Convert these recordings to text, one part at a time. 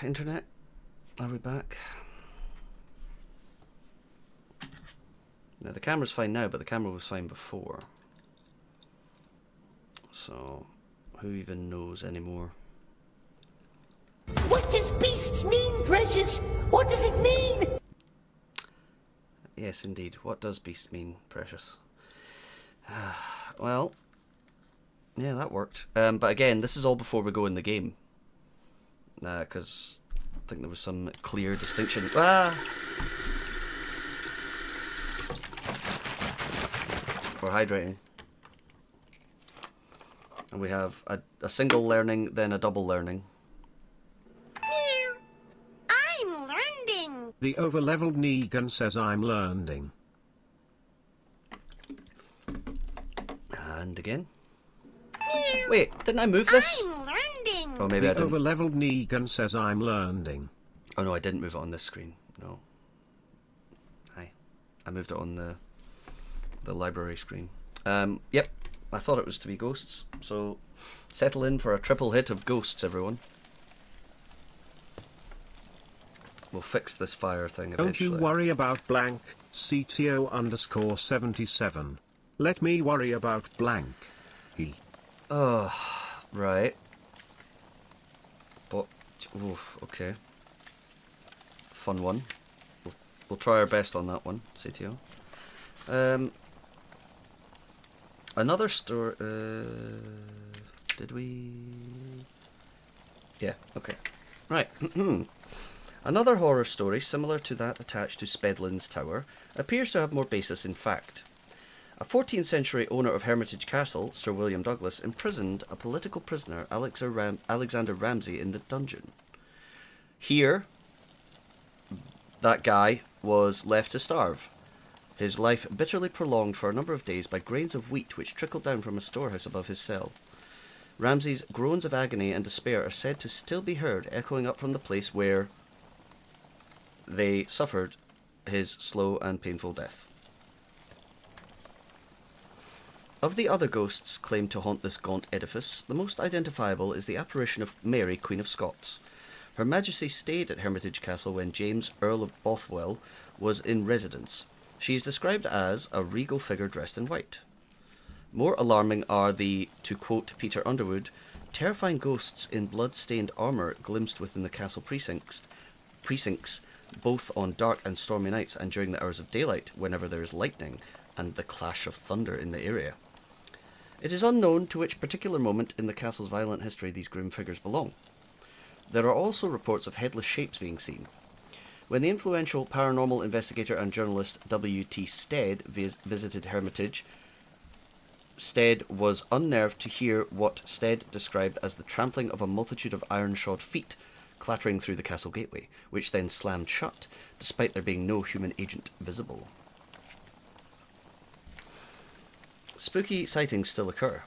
internet? Are we back? Now the camera's fine now, but the camera was fine before. So, who even knows anymore? What does beasts mean, Precious? What does it mean? Yes, indeed. What does beast mean, Precious? Well, yeah, that worked. But again, this is all before we go in the game. Because I think there was some clear distinction. Ah! We're hydrating. And we have a single learning, then a double learning. I'm learning. The overleveled Negan says I'm learning. And again. Wait, didn't I move this? I'm learning. Oh, maybe I The didn't. overleveled Negan says I'm learning. Oh no, I didn't move it on this screen. No. I moved it on the library screen. Yep, I thought it was to be ghosts. So, settle in for a triple hit of ghosts, everyone. We'll fix this fire thing eventually. Don't you worry about blank, CTO_77. Let me worry about blank. He. Oh, right. But, oof, okay. Fun one. We'll try our best on that one, CTO. Another story. Did we? Yeah. Okay. Right. Another horror story similar to that attached to Spedlin's Tower appears to have more basis in fact. A 14th century owner of Hermitage Castle, Sir William Douglas, imprisoned a political prisoner, Alexander Ramsay, in the dungeon. Here, that guy was left to starve. His life bitterly prolonged for a number of days by grains of wheat which trickled down from a storehouse above his cell. Ramsay's groans of agony and despair are said to still be heard echoing up from the place where they suffered his slow and painful death. Of the other ghosts claimed to haunt this gaunt edifice, the most identifiable is the apparition of Mary, Queen of Scots. Her Majesty stayed at Hermitage Castle when James, Earl of Bothwell, was in residence. She is described as a regal figure dressed in white. More alarming are the, to quote Peter Underwood, terrifying ghosts in blood-stained armour glimpsed within the castle precincts, both on dark and stormy nights and during the hours of daylight, whenever there is lightning and the clash of thunder in the area. It is unknown to which particular moment in the castle's violent history these grim figures belong. There are also reports of headless shapes being seen. When the influential paranormal investigator and journalist W.T. Stead visited Hermitage, Stead was unnerved to hear what Stead described as the trampling of a multitude of iron-shod feet clattering through the castle gateway, which then slammed shut, despite there being no human agent visible. Spooky sightings still occur.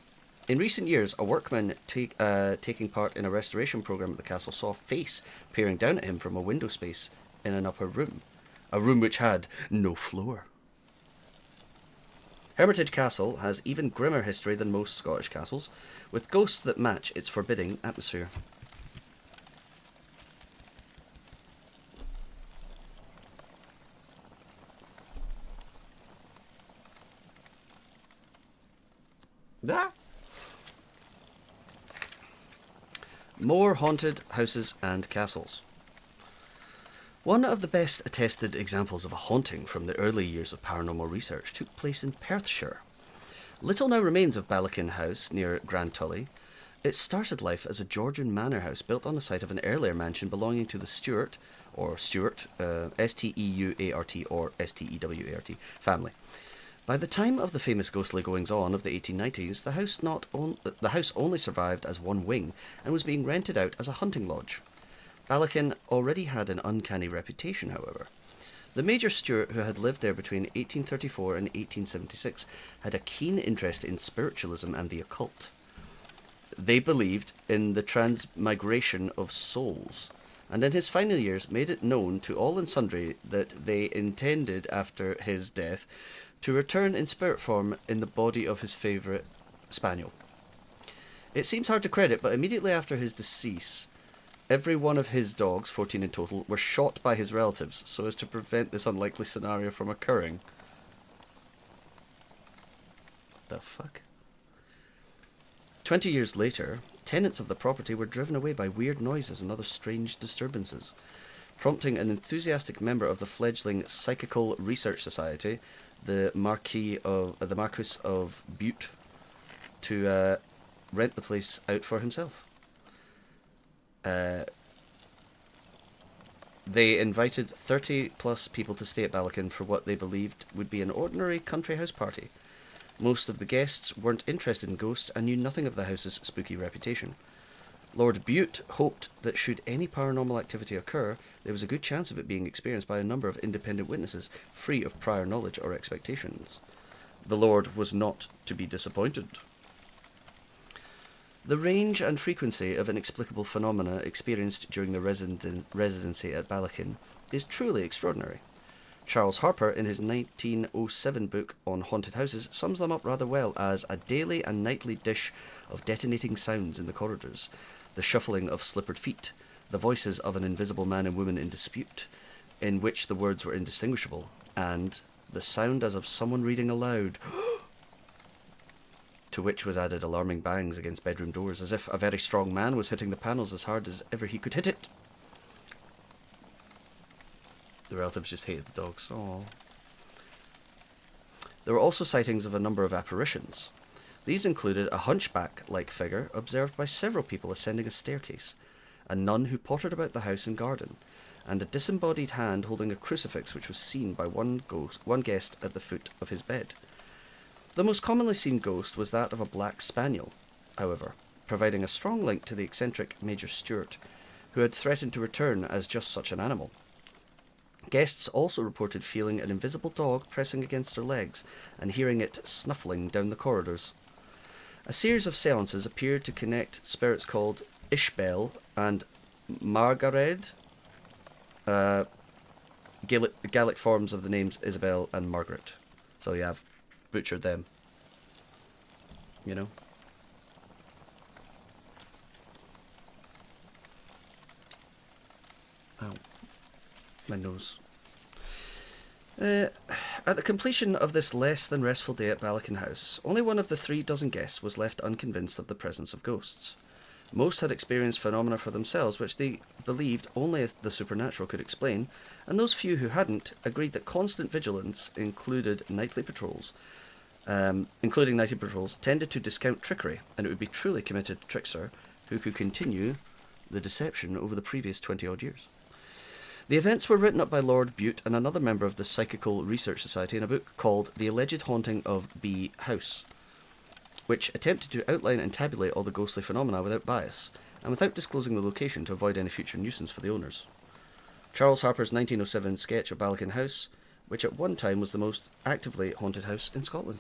In recent years, a workman taking part in a restoration program at the castle saw a face peering down at him from a window space in an upper room, a room which had no floor. Hermitage Castle has even grimmer history than most Scottish castles, with ghosts that match its forbidding atmosphere. Ah! More haunted houses and castles. One of the best attested examples of a haunting from the early years of paranormal research took place in Perthshire. Little now remains of Balakin House near Grand Tully. It started life as a Georgian manor house built on the site of an earlier mansion belonging to the Stewart, S-T-E-U-A-R-T or S-T-E-W-A-R-T family. By the time of the famous ghostly goings-on of the 1890s, the house only survived as one wing and was being rented out as a hunting lodge. Balakin already had an uncanny reputation, however. The Major Stewart, who had lived there between 1834 and 1876, had a keen interest in spiritualism and the occult. They believed in the transmigration of souls, and in his final years made it known to all and sundry that they intended, after his death, to return in spirit form in the body of his favourite spaniel. It seems hard to credit, but immediately after his decease, Every one of his dogs, 14 in total, were shot by his relatives so as to prevent this unlikely scenario from occurring. The fuck? 20 years later, tenants of the property were driven away by weird noises and other strange disturbances, prompting an enthusiastic member of the fledgling Psychical Research Society, the Marquis of Butte, to rent the place out for himself. They invited 30 plus people to stay at Balakin for what they believed would be an ordinary country house party. Most of the guests weren't interested in ghosts and knew nothing of the house's spooky reputation. Lord Bute hoped that should any paranormal activity occur, there was a good chance of it being experienced by a number of independent witnesses, free of prior knowledge or expectations. The Lord was not to be disappointed. The range and frequency of inexplicable phenomena experienced during the residency at Balakin is truly extraordinary. Charles Harper, in his 1907 book on haunted houses, sums them up rather well as a daily and nightly dish of detonating sounds in the corridors, the shuffling of slippered feet, the voices of an invisible man and woman in dispute, in which the words were indistinguishable, and the sound as of someone reading aloud, to which was added alarming bangs against bedroom doors, as if a very strong man was hitting the panels as hard as ever he could hit it. The relatives just hated the dogs. Aww. There were also sightings of a number of apparitions. These included a hunchback-like figure observed by several people ascending a staircase, a nun who pottered about the house and garden, and a disembodied hand holding a crucifix which was seen by one guest at the foot of his bed. The most commonly seen ghost was that of a black spaniel, however, providing a strong link to the eccentric Major Stewart, who had threatened to return as just such an animal. Guests also reported feeling an invisible dog pressing against their legs and hearing it snuffling down the corridors. A series of seances appeared to connect spirits called Ishbel and Margaret, Gaelic forms of the names Isabel and Margaret. So yeah, I've butchered them. You know? Ow. My nose. At the completion of this less than restful day at Balakin House, only one of the 36 guests was left unconvinced of the presence of ghosts. Most had experienced phenomena for themselves which they believed only the supernatural could explain, and those few who hadn't agreed that constant vigilance including nightly patrols, tended to discount trickery, and it would be truly committed trickster who could continue the deception over the previous 20-odd years. The events were written up by Lord Bute and another member of the Psychical Research Society in a book called The Alleged Haunting of B. House, which attempted to outline and tabulate all the ghostly phenomena without bias, and without disclosing the location to avoid any future nuisance for the owners. Charles Harper's 1907 sketch of Balakin House, which at one time was the most actively haunted house in Scotland.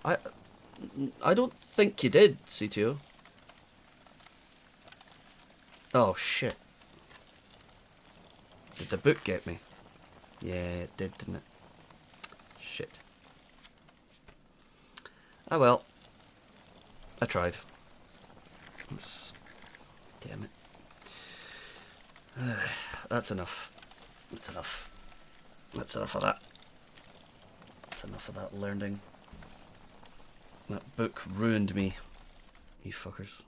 I don't think you did, CTO. Oh, shit. Did the book get me? Yeah, it did, didn't it? Shit. Ah well. I tried. Damn it. That's enough. That's enough. That's enough of that. That's enough of that learning. That book ruined me. You fuckers.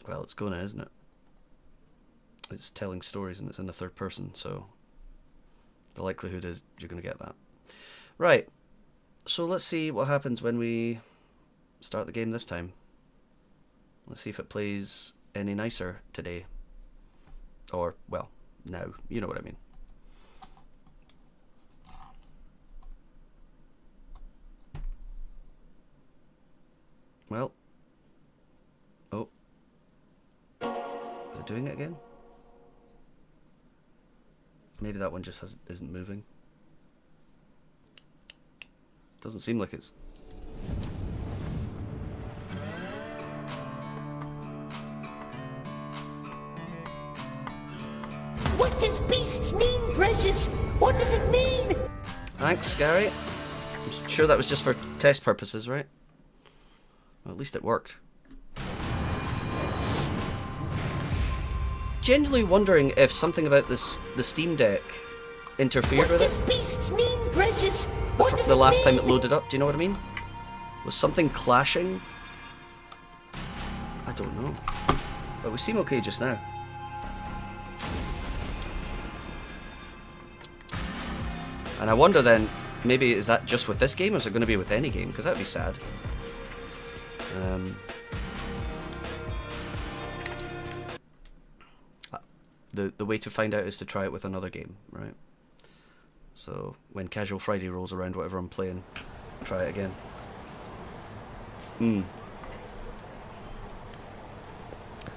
Well, it's going to, isn't it? It's telling stories and it's in the third person, so the likelihood is you're going to get that. Right. So let's see what happens when we start the game this time. Let's see if it plays any nicer today. Or, well, now. You know what I mean. Well. Oh. Is it doing it again? Maybe that one just isn't moving. Doesn't seem like it's... What does beasts mean, Precious? What does it mean? Thanks, Scary. I'm sure that was just for test purposes, right? Well, at least it worked. genuinely wondering if something about the Steam Deck interfered What with does it beasts mean, Precious? What does the it last time mean? it loaded up. Do you know what I mean? Was something clashing? I don't know. But we seem okay just now. And I wonder then, maybe is that just with this game, or is it going to be with any game? Because that would be sad. The way to find out is to try it with another game, right? So when Casual Friday rolls around, whatever I'm playing, try it again.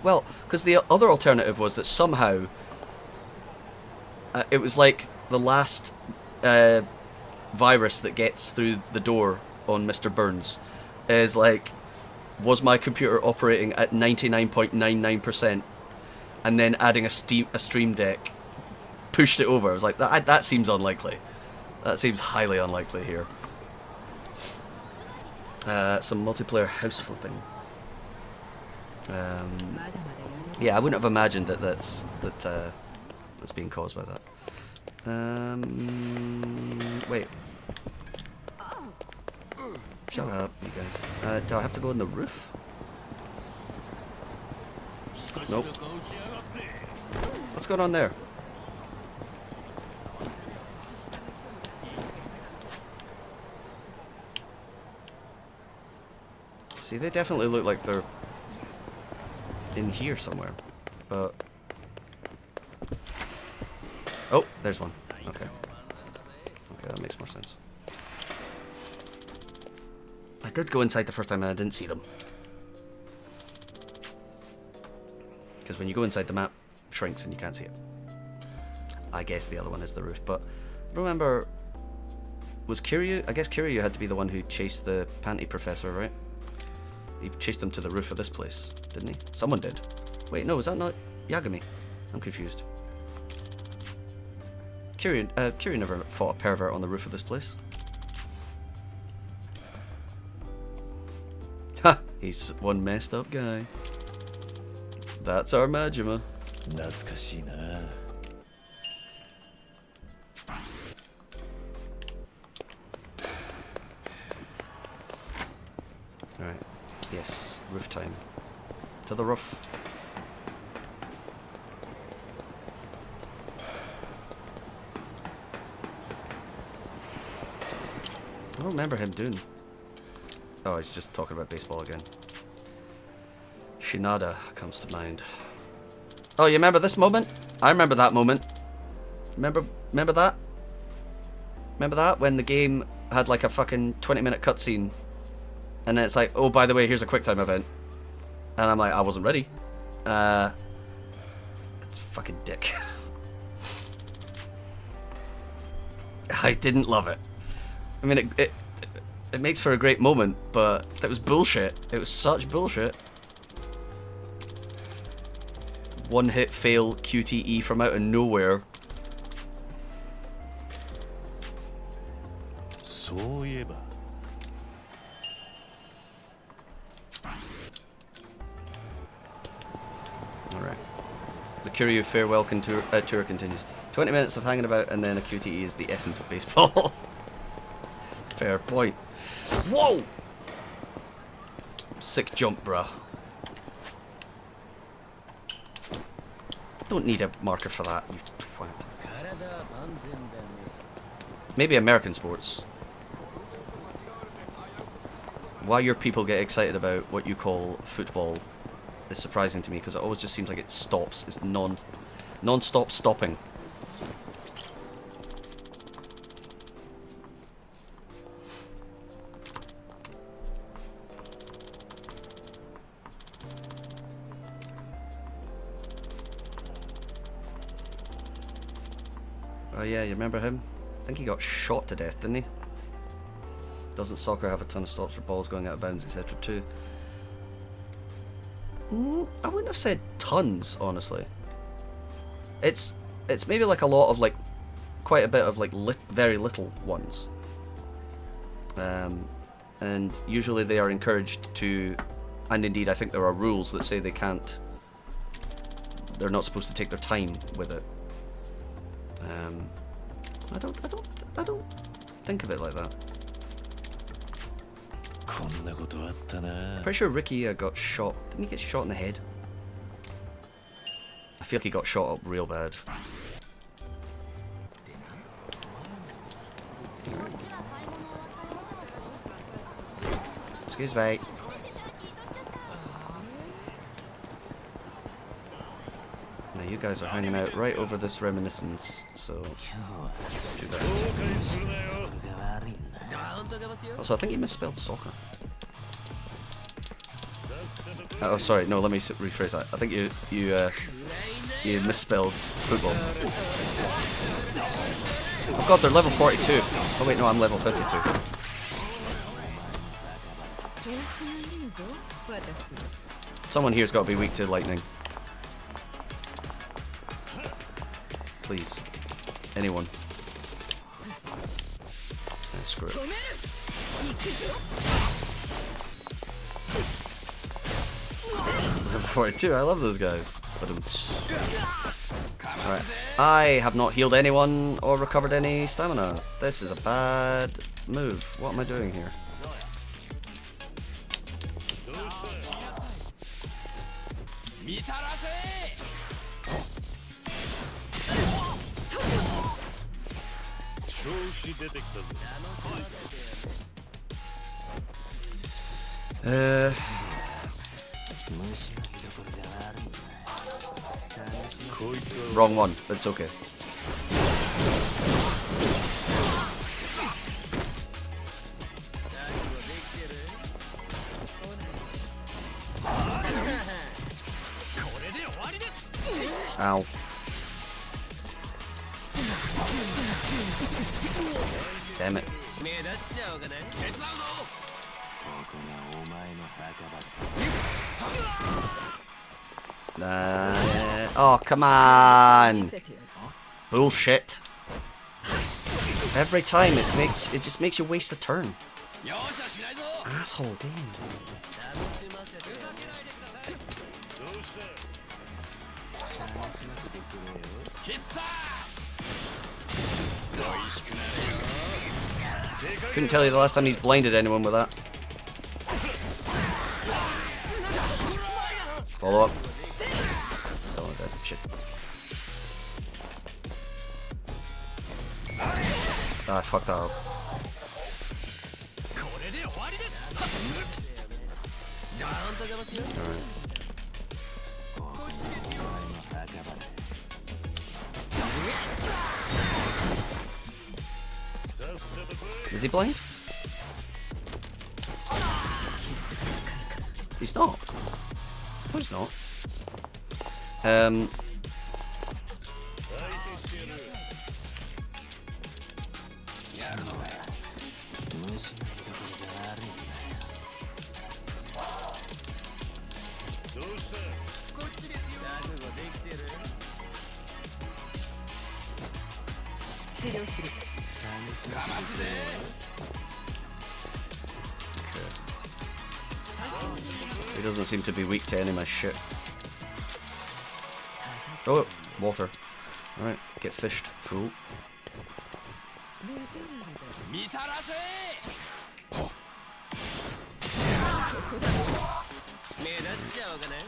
Well, because the other alternative was that somehow it was like the last virus that gets through the door on Mr. Burns is like, was my computer operating at 99.99%, and then adding a Stream Deck pushed it over. I was like, that seems unlikely. That seems highly unlikely here. Some multiplayer house flipping. Yeah, I wouldn't have imagined that's being caused by that. Wait. Shut up, you guys. Do I have to go on the roof? Nope. What's going on there? See, they definitely look like they're in here somewhere, but... Oh, there's one. Okay. Okay, that makes more sense. I did go inside the first time and I didn't see them. Because when you go inside, the map shrinks and you can't see it. I guess the other one is the roof, but remember, was Kiryu? I guess Kiryu had to be the one who chased the panty professor, right? He chased him to the roof of this place, didn't he? Someone did. Wait, no, was that not Yagami? I'm confused. Kiryu never fought a pervert on the roof of this place. Ha! He's one messed up guy. That's our Majima. Alright. Yes, roof time. To the roof. I don't remember him doing. Oh, he's just talking about baseball again. Shinada comes to mind. Oh, you remember this moment? I remember that moment. Remember that? Remember that? When the game had like a fucking 20-minute cutscene. And then it's like, oh, by the way, here's a QuickTime event. And I'm like, I wasn't ready. It's fucking dick. I didn't love it. I mean, it makes for a great moment, but that was bullshit. It was such bullshit. One hit fail QTE from out of nowhere. Alright. The Kiryu farewell tour continues. 20 minutes of hanging about and then a QTE is the essence of baseball. Fair point. Whoa! Sick jump, bruh. Don't need a marker for that, you twat. Maybe American sports. Why your people get excited about what you call football is surprising to me, because it always just seems like it stops. It's non-stop stopping. Oh yeah, you remember him? I think he got shot to death, didn't he? Doesn't soccer have a ton of stops for balls going out of bounds, etc. too? I wouldn't have said tons, honestly. It's maybe like a lot of like, quite a bit of like very little ones. And usually they are encouraged to, and indeed I think there are rules that say they can't they're not supposed to take their time with it. I don't think of it like that. Pretty sure Ricky got shot. Didn't he get shot in the head? I feel like he got shot up real bad. Excuse me. Now you guys are hanging out right over this reminiscence, so do that. Also, I think you misspelled soccer. Oh, sorry. No, let me rephrase that. I think you misspelled football. Oh god, they're level 42. Oh wait, no, I'm level 52. Someone here's got to be weak to lightning. Please. Anyone. Screw it. Level 42, I love those guys. Alright. I have not healed anyone or recovered any stamina. This is a bad move. What am I doing here? Wrong one, but it's okay. Ow. Damn it. Oh, come on! Bullshit. Every time it just makes you waste a turn. Asshole game. Couldn't tell you the last time he's blinded anyone with that. Follow up. Still not dead. Shit. Ah, I fucked that up. Alright. Is he blind? He's not. No, he's not. He doesn't seem to be weak to any of my shit. Oh, water. Alright, get fished, fool. Oh.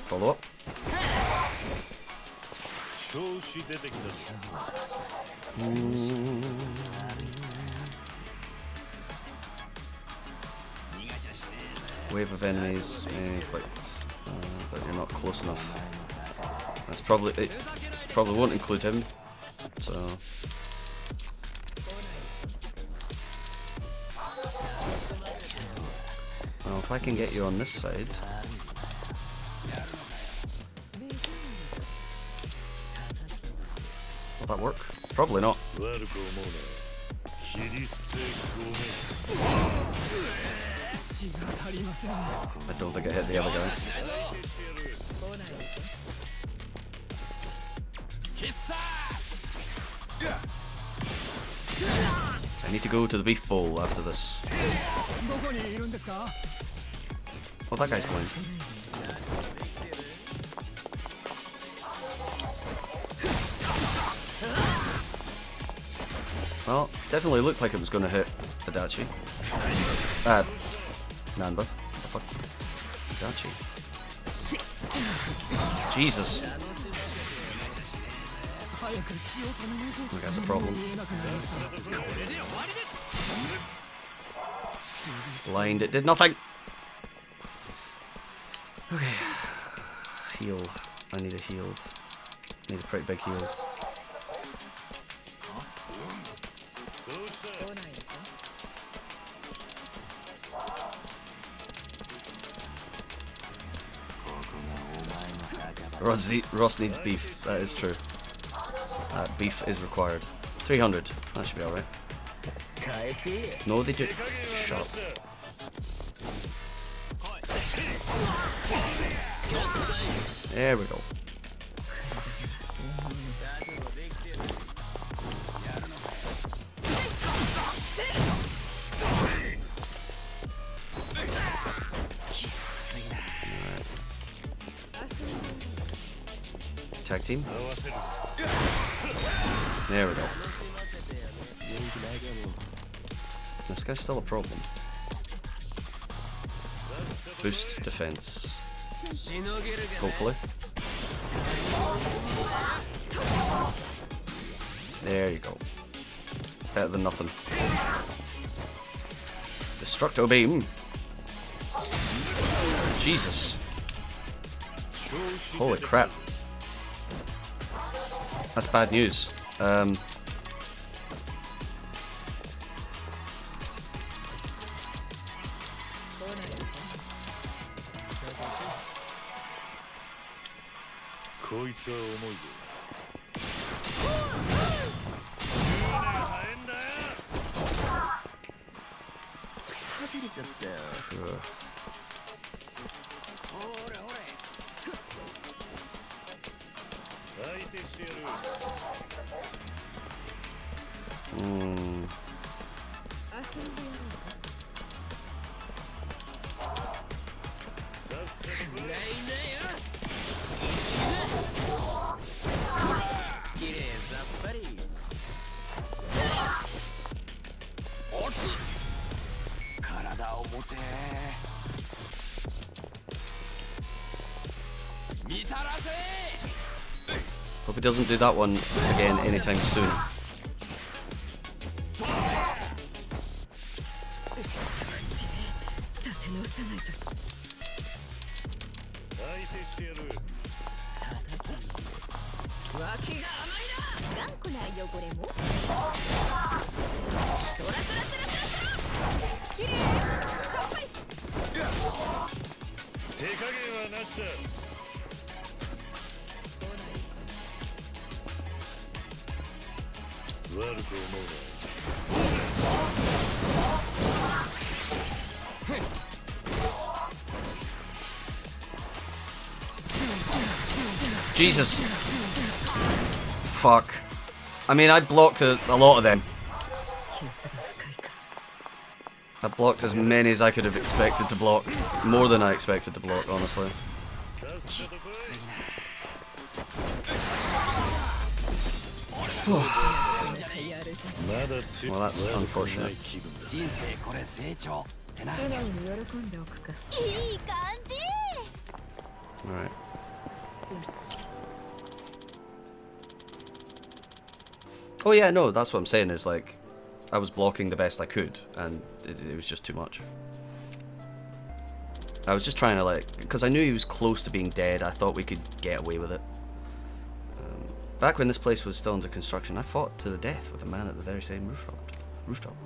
Follow up. Wave of enemies may inflict, but you're not close enough. That's probably it. Probably won't include him. So. Well, if I can get you on this side. Will that work? Probably not. I don't think I hit the other guy. I need to go to the beef bowl after this. Oh, that guy's blind. Well, definitely looked like it was going to hit Adachi. Nanba. What the fuck? Adachi. Jesus. I guess a problem. Blind, it did nothing! Okay. Heal. I need a heal. Need a pretty big heal. Ross needs beef, that is true. Beef is required. 300, that should be alright. No, they do. Shut up. There we go. Tag team. There we go. This guy's still a problem. Boost defense. Hopefully. There you go. Better than nothing. Destructo beam. Jesus. Holy crap. That's bad news. Hope he doesn't do that one again anytime soon. Jesus. Fuck. I mean, I blocked a lot of them. I blocked as many as I could have expected to block. More than I expected to block, honestly. Well, that's unfortunate. Alright. Oh yeah, no, that's what I'm saying, is like, I was blocking the best I could, and it was just too much. I was just trying to, like, because I knew he was close to being dead, I thought we could get away with it. Back when this place was still under construction, I fought to the death with a man at the very same rooftop.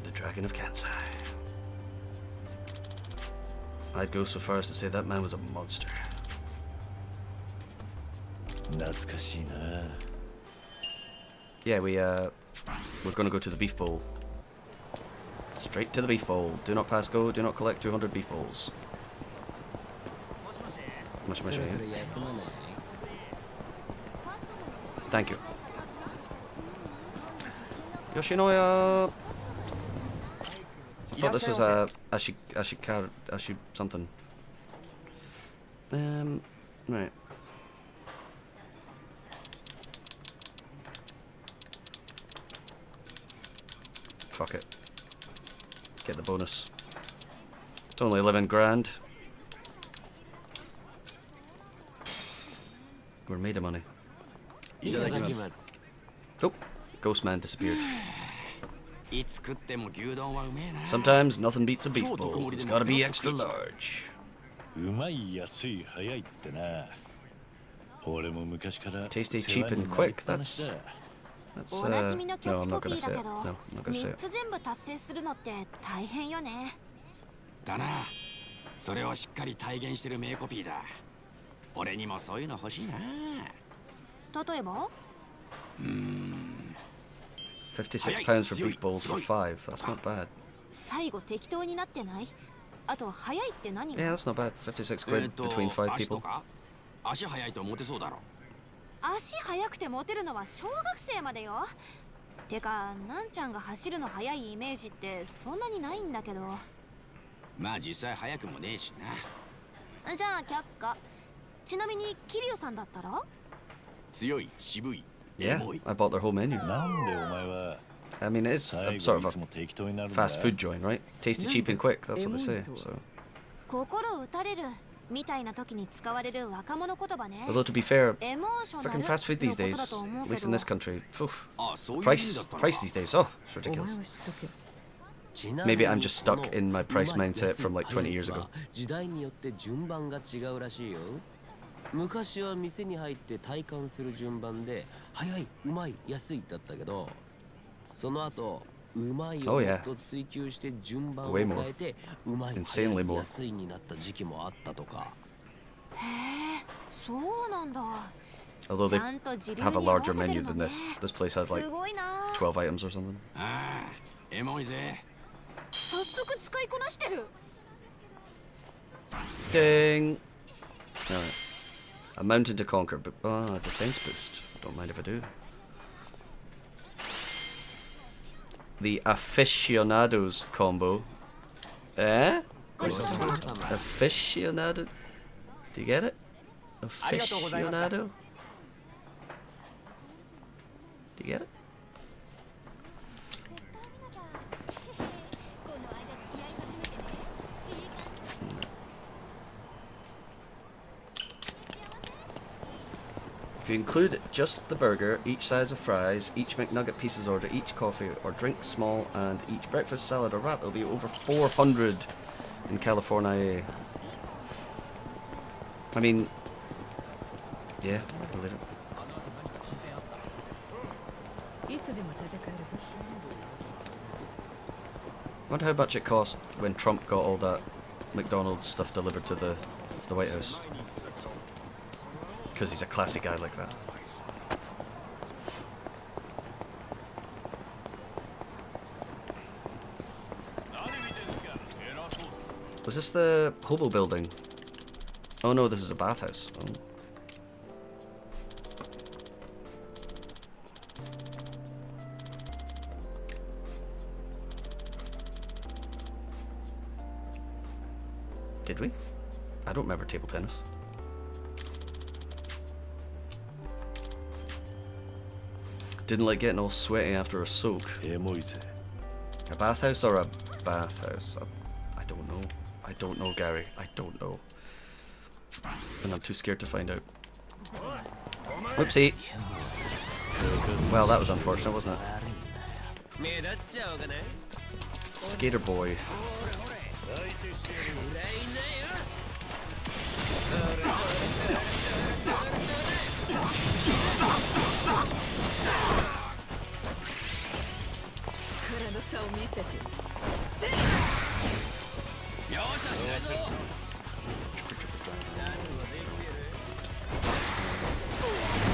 The Dragon of Kansai. I'd go so far as to say that man was a monster. Yeah, we're gonna go to the beef bowl. Straight to the beef bowl. Do not pass go, do not collect 200 beef bowls. Thank you. Yoshinoya! I thought this was a Ashi something. Right. fuck it. Get the bonus. It's only 11 grand. We're made of money. Oh, Ghost Man disappeared. Sometimes nothing beats a beef bowl. It's gotta be extra large. Tasty, cheap, and quick. That's no, I'm not gonna say it. No, I'm not gonna say it. だな。それをしっかり体現してる名コピーだ。俺にもそういうの欲しいな。例えば£56 for beef bowls for 5. That's not bad. 最後適当になってない？あと早いって何が？ Yeah, that's not bad. 56 quid between 5 people. 足速いとモテそうだろ。足速くてモテるのは小学生までよ。てか、なんちゃんが走るの速いイメージってそんなにないんだけど。まあ実際速くもねえしな。じゃあ却下。ちなみにキリオさんだったら？強い、渋い。Yeah, I bought their whole menu. I mean, it is a sort of a fast food joint, right? Tasty, cheap, and quick. That's what they say. So, 心打たれるみたいな時に使われる若者言葉ね。 although to be fair, エモーショナル fucking fast food these のこと days, だと思う at け least in ど。 this country, phew, あ、そういう意味だったのか。 price these days, oh, it's ridiculous. Maybe I'm just stuck in my price mindset from like 20 years ago. 時代によって順番が違うらしいよ。昔は店に入って体感する順番で早い、うまい、安いだったけど、その後うまいをもっと追求して順番を変えてうまい、早い、安いになった時期もあったとか。へえ、そうなんだ。 Although they have a larger menu than this. This place has like 12 items or something. ああ、エモいぜ。早速使いこなしてる。 Ding! Alright. A mountain to conquer, but defense boost. Don't mind if I do. The aficionados combo. Eh? Aficionado? Do you get it? Aficionado? Do you get it? If you include just the burger, each size of fries, each McNugget pieces order, each coffee or drink small, and each breakfast salad or wrap, it'll be over 400 in California. I mean, yeah, I believe it. Wonder how much it cost when Trump got all that McDonald's stuff delivered to the White House. Because he's a classy guy like that. Was this the hobo building? Oh no, this is a bathhouse. Oh. Did we? I don't remember table tennis. Didn't like getting all sweaty after a soak. A bathhouse or a bathhouse? I don't know. I don't know, Gary. I don't know. And I'm too scared to find out. Whoopsie. Well, that was unfortunate, wasn't it? Skater boy.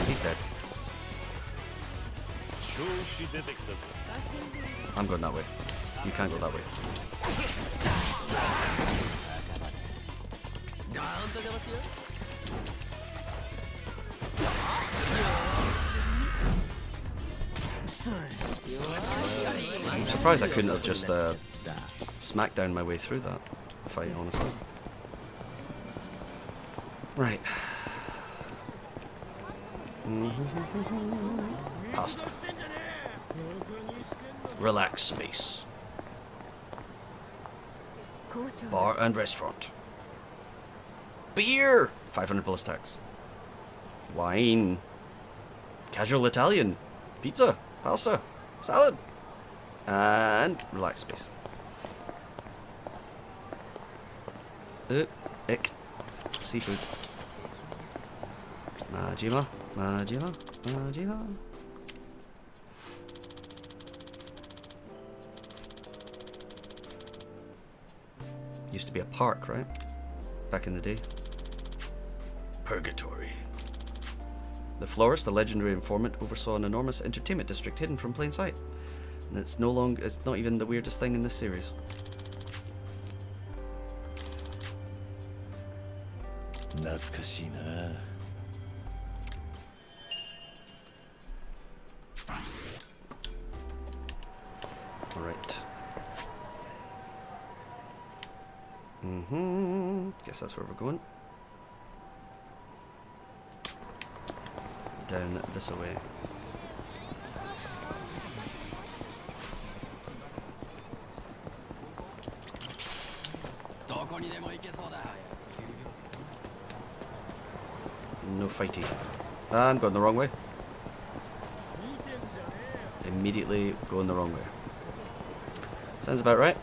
He's dead. I'm going that way. You can't go that way. I'm surprised I couldn't have just smacked down my way through that fight, honestly. Right. Pasta. Relax space. Bar and restaurant. Beer! 500 plus tax. Wine. Casual Italian. Pizza. Pasta. Salad. And relax space. Ick. Seafood. Majima. Majima. Majima. Used to be a park, right? Back in the day. Purgatory. The florist, the legendary informant, oversaw an enormous entertainment district hidden from plain sight. And it's not even the weirdest thing in this series. Right. Guess that's where we're going. Down this way. No fighty. I'm going the wrong way. Immediately going the wrong way. Sounds about right.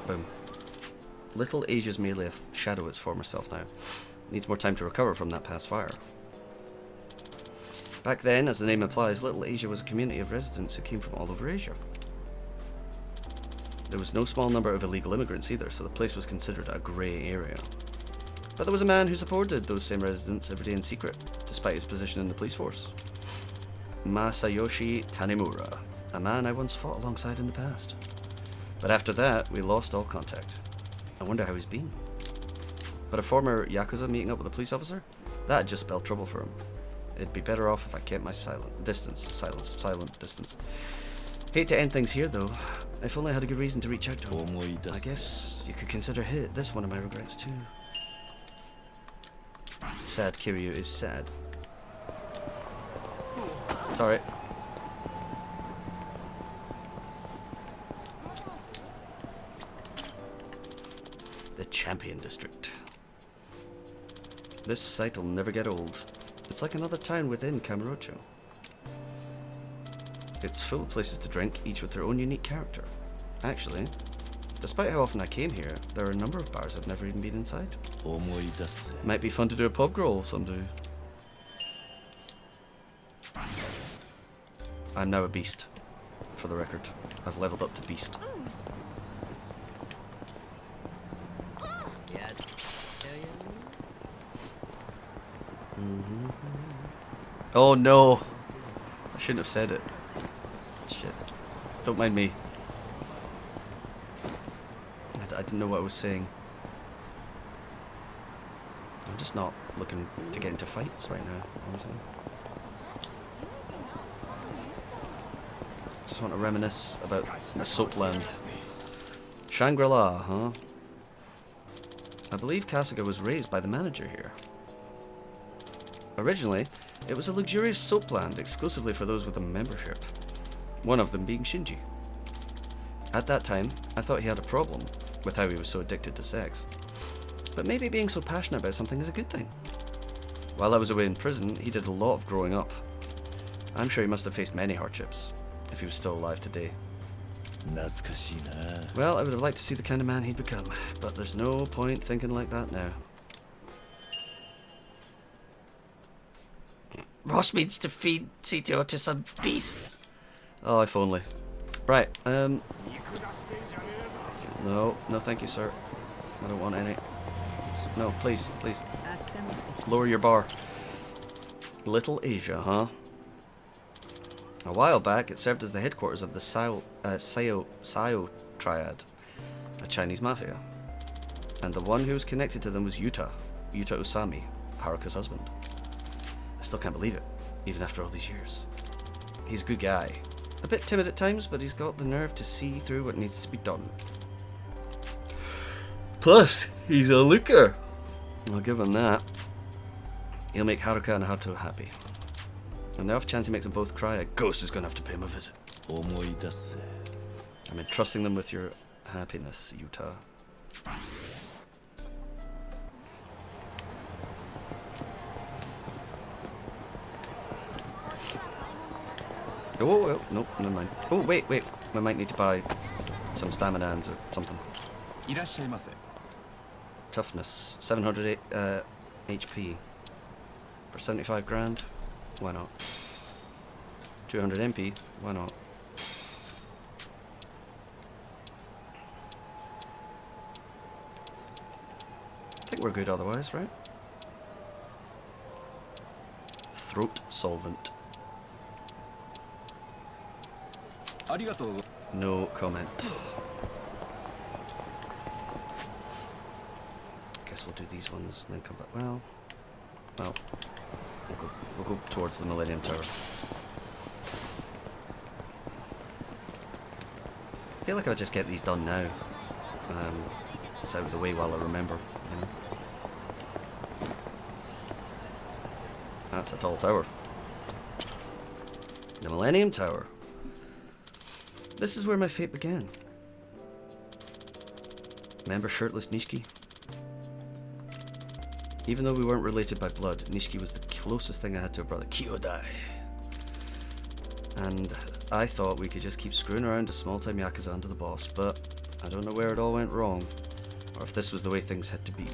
Boom. Little Asia's merely a shadow of its former self now. Needs more time to recover from that past fire. Back then, as the name implies, Little Asia was a community of residents who came from all over Asia. There was no small number of illegal immigrants either, so the place was considered a grey area. But there was a man who supported those same residents every day in secret, despite his position in the police force. Masayoshi Tanemura, a man I once fought alongside in the past. But after that, we lost all contact. I wonder how he's been. But a former Yakuza meeting up with a police officer? That'd just spell trouble for him. It'd be better off if I kept my silent distance. Hate to end things here though. If only I had a good reason to reach out to him. I guess you could consider this one of my regrets too. Sad Kiryu is sad. It's alright. The Champion District. This site will never get old. It's like another town within Kamurocho. It's full of places to drink, each with their own unique character. Actually, despite how often I came here, there are a number of bars I've never even been inside. Might be fun to do a pub crawl someday. I'm now a beast, for the record. I've leveled up to beast. Oh no! I shouldn't have said it. Shit. Don't mind me. I didn't know what I was saying. I'm just not looking to get into fights right now, honestly. Just want to reminisce about the soapland. Shangri-La, huh? I believe Kasuga was raised by the manager here. Originally, it was a luxurious soapland exclusively for those with a membership. One of them being Shinji. At that time, I thought he had a problem with how he was so addicted to sex. But maybe being so passionate about something is a good thing. While I was away in prison, he did a lot of growing up. I'm sure he must have faced many hardships, if he was still alive today. Well, I would have liked to see the kind of man he'd become, but there's no point thinking like that now. Ross needs to feed CTO to some beasts. Oh, if only. Right, no, thank you, sir. I don't want any. No, please. Lower your bar. Little Asia, huh? A while back, it served as the headquarters of the Sayo Triad, a Chinese mafia. And the one who was connected to them was Yuta Usami, Haruka's husband. I still can't believe it, even after all these years. He's a good guy. A bit timid at times, but he's got the nerve to see through what needs to be done. Plus, he's a looker. I'll give him that. He'll make Haruka and Haruto happy. And the off chance he makes them both cry, a ghost is going to have to pay him a visit. I'm entrusting them with your happiness, Utah. Oh, no, never mind. Oh, wait. We might need to buy some stamina or something. Toughness, 700 HP. For 75 grand? Why not? 200 MP? Why not? I think we're good otherwise, right? Throat solvent. No comment. Guess we'll do these ones and then come back. Well, we'll go towards the Millennium Tower. I feel like I'll just get these done now. It's out of the way while I remember, you know. That's a tall tower. The Millennium Tower. This is where my fate began. Remember shirtless Nishiki? Even though we weren't related by blood, Nishiki was the closest thing I had to a brother. Kyodai. And I thought we could just keep screwing around a small-time Yakuza under the boss, but I don't know where it all went wrong, or if this was the way things had to be.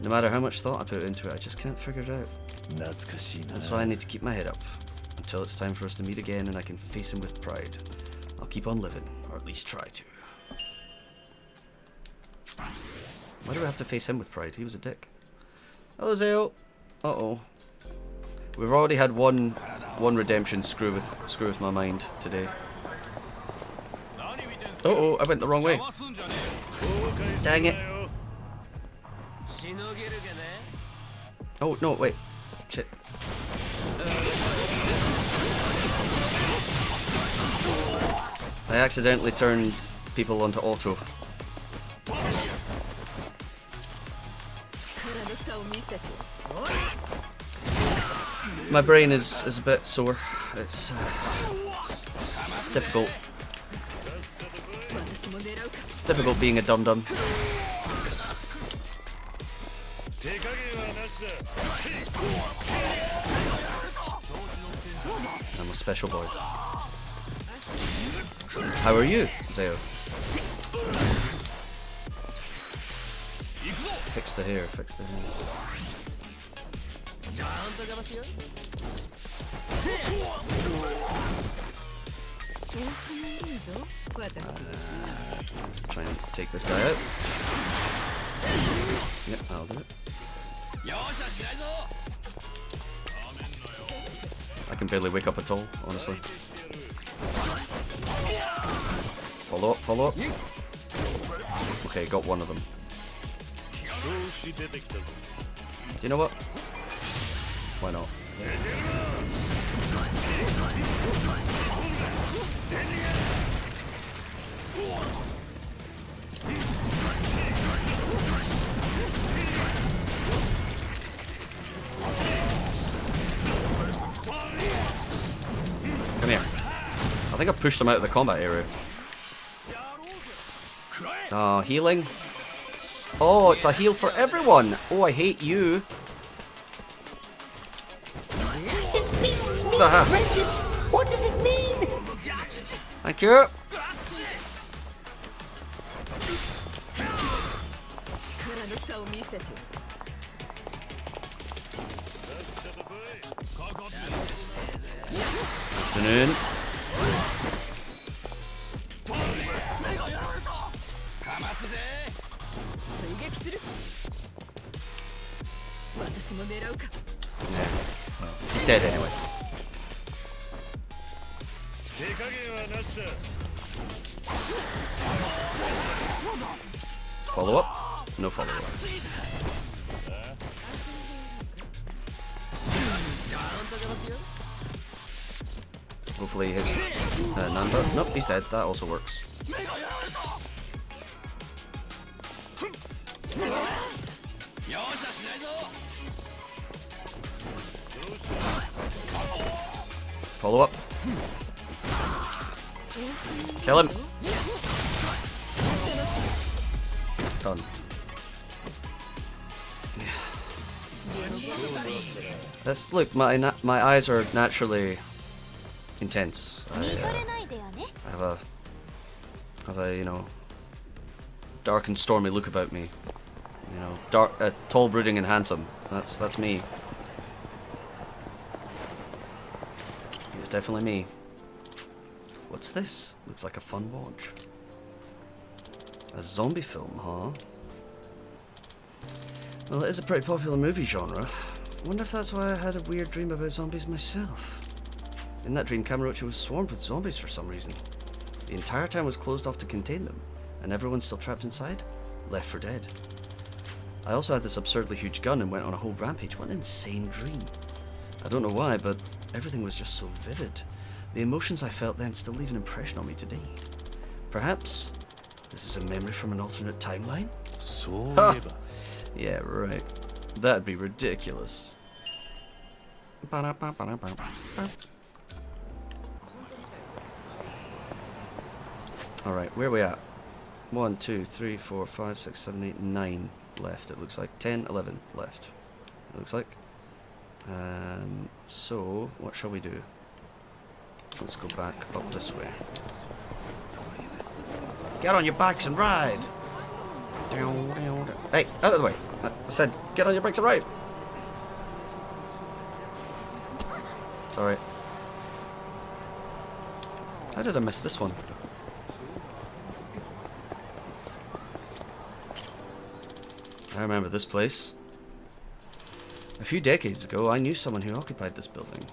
No matter how much thought I put into it, I just can't figure it out. That's why I need to keep my head up, until it's time for us to meet again and I can face him with pride. I'll keep on living, or at least try to. Why do I have to face him with pride? He was a dick. Hello, Zeo. Uh-oh. We've already had one redemption screw with my mind today. Uh-oh, I went the wrong way. Dang it. Oh, no, wait. Shit. I accidentally turned people onto auto. My brain is a bit sore. It's difficult. It's difficult being a dum-dum. I'm a special boy. How are you, Zeo? Fix the hair, fix the hair. Try and take this guy out. Yep, I'll do it. I can barely wake up at all, honestly. Follow up, follow up. Okay, got one of them. You know what? Why not? Come here. I think I pushed him out of the combat area. Oh, healing. Oh, it's a heal for everyone. Oh, I hate you. This beast's meat wrenches. What does it mean? Thank you. Afternoon. Yeah, well, he's dead anyway. Follow up? No follow up. Hopefully his number. Nope, he's dead. That also works. Follow up. Kill him. Done. Let's look. My eyes are naturally intense. I have a you know dark and stormy look about me. You know, tall, brooding, and handsome. That's me. It's definitely me. What's this? Looks like a fun watch. A zombie film, huh? Well, it is a pretty popular movie genre. Wonder if that's why I had a weird dream about zombies myself. In that dream, Kamurocho was swarmed with zombies for some reason. The entire town was closed off to contain them, and everyone's still trapped inside, left for dead. I also had this absurdly huge gun and went on a whole rampage. What an insane dream. I don't know why, but everything was just so vivid. The emotions I felt then still leave an impression on me today. Perhaps this is a memory from an alternate timeline? Ha! Yeah, right. That'd be ridiculous. Alright, where are we at? 1, 2, 3, 4, 5, 6, 7, 8, 9 left. It looks like 10, 11 left. It looks like. So, what shall we do? Let's go back up this way. Get on your bikes and ride! Hey, out of the way! I said, get on your bikes and ride! Sorry. How did I miss this one? I remember this place. A few decades ago, I knew someone who occupied this building.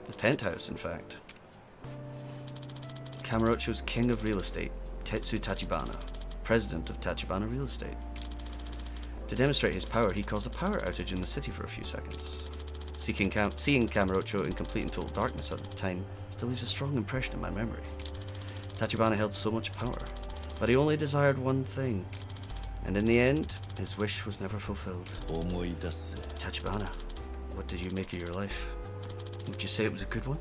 The penthouse, in fact. Kamurocho's king of real estate, Tetsu Tachibana, president of Tachibana Real Estate. To demonstrate his power, he caused a power outage in the city for a few seconds. Seeing Kamurocho in complete and total darkness at the time still leaves a strong impression in my memory. Tachibana held so much power, but he only desired one thing. And in the end, his wish was never fulfilled. Tachibana, what did you make of your life? Would you say it was a good one?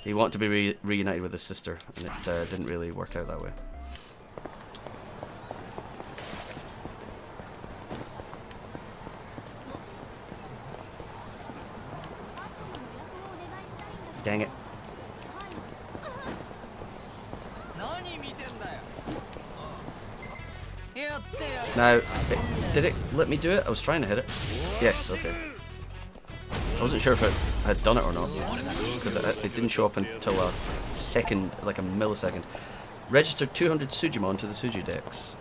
He wanted to be reunited with his sister, and it didn't really work out that way. Dang it. Now, did it let me do it? I was trying to hit it. Yes, okay. I wasn't sure if it had done it or not, because it didn't show up until a second, like a millisecond. Registered 200 Sujimon to the Suju Dex.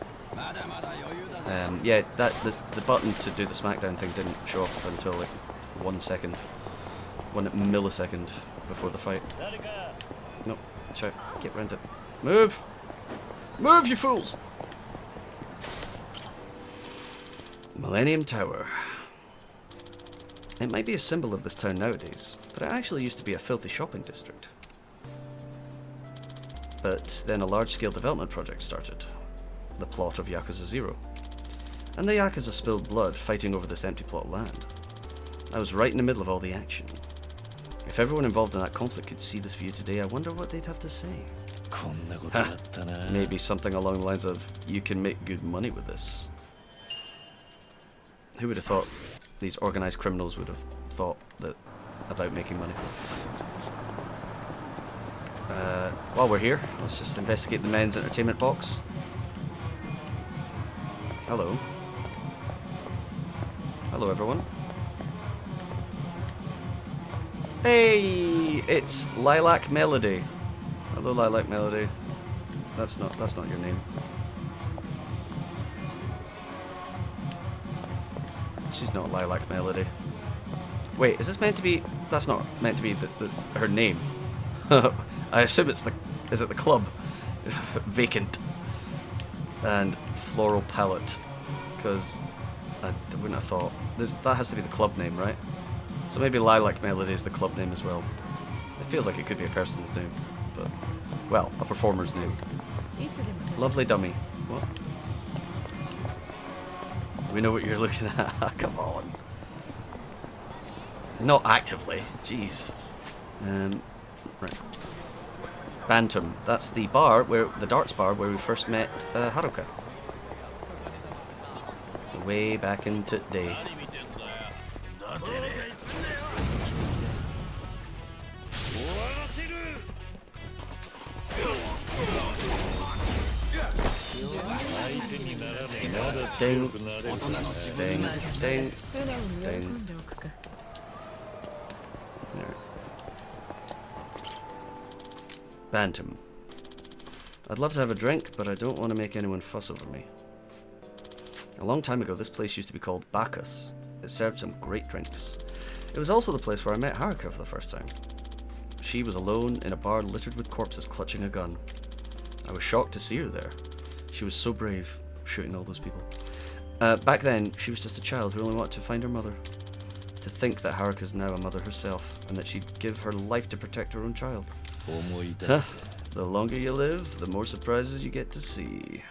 Yeah, the button to do the smackdown thing didn't show up until like 1 second. 1 millisecond before the fight. Nope, try, get round it. Move! Move, you fools! Millennium Tower. It might be a symbol of this town nowadays, but it actually used to be a filthy shopping district. But then a large-scale development project started, the plot of Yakuza 0. And the Yakuza spilled blood fighting over this empty plot of land. I was right in the middle of all the action. If everyone involved in that conflict could see this view today, I wonder what they'd have to say. Maybe something along the lines of, you can make good money with this. Who would have thought these organised criminals would have thought that about making money? While we're here, let's just investigate the men's entertainment box. Hello. Hello, everyone. Hey, it's Lilac Melody. Hello, Lilac Melody. That's not your name. She's not Lilac Melody. Wait, is this meant to be? That's not meant to be her name. I assume it's is it the club? Vacant. And Floral Palette. Because I wouldn't have thought. That has to be the club name, right? So maybe Lilac Melody is the club name as well. It feels like it could be a person's name. But, well, a performer's name. Lovely dummy. What? We know what you're looking at. Come on. Not actively. Jeez. Right. Bantam. That's the bar where the darts bar where we first met Haruka. Way back into the day. Ding, ding, ding, ding. There. Bantam. I'd love to have a drink, but I don't want to make anyone fuss over me. A long time ago, this place used to be called Bacchus. It served some great drinks. It was also the place where I met Haruka for the first time. She was alone in a bar littered with corpses clutching a gun. I was shocked to see her there. She was so brave, shooting all those people. Back then, she was just a child who only wanted to find her mother. To think that Haruka's now a mother herself, and that she'd give her life to protect her own child. Huh. The longer you live, the more surprises you get to see.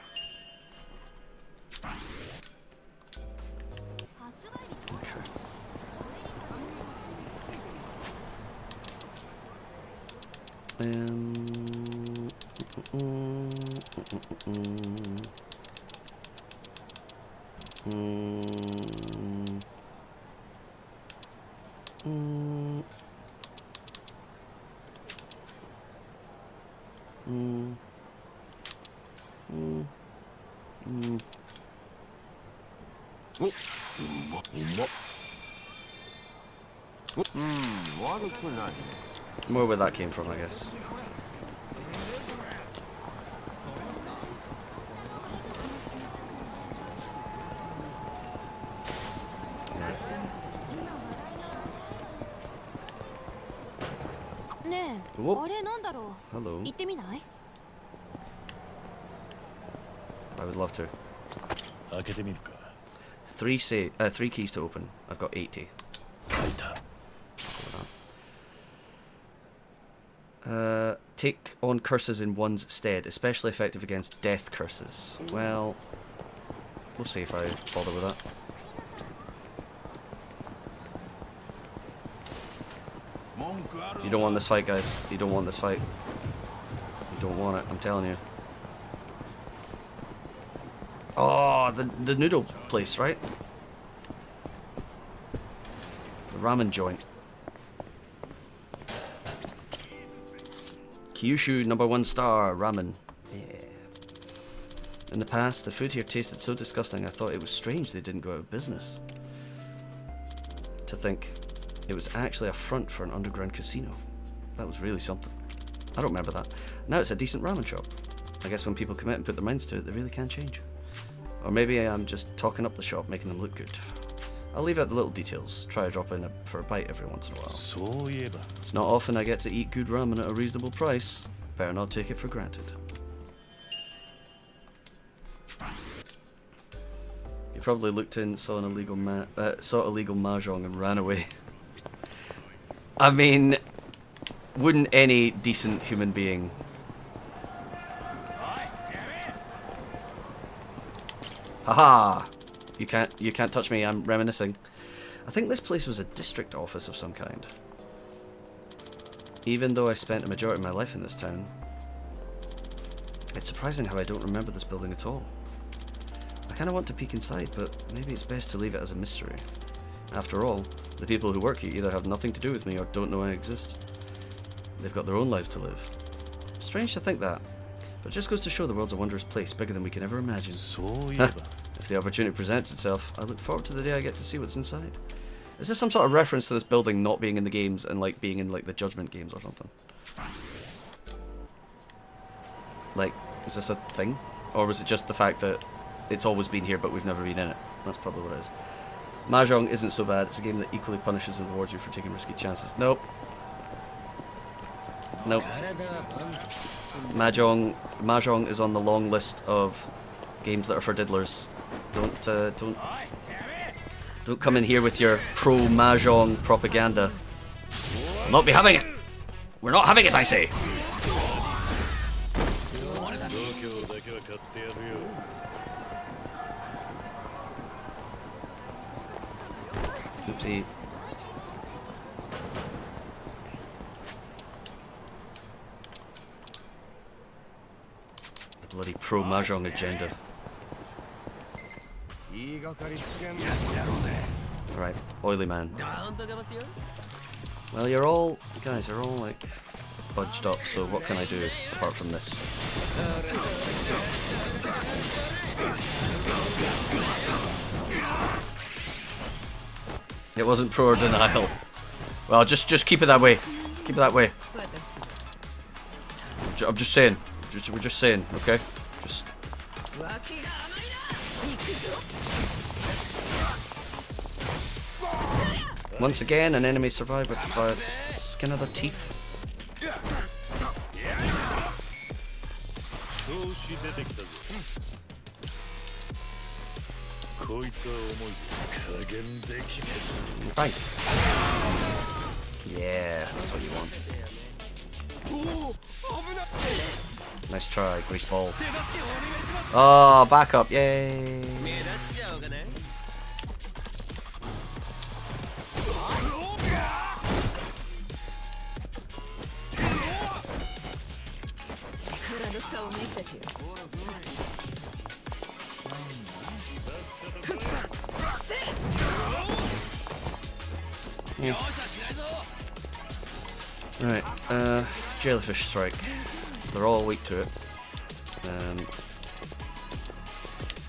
More where that came from, I guess. Whoop. Hello. I would love to. 開けてみるか。 Three keys to open. I've got 80. 開いた。 Take on curses in one's stead, especially effective against death curses. Well, we'll see if I bother with that. You don't want this fight, guys. You don't want this fight. You don't want it, I'm telling you. Oh, the noodle place, right? The ramen joint. Kyushu #1 star ramen. Yeah. In the past, the food here tasted so disgusting I thought it was strange they didn't go out of business. To think it was actually a front for an underground casino. That was really something. I don't remember that. Now it's a decent ramen shop. I guess when people commit and put their minds to it, they really can change. Or maybe I'm just talking up the shop, making them look good. I'll leave out the little details. Try to drop in for a bite every once in a while. そういえば。 It's not often I get to eat good ramen at a reasonable price. Better not take it for granted. You probably looked in, saw illegal mahjong and ran away. I mean, wouldn't any decent human being? Haha! You can't touch me, I'm reminiscing. I think this place was a district office of some kind. Even though I spent a majority of my life in this town, it's surprising how I don't remember this building at all. I kind of want to peek inside, but maybe it's best to leave it as a mystery. After all, the people who work here either have nothing to do with me or don't know I exist. They've got their own lives to live. Strange to think that, but it just goes to show the world's a wondrous place, bigger than we can ever imagine. そういえば。 If the opportunity presents itself, I look forward to the day I get to see what's inside. Is this some sort of reference to this building not being in the games and like being in like the Judgment games or something? Like, is this a thing? Or was it just the fact that it's always been here but we've never been in it? That's probably what it is. Mahjong isn't so bad. It's a game that equally punishes and rewards you for taking risky chances. Nope. Nope. Mahjong is on the long list of games that are for diddlers. Don't come in here with your pro Mahjong propaganda. We'll not be having it. We're not having it, I say. Oopsie. The bloody pro-mahjong agenda. Alright, oily man. Well, you're all... guys, you're all, like, budged up, so what can I do apart from this? It wasn't pro or denial. Well, just keep it that way. Keep it that way. I'm just saying. We're just saying, okay? Just... Once again, an enemy survived by the skin of their teeth. Bang. Yeah, that's what you want. Nice try, greaseball. Oh, back up, yay. Yeah. Right, jellyfish strike. They're all weak to it.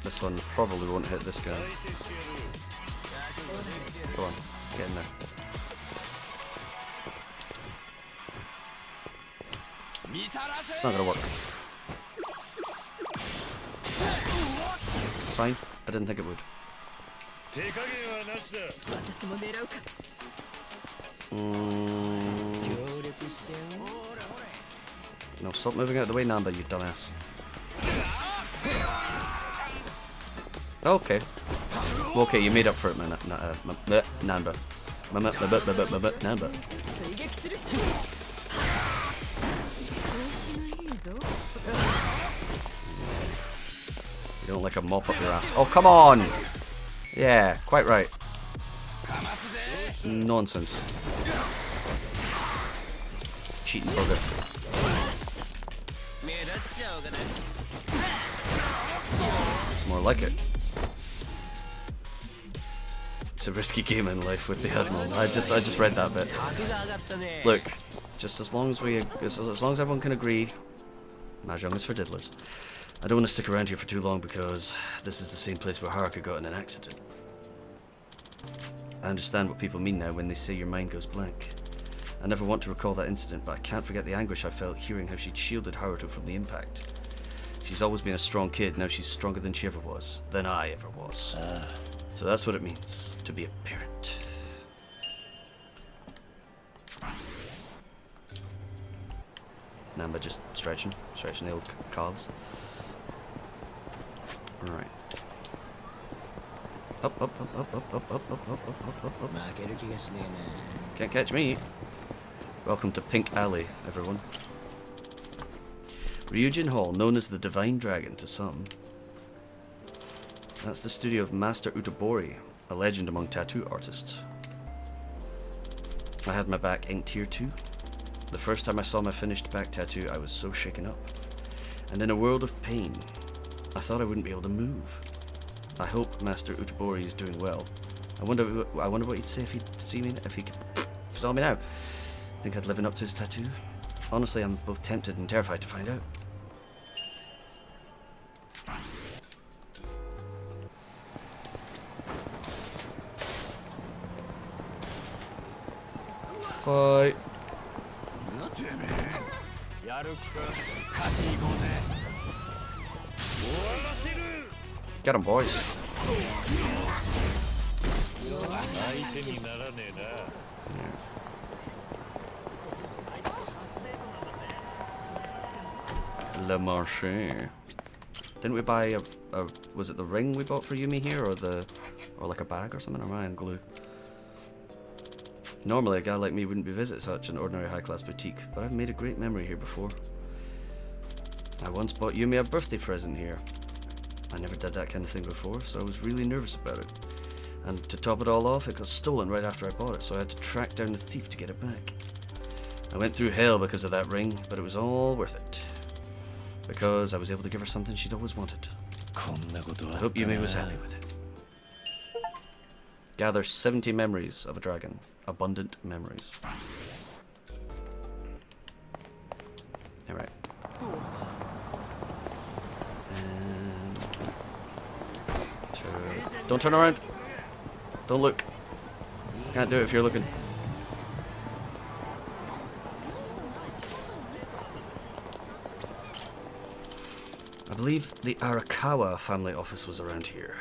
This one probably won't hit this guy. Go on, get in there. It's not gonna work. It's fine. I didn't think it would. No, stop moving out of the way, Namba, you dumbass. Okay. Okay, you made up for it, man. Namba. Namba. You don't like a mop up your ass. Oh, come on! Yeah, quite right. Nonsense. Cheating bugger. It's more like it. It's a risky game in life with the Admiral. I just read that bit. Look, just as long as everyone can agree, Mahjong is for diddlers. I don't want to stick around here for too long because this is the same place where Haruka got in an accident. I understand what people mean now when they say your mind goes blank. I never want to recall that incident, but I can't forget the anguish I felt hearing how she'd shielded Haruto from the impact. She's always been a strong kid, now she's stronger than she ever was, than I ever was. So that's what it means to be a parent. Namba just stretching the old calves. Alright. Up. Can't catch me. Welcome to Pink Alley, everyone. Ryujin Hall, known as the Divine Dragon to some. That's the studio of Master Utabori, a legend among tattoo artists. I had my back inked here too. The first time I saw my finished back tattoo, I was so shaken up. And in a world of pain, I thought I wouldn't be able to move. I hope Master Utabori is doing well. I wonder what he'd say if he'd see me, if he saw me now. Think I'd living up to his tattoo? Honestly, I'm both tempted and terrified to find out. Fight. Get him, boys. Le Marché. Didn't we buy a was it the ring we bought for Yumi here, or like a bag or something? Or am I in glue? Normally a guy like me wouldn't be visit such an ordinary high-class boutique, but I've made a great memory here before. I once bought Yumi a birthday present here. I never did that kind of thing before, so I was really nervous about it. And to top it all off, it got stolen right after I bought it, so I had to track down the thief to get it back. I went through hell because of that ring, but it was all worth it. Because I was able to give her something she'd always wanted. I hope Yumi was happy with it. Gather 70 memories of a dragon. Abundant memories. Alright. Don't turn around. Don't look. Can't do it if you're looking. I believe the Arakawa family office was around here.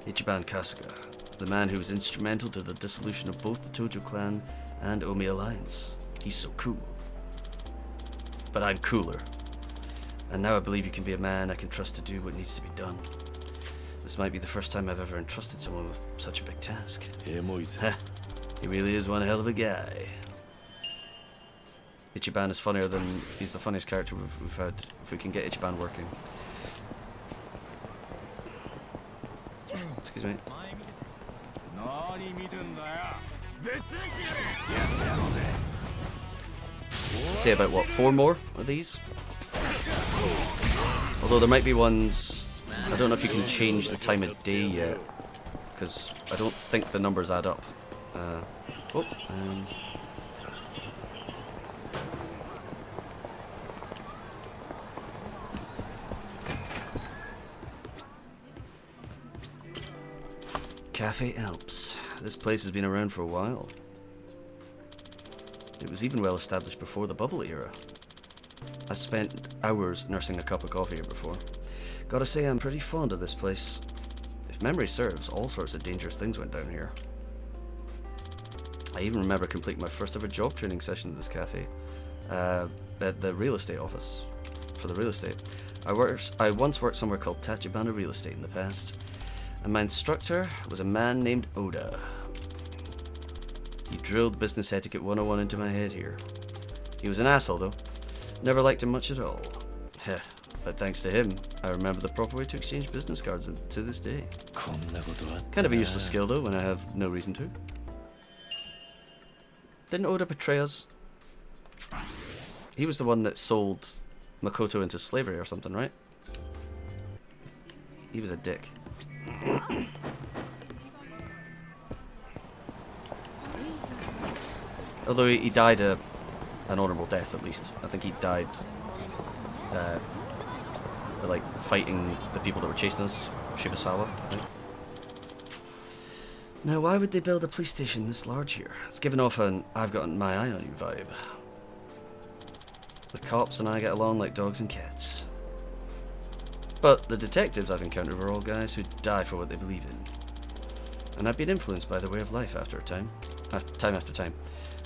Ichiban Kasuga, the man who was instrumental to the dissolution of both the Tojo clan and Omi alliance. He's so cool. But I'm cooler. And now I believe you can be a man I can trust to do what needs to be done. This might be the first time I've ever entrusted someone with such a big task. Heh, he really is one hell of a guy. Ichiban is funnier than... he's the funniest character we've had. If we can get Ichiban working. Excuse me. Let's say about, what, 4 more of these? Although there might be ones... I don't know if you can change the time of day yet. Because I don't think the numbers add up. Cafe Alps. This place has been around for a while. It was even well established before the bubble era. I spent hours nursing a cup of coffee here before. Gotta say, I'm pretty fond of this place. If memory serves, all sorts of dangerous things went down here. I even remember completing my first ever job training session at this cafe. At the real estate office. For the real estate. I once worked somewhere called Tachibana Real Estate in the past. And my instructor was a man named Oda. He drilled business etiquette 101 into my head here. He was an asshole though. Never liked him much at all. Heh, but thanks to him, I remember the proper way to exchange business cards to this day. Kind of a useless skill though, when I have no reason to. Didn't Oda betray us? He was the one that sold Makoto into slavery or something, right? He was a dick. Although he died an honourable death, at least. I think he died like fighting the people that were chasing us. Shibusawa, I think. Now, why would they build a police station this large here? It's giving off an I've got my eye on you vibe. The cops and I get along like dogs and cats. But the detectives I've encountered were all guys who die for what they believe in. And I've been influenced by their way of life after a time. Time after time.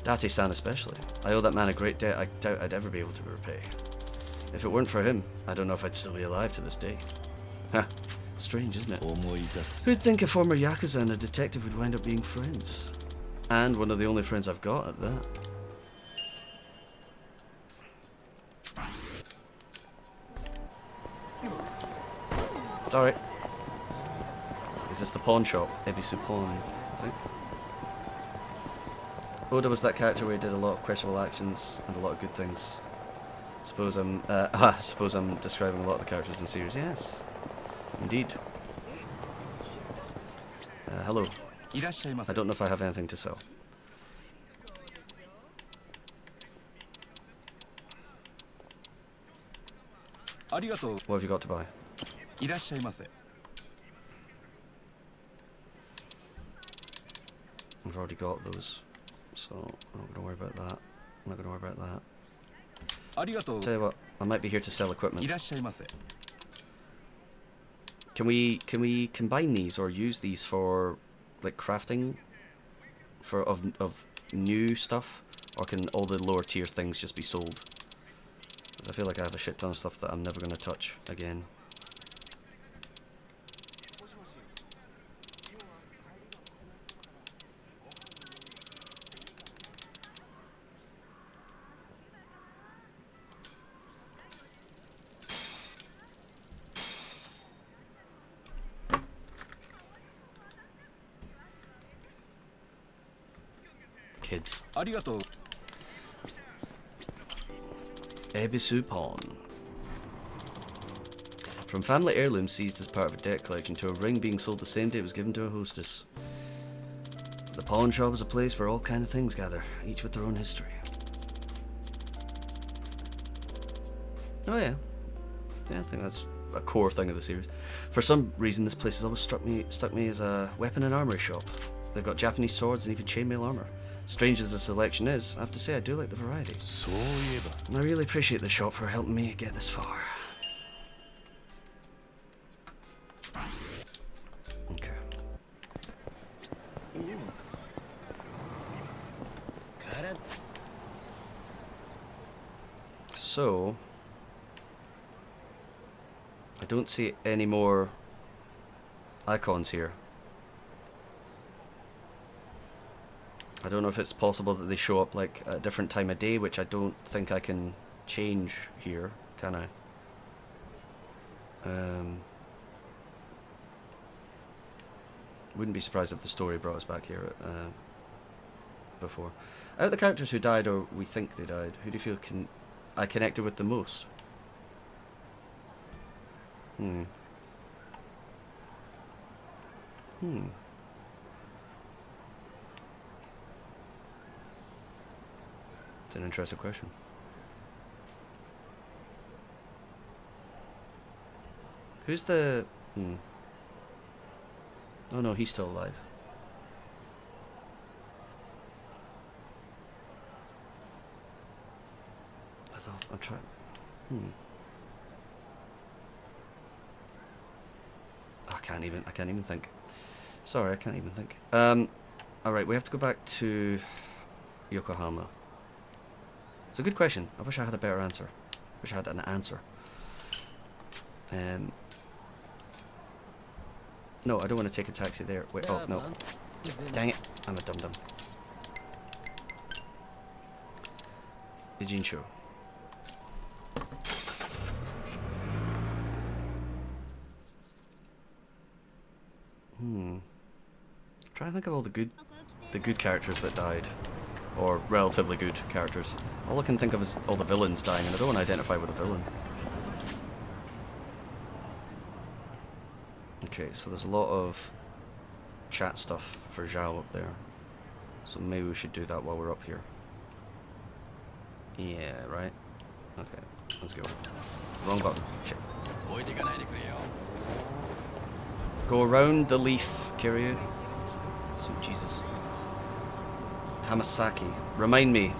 Date-san especially. I owe that man a great debt I doubt I'd ever be able to repay. If it weren't for him, I don't know if I'd still be alive to this day. Ha! Strange, isn't it? Who'd think a former Yakuza and a detective would wind up being friends? And one of the only friends I've got at that. Alright. Is this the pawn shop? Ebisu Pawn, I think. Oda was that character where he did a lot of questionable actions and a lot of good things. Suppose I'm describing a lot of the characters in the series. Yes, indeed. Hello. I don't know if I have anything to sell. What have you got to buy? I've already got those, so I'm not going to worry about that. I'm not going to worry about that. Tell you what, I might be here to sell equipment. Can we combine these or use these for like crafting of new stuff, or can all the lower tier things just be sold? Because I feel like I have a shit ton of stuff that I'm never going to touch again. kids. ありがとう。 Ebisu Pawn. From family heirloom seized as part of a debt collection to a ring being sold the same day it was given to a hostess. The pawn shop is a place where all kind of things gather, each with their own history. Oh yeah. Yeah, I think that's a core thing of the series. For some reason, this place has always stuck me as a weapon and armory shop. They've got Japanese swords and even chainmail armor. Strange as the selection is, I have to say I do like the variety. そういえば And I really appreciate the shop for helping me get this far. Okay. So, I don't see any more icons here. I don't know if it's possible that they show up like at a different time of day, which I don't think I can change here, can I? Wouldn't be surprised if the story brought us back here before. Out of the characters who died, or we think they died, who do you feel I connected with the most? It's an interesting question. Who's the... Oh no, he's still alive. I'm trying... I can't even think. Sorry, I can't even think. Alright, we have to go back to Yokohama. It's a good question. I wish I had a better answer. Wish I had an answer. No, I don't want to take a taxi there. Wait, oh, no. Dang it. I'm a dum-dum. Ijinsho. Trying to think of all the good characters that died. Or relatively good characters. All I can think of is all the villains dying, and I don't want to identify with a villain. Okay, so there's a lot of chat stuff for Zhao up there. So maybe we should do that while we're up here. Yeah, right? Okay, let's go. Wrong button. Shit. Go around the leaf, Kiryu. Sweet Jesus. Hamasaki. Remind me.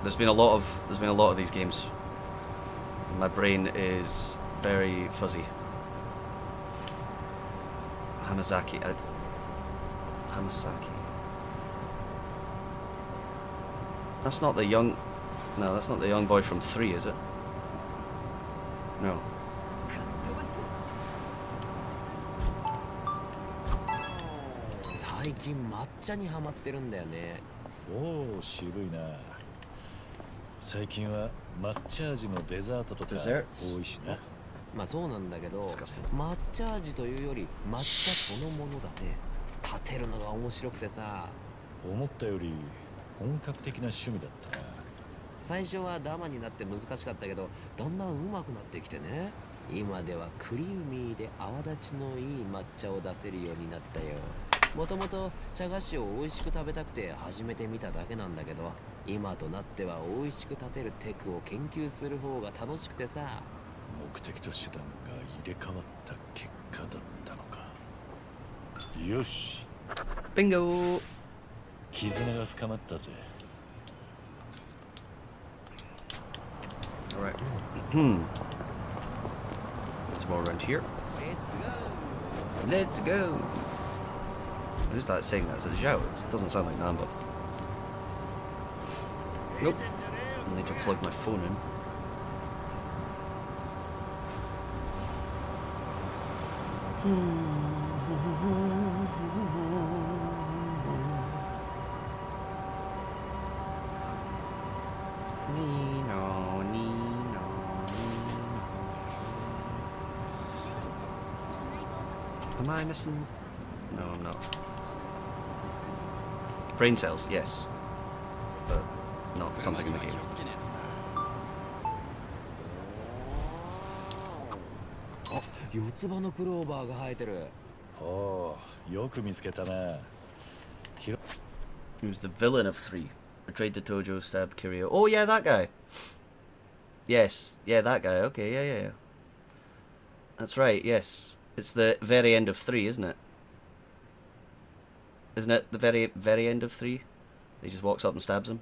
There's been a lot of these games. My brain is very fuzzy. Hamasaki. Hamasaki. That's not the young... No, that's not the young boy from 3, is it? No.おお渋いな最近は抹茶味のデザートとか多いしなまあそうなんだけど Disgusting. 抹茶味というより抹茶そのものだね立てるのが面白くてさ思ったより本格的な趣味だったな最初はダマになって難しかったけどだんだん上手くなってきてね今ではクリーミーで泡立ちのいい抹茶を出せるようになったよもともと茶菓子を美味しく食べたくて始めてみただけなんだけど今となっては美味しく立てるテクを研究する方が楽しくてさ目的と手段が入れ替わった結果だったのかよし Bingo! 絆が深まったぜ Alright. There's more around here. Let's go! Who's that saying that? Is it Zhao? It doesn't sound like Namba. Nope. I need to plug my phone in. Nino, Nino. Am I missing? No, I'm not. Brain cells, yes. But not something in the game. 四つ葉のクローバーが生えてる。おお、よく見つけたな。He was the villain of 3. Betrayed the Tojo, stabbed Kiryu. Oh yeah, that guy. Yes, yeah, that guy. Okay, yeah. That's right, yes. It's the very end of 3, isn't it? Isn't it the very end of 3? He just walks up and stabs him.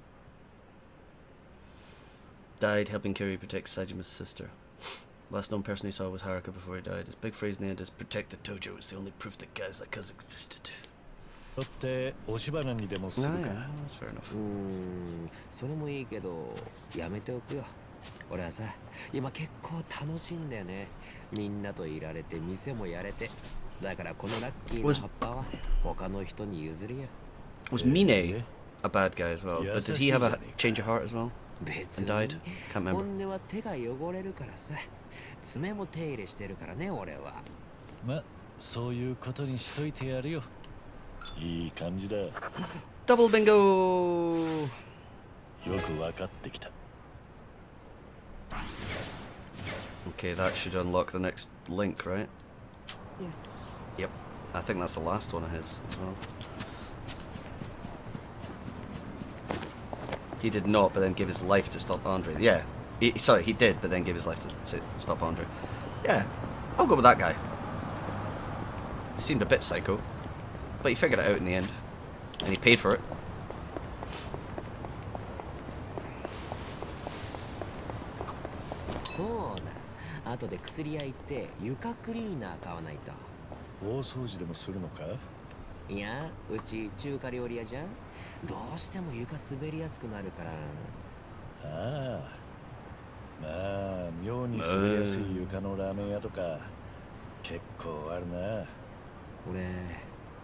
Died helping Kiryu protect Sajima's sister. Last known person he saw was Haruka before he died. His big phrase in the end is "Protect the Tojo." It's the only proof that guys like us existed. だって押し花にでもする Ah, か。 yeah, that's fair enough. それもいいけど、やめておくよ。俺はさ、今結構楽しいんだよね。みんなといられて、店もやれて。だからこのラッキーな葉っぱは他の人に譲るよ。Was Mine a bad guy as well? But did he have a change of heart as well? 別 And に died? Can't remember. 本音は手が汚れるからさ。爪も手入れしてるからね、俺は。ま、そういうことにしといてやるよ。いい感じだ。よ Double bingo! くわかってきた。Okay, that should unlock the next link, right? Yes. Yep. I think that's the last one of his as well. He did not, but then give his life to stop Andre. Yeah. Sorry, he did, but then give his life to stop Andre. Yeah. I'll go with that guy. He seemed a bit psycho, but he figured it out in the end. And he paid for it. そうだ。後で薬屋行って床クリーナー買わないと。大掃除でもするのか。いや、うち中華料理屋じゃん。どうしても床滑りやすくなるから。ああ。まあ妙に滑りやすい床のラーメン屋とか結構あるな。俺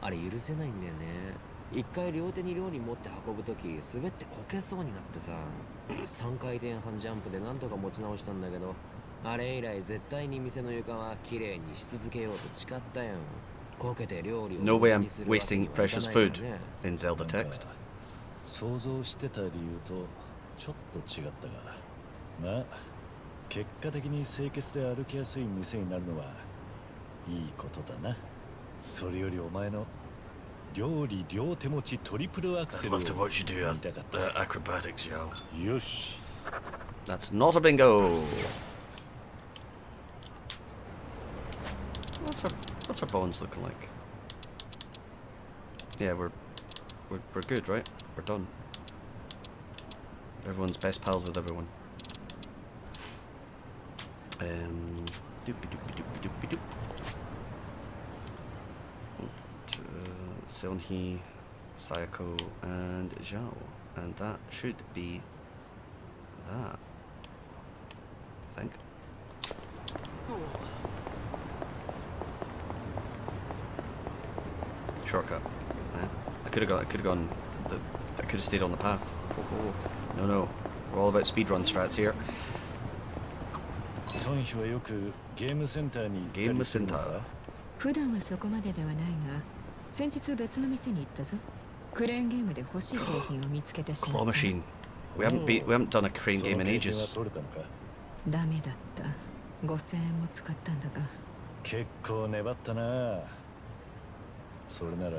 あれ許せないんだよね。一回両手に料理持って運ぶとき滑ってこけそうになってさ、3回転半ジャンプでなんとか持ち直したんだけど、あれ以来絶対に店の床は綺麗にし続けようと誓ったよ。こけて料理を No way I'm 無駄にするわけに wasting はいか precious ないから food ね。 in Zelda なんか text. 想像してた理由とちょっと違ったが、まあ結果的に清潔で歩きやすい店になるのはいいことだな。それよりお前の料理両手持ちトリプルアクセ I'd ルを love to watch you do 見たかったさ。 acrobatics, yo. よし。 That's not a bingo. What's our bonds looking like? Yeah, we're good, right? We're done. Everyone's best pals with everyone. Doopy doopy doopy doopy doop. Seonhee, Sayako, and Zhao, and that should be that. I think. Shortcut. Yeah. I could have gone. I could have stayed on the path. No. We're all about speedrun strats here. ソンヒはよくゲームセンターに行ったりするのか。ゲームセンター。普段はそこまでではないが、先日別の店に行ったぞ。クレーンゲームで欲しい景品を見つけてしま Claw った。 machine. We haven't done a crane その game in 経験は ages. 取れたのか。ダメだった。5000円も使ったんだが。結構粘ったな。それなら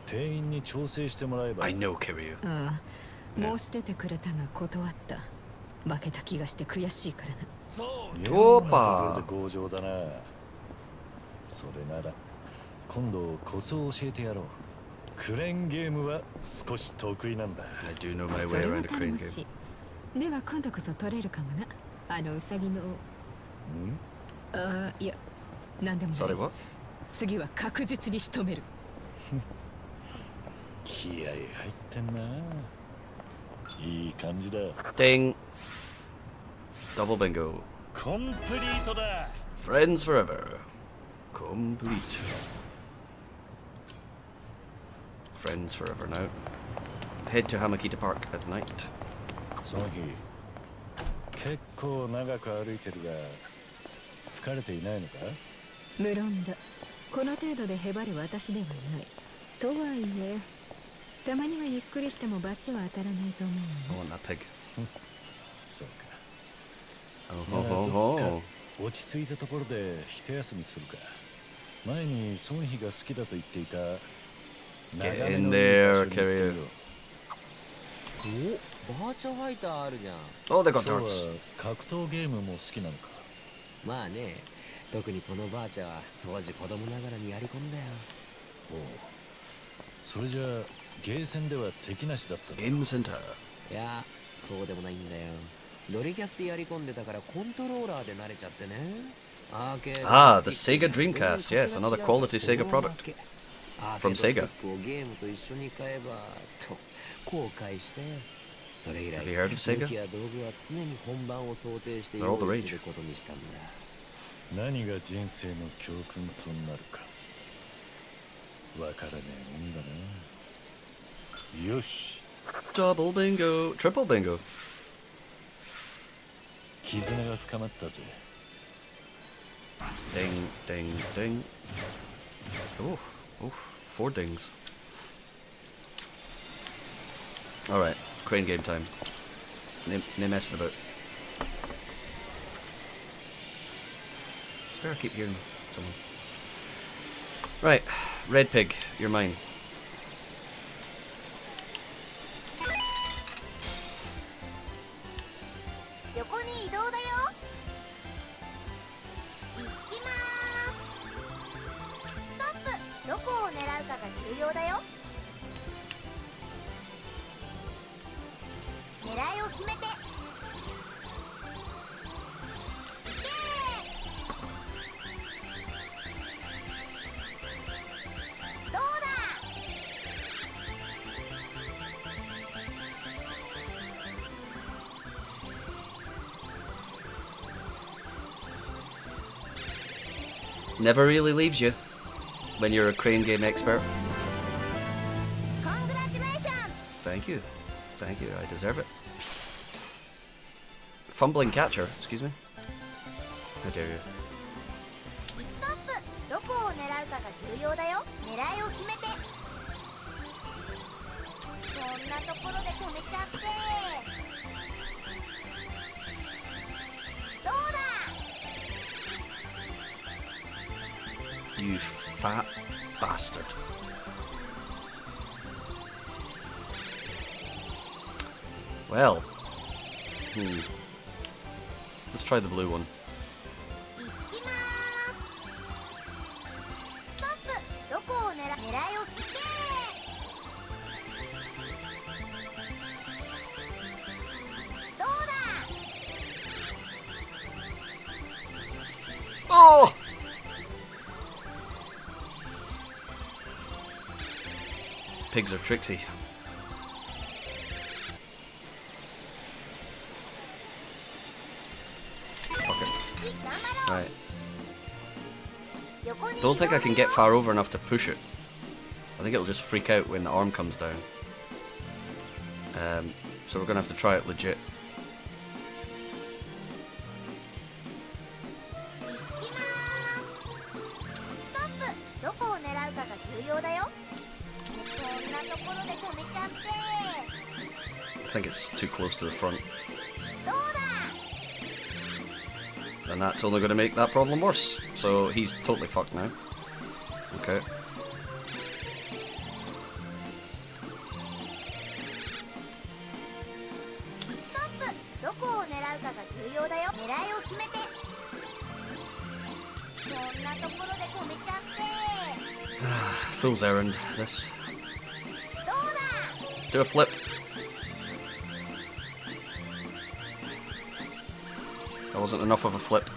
店員に調整してもらえば。 I know, Kiryu. ああ、申し出てくれたが断った。負けた気がして悔しいからな。オーパーで強情だな。それなら今度コツを教えてやろう。クレーンゲームは少し得意なんだ。 I do know my そ way れは around a 頼 crane も game. しい。では今度こそ取れるかもな。あのウサギの。ああ、いや、なんでもない。 Sorry, what? 次は確実に仕留める。気合入ってんな。いい感じだ。 Ding. Double bingo. コンプリートだ。 Friends forever. Complete. Friends forever now. Head to Hamakita Park at night. その日結構長く歩いてるが疲れていないのか。無論だ。この程度でへばる私ではない。とはいえたまにはゆっくりしても罰は当たらないと思う I want that pig. そうか。 Oh, まあ ho, どっか ho. 落ち着いたところで一休みするか。前に孫妃が好きだと言っていた Get in there, 眺めのいい場所に行ってみよ Kiryu. う。お、バーチャファイターあるじゃん。 Oh, they got 今 darts. 日は格闘ゲームも好きなのか。まあね、特にこのバーチャは当時子供ながらにやり込んだよ。おう。それじゃあゲーセンでは敵なしだったの。 Game Center. いや、そうでもないんだよ。ドリキャスでやり込んでたからコントローラーで慣れちゃってね。アーケード Ah, the スティック Sega Dreamcast. Yes, another quality Sega product. アーケ From ードスティ Sega. ックをゲームと一緒に買えばと後悔して、それ以来 Have you heard of Sega? 武器や道具は常に本番を想定して They're all the 用意 rage. することにしたんだ。何が人生の教訓となるかわからねえもんだな。よし、 Double bingo. Triple bingo. 絆が深まったぜ。 Ding, ding, ding. Oh, oh, 4 dings. Alright, crane game time. No messing about. I swear I keep hearing someone. Right, red pig, you're mine. 横に移動だよ。行きまーす。ストップ。どこを狙うかが重要だよ。狙いを決めて。どうだ。 Never really leaves you when you're a crane game expert. Congratulations! Thank you. Thank you, I deserve it. Fumbling catcher, excuse me. How dare you. ストップ。どこを狙うかが重要だよ。狙いを決めて。こんなところで止めちゃって。どうだ。 You fat bastard. Well. Let's try the blue one. 行きまーす。ストップ。どこを狙いを決めて。どうだ。 Oh! Pigs are tricksy. Fuck it. 頑張ろう。 Right. 横に移 Don't 動 think I can get far over enough to push it. I think it'll just freak out when the arm comes down. So we're gonna have to try it legit. ストップ。どこを狙うかが重要だよ。こんなところで止めちゃって。 I think it's too close to the front. どうだ。 And that's only going to make that problem worse. So he's totally fucked now. Okay. ストップ。どこを狙うかが重要だよ。狙いを決めて。こんなところで止めちゃって。 Fool's errand, this. どうだ。 Do a flip. That wasn't enough of a flip. ス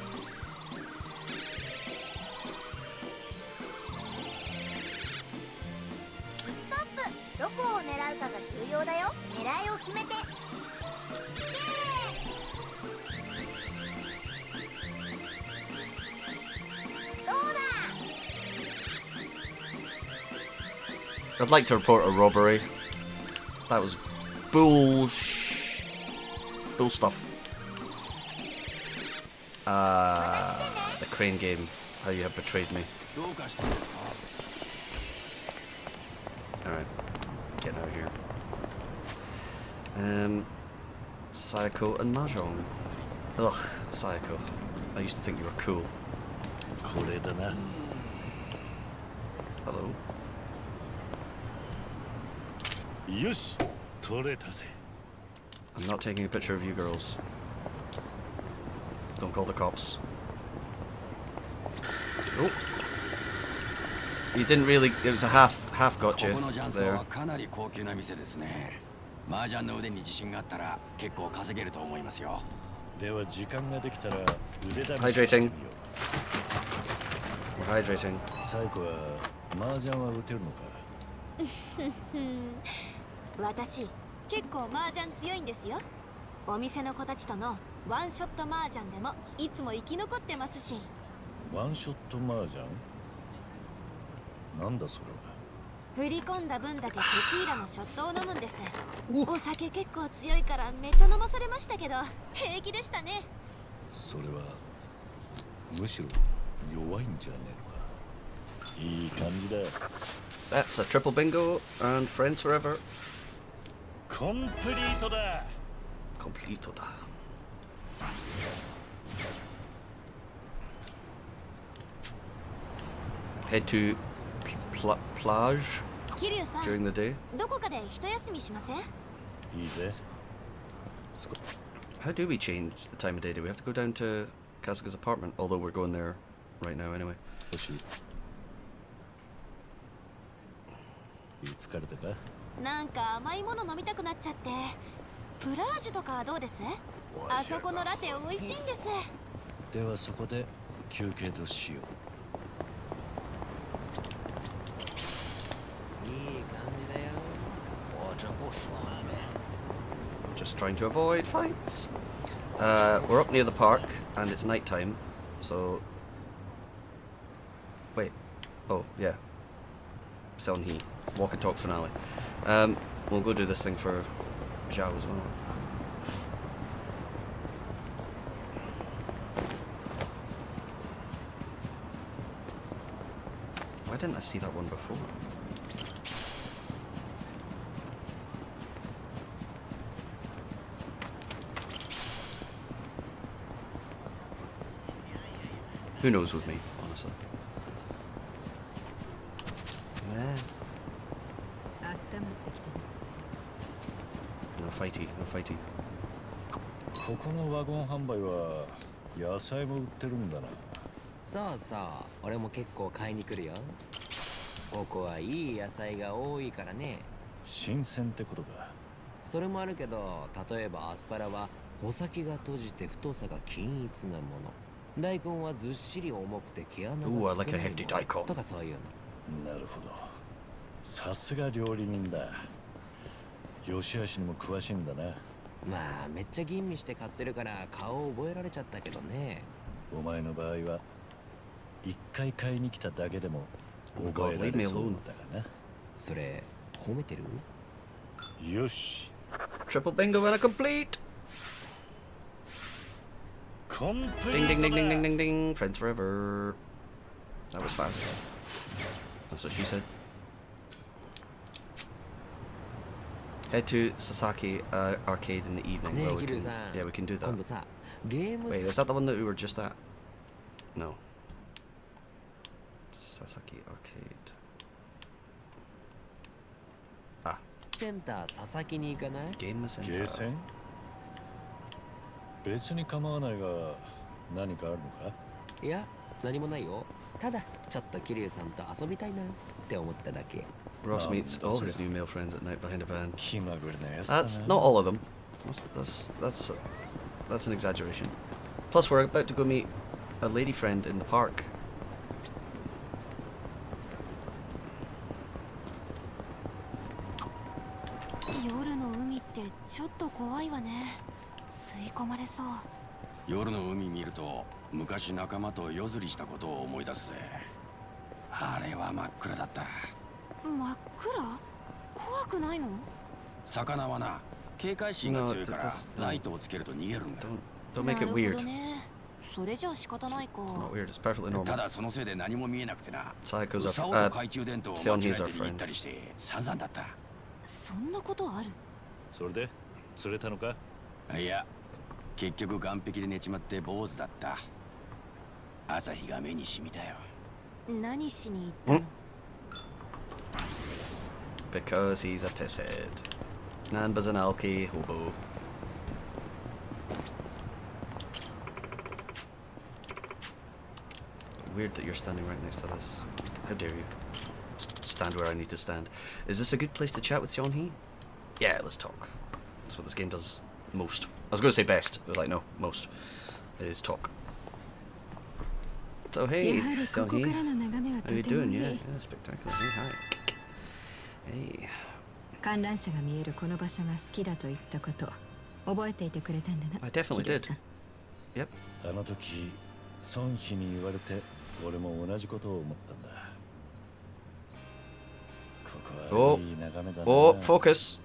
トップ。どこを狙うかが重要だよ。狙いを決めて。 どうだ。 I'd like to report a robbery. That was bull stuff. The crane game. How you have betrayed me. どうかしたんですか？ Alright. Getting out of here. Sayako and Mahjong. Ugh, Sayako. I used to think you were cool. これだな。 Hello. よし、取れたぜ。 I'm not taking a picture of you girls. Don't call the cops. Oh. You didn't really... It was a half got こ you この雀荘 there. はかなり高級な店ですね。麻雀の腕に自信があったら結構稼げると思いますよ。では時間ができたら腕試ししてみよ Hydrating. う。 We're hydrating. サイコは麻雀は打てるのか。私結構麻雀強いんですよ。お店の子たちとのワンショット麻雀でもいつも生き残ってますし。ワンショット麻雀？なんだそれは。振り込んだ分だけテキーラのショットを飲むんです。お酒結構強いからめちゃ飲まされましたけど平気でしたね。それはむしろ弱いんじゃねえのか。いい感じだ。 That's a triple bingo and friends forever. コンプリートだ。 Completo da. Head to plage 桐生さん、 during the day. どこかで一休みしません？いいぜ。 How do we change the time of day? Do we have to go down to Kasuga's apartment? Although we're going there right now anyway. よし。疲れたか？なんか甘いもの飲みたくなっちゃって。プラージュとかはどうです？あそこのラテ美味しいんです。ではそこで休憩としよう。 Just trying to avoid fights. We're up near the park and it's night time, so... Wait. Oh, yeah. Seonhee. Walk and talk finale. We'll go do this thing for Zhao as well. Why didn't I see that one before? Who knows with me, honestly. Nah, あったまってきたね。 no fighty, no fighty. ここのワゴン販売は野菜も売ってるんだな。そうそう、俺も結構買いに来るよ。ここはいい野菜が多いからね。新鮮ってことか。それもあるけど、例えばアスパラは穂先が閉じて太さが均一なもの。大根はずっしり重くて毛穴が少ない Ooh, も I like a hefty の daikon. とかそういうの。なるほど。さすが料理人だ。良し悪しにも詳しいんだな。まあめっちゃ吟味して買ってるから顔を覚えられちゃったけどね。お前の場合は一回買いに来ただけでも Oh 覚 God, えら leave me れそう alone. だがそれ褒めてる？な。よし。 Triple bingo and a complete! コンプ Ding リー ding ト ding だ。 ding ding ding ding! Friends forever! That was fast. That's what she said. Head to Sasaki arcade in the evening. ね Well, え we キル can, さん。 yeah, we can do 今 that. 度さ、ゲーム Wait, is that the one that we were just at? No. Sasaki arcade. Ah, センター佐々木に行かない？ game ゲー center. セン？別に構わないが何かあるのか？いや、何もないよ。ただ、ちょっと桐生さんと遊びたいなって思っただけ。 Ross Oh, meets all that's his new male friends at night behind a van. 気まぐれなやつだな。 That's not all of them. That's an exaggeration. Plus, we're about to go meet a lady friend in the park. 夜の海ってちょっと怖いわね。吸い込まれそう。夜の海見ると昔仲間と夜釣りしたことを思い出すぜ。あれは真っ暗だった。真っ暗？怖くないの？魚はな、警戒心が強いか No, ら that's- ライトをつけると逃げるんだ。 Don't make it なるほ weird. どね。それじゃあ仕方ないか。 It's not weird. It's perfectly た normal. だそのせいで何も見えなくてな。 Sayako's 竿 our と懐中電灯を間違 Seonhee's えて our 握った friend. りして散々だった。そんなことある？それで釣れたのか？いや、結局岸壁で寝ちまって坊主だった。朝日が目に染みたよ。何しに行ったの？ Because he's a pisshead. Nanba's an alky hobo. Weird that you're standing right next to this. How dare you? Stand where I need to stand. Is this a good place to chat with Sean He? Yeah, let's talk. That's what this game does most. I was going to say best, but like no, most. It is talk. So hey, Sean He. How are you doing? Yeah, spectacular. Hey, hi. Hey. 観覧車が見えるこの場所が好きだと言ったこと覚えていてくれたんだな。 I definitely did. Yep. あの時孫妃に言われて俺も同じことを思ったんだ。ここはいい眺めだな。Oh, focus.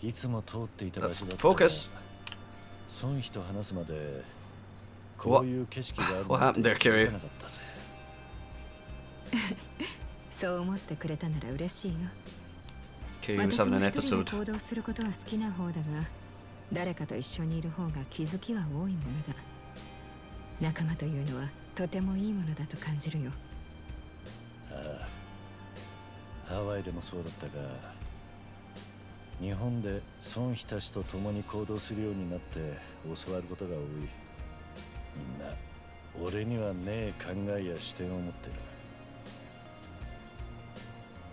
いつも通っていた場所だった。Focus. 孫妃と話すまでこういう景色がある。What happened there, Kiryu? そう思ってくれたなら嬉しいよ。 Kiryu was 私 having も an 一人 episode. で行動することは好きな方だが、誰かと一緒にいる方が気づきは多いものだ。仲間というのはとてもいいものだと感じるよ。ああ、ハワイでもそうだったが、日本で孫妃たちと共に行動するようになって教わることが多い。みんな俺にはねえ考えや視点を持ってる。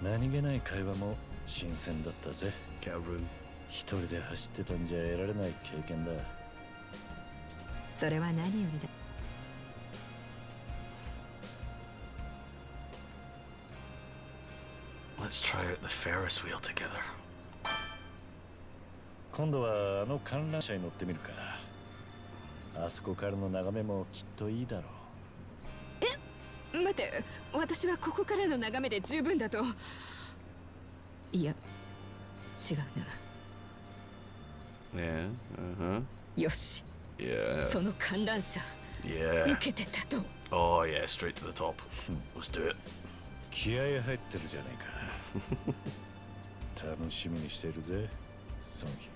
何気ない会話も新鮮だったぜ。Get a room. 一人で走ってたんじゃ得られない経験だ。それは何よりだ。Let's try out the Ferris wheel together. 今度はあの観覧車に乗ってみるか。あそこからの眺めもきっといいだろう。待って、私はここからの眺めで十分だと。いや、違うな。Yeah. Uh-huh. よし、 Yeah. その観覧車 Yeah. 受けてたと。 Oh yeah, straight to the top. Let's do it. 気合入ってるじゃないか。楽しみにしてるぜ、孫妃。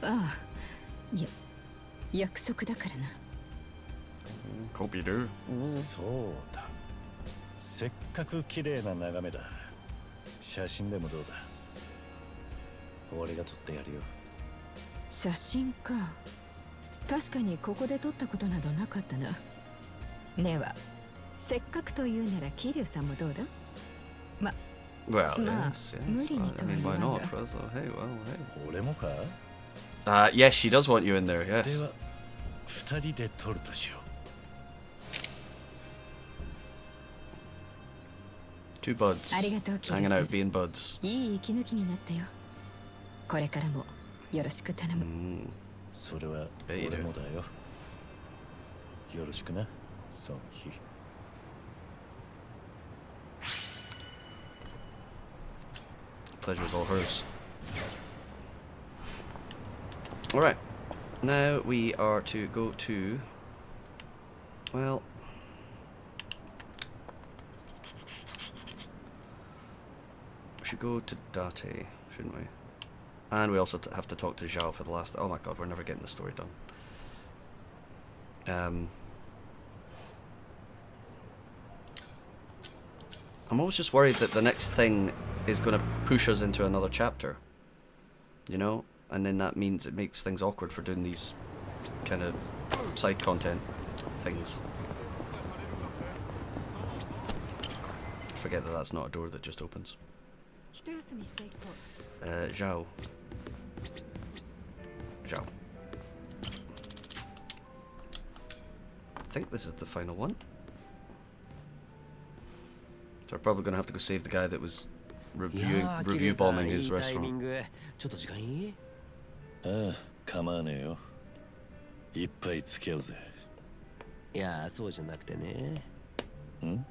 ああ、いや、約束だからな。Hope you do. そうだ。せっかく綺麗な眺めだ。写真でもどうだ。俺が撮ってやるよ。写真か。確かにここで撮ったことなどなかったな。ねえは、せっかくと言うなら桐生さんもどうだ？ Well, Ma, yes, yes. really I need to mean, why remember. not? Well, hey, well, hey. 俺もか？ Yes, she does want you in there. で Yes. は、二人で撮るとしよう。Two buds ありがとう、桐生 hanging さ out, ん。 being buds. いい息抜きになったよ。これからもよろしく頼む。それはベイル俺もだよ。よろしくな、孫妃。Pleasure is all hers. All right. Now we are to go to. Well. We should go to Date, shouldn't we? And we also have to talk to Zhao for the last. Oh my god, we're never getting the story done. I'm always just worried that the next thing is going to push us into another chapter. You know? And then that means it makes things awkward for doing these kind of side content things. Forget that that's not a door that just opens. 一休みしていこう。 Zhao. Zhao. I think this is the final one. So we're probably going to have to go save the guy that was review bombing his restaurant. ちょっと時間いい？ああ、構わねえよ。いっぱい付き合うぜ。いや、そうじゃなくてね。ん？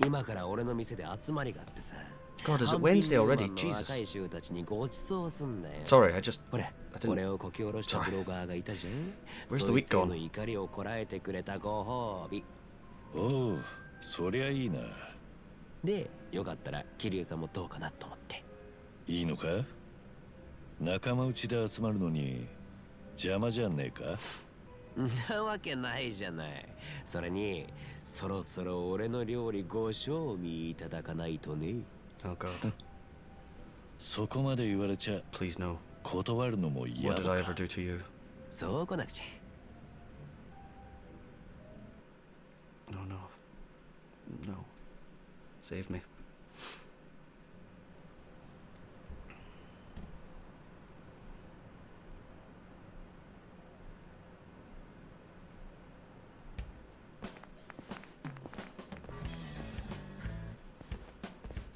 今から俺の店で集まりがあってさ。 God, is it Wednesday already? 若い Jesus. 衆たちにごちそうすんだよ。 Sorry, I just... ほれ、 I didn't... 俺をこき下ろしたブロガーがいたじゃん。 Where's the そ week いつへ gone? の怒りをこらえてくれたご褒美。おう、そりゃいいな。で、よかったら桐生さんもどうかなと思って。いいのか？仲間内で集まるのに邪魔じゃねえか？なわけないじゃない。それに、そろそろ俺の料理ご賞味いただかないとね。Oh god. そこまで言われちゃ Please no. 断るのも嫌 What だ did I か。 ever do to you? そうこなくちゃ。No, no. No. Save me.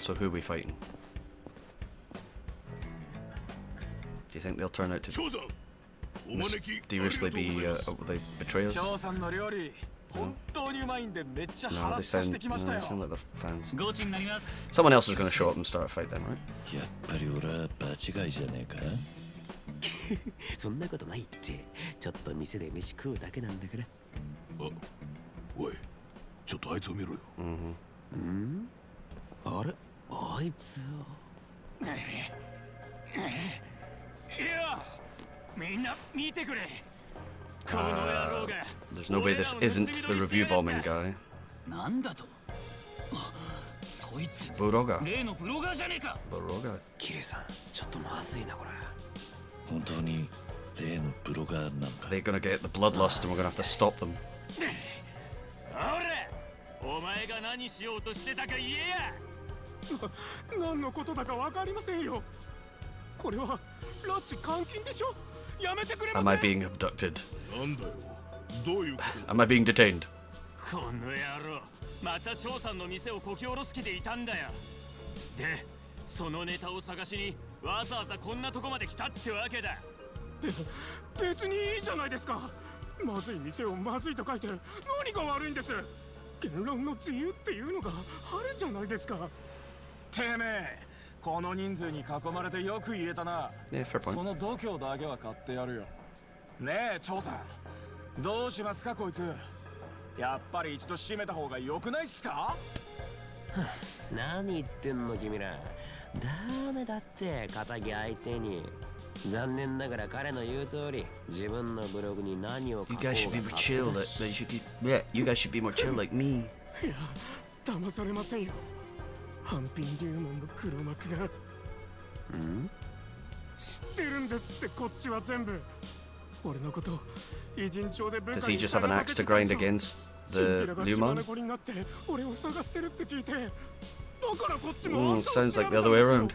So who are we fighting? Do you think they'll turn out to mysteriously be the betrayers? No, they sound like they're fans. Someone else is going to show up and start a fight then, right? やっぱり俺は場違いじゃねえか。そんなことないって。ちょっと店で飯食うだけなんだから。おい、ちょっとあいつを見ろよ。あれ、あいつを。いや、みんな見てくれ。この野郎が。There's no way this isn't the review bombing guy. なんだと。そいつ。Buroga. 例のブロガーじゃねえか。Buroga. キリさん、ちょっとまずいなこれ。本当に例のブロガーなんだ。 They're gonna get the bloodlust and we're gonna have to stop them. お前が何しようとしてたか言えや。何のことだかわかりませんよ。これは拉致監禁でしょ。やめてくれません。 Am I being abducted? なんだよ。どういうこと？ Am I being detained? この野郎、また張さんの店をこき下ろす気でいたんだよ。で、そのネタを探しにわざわざこんなとこまで来たってわけだ。別にいいじゃないですか。まずい店をまずいと書いて何が悪いんです。言論の自由っていうのがあるじゃないですか。てめえ、この人数に囲まれてよく言えたな。 Yeah, fair point. その度胸だけは買ってやるよ。ねえ、張さん、どうしますかこいつ。やっぱり一度締めた方が良くないっすか？何言ってんの君ら。ダメだって仇相手に。残念ながら彼の言う通り、自分のブログに何を書こう You が guys should be 勝 more 手 chill. だし。 You guys should be more chill like me. いや、騙されませんよ。反品流門の黒幕が。知ってるんですってこっちは全部。俺のこと偉人帳で部下 Does に he just have an axe to grind against the Luman? 子になって俺を探してるって聞いて。だからこっちも。Sounds like the other way around.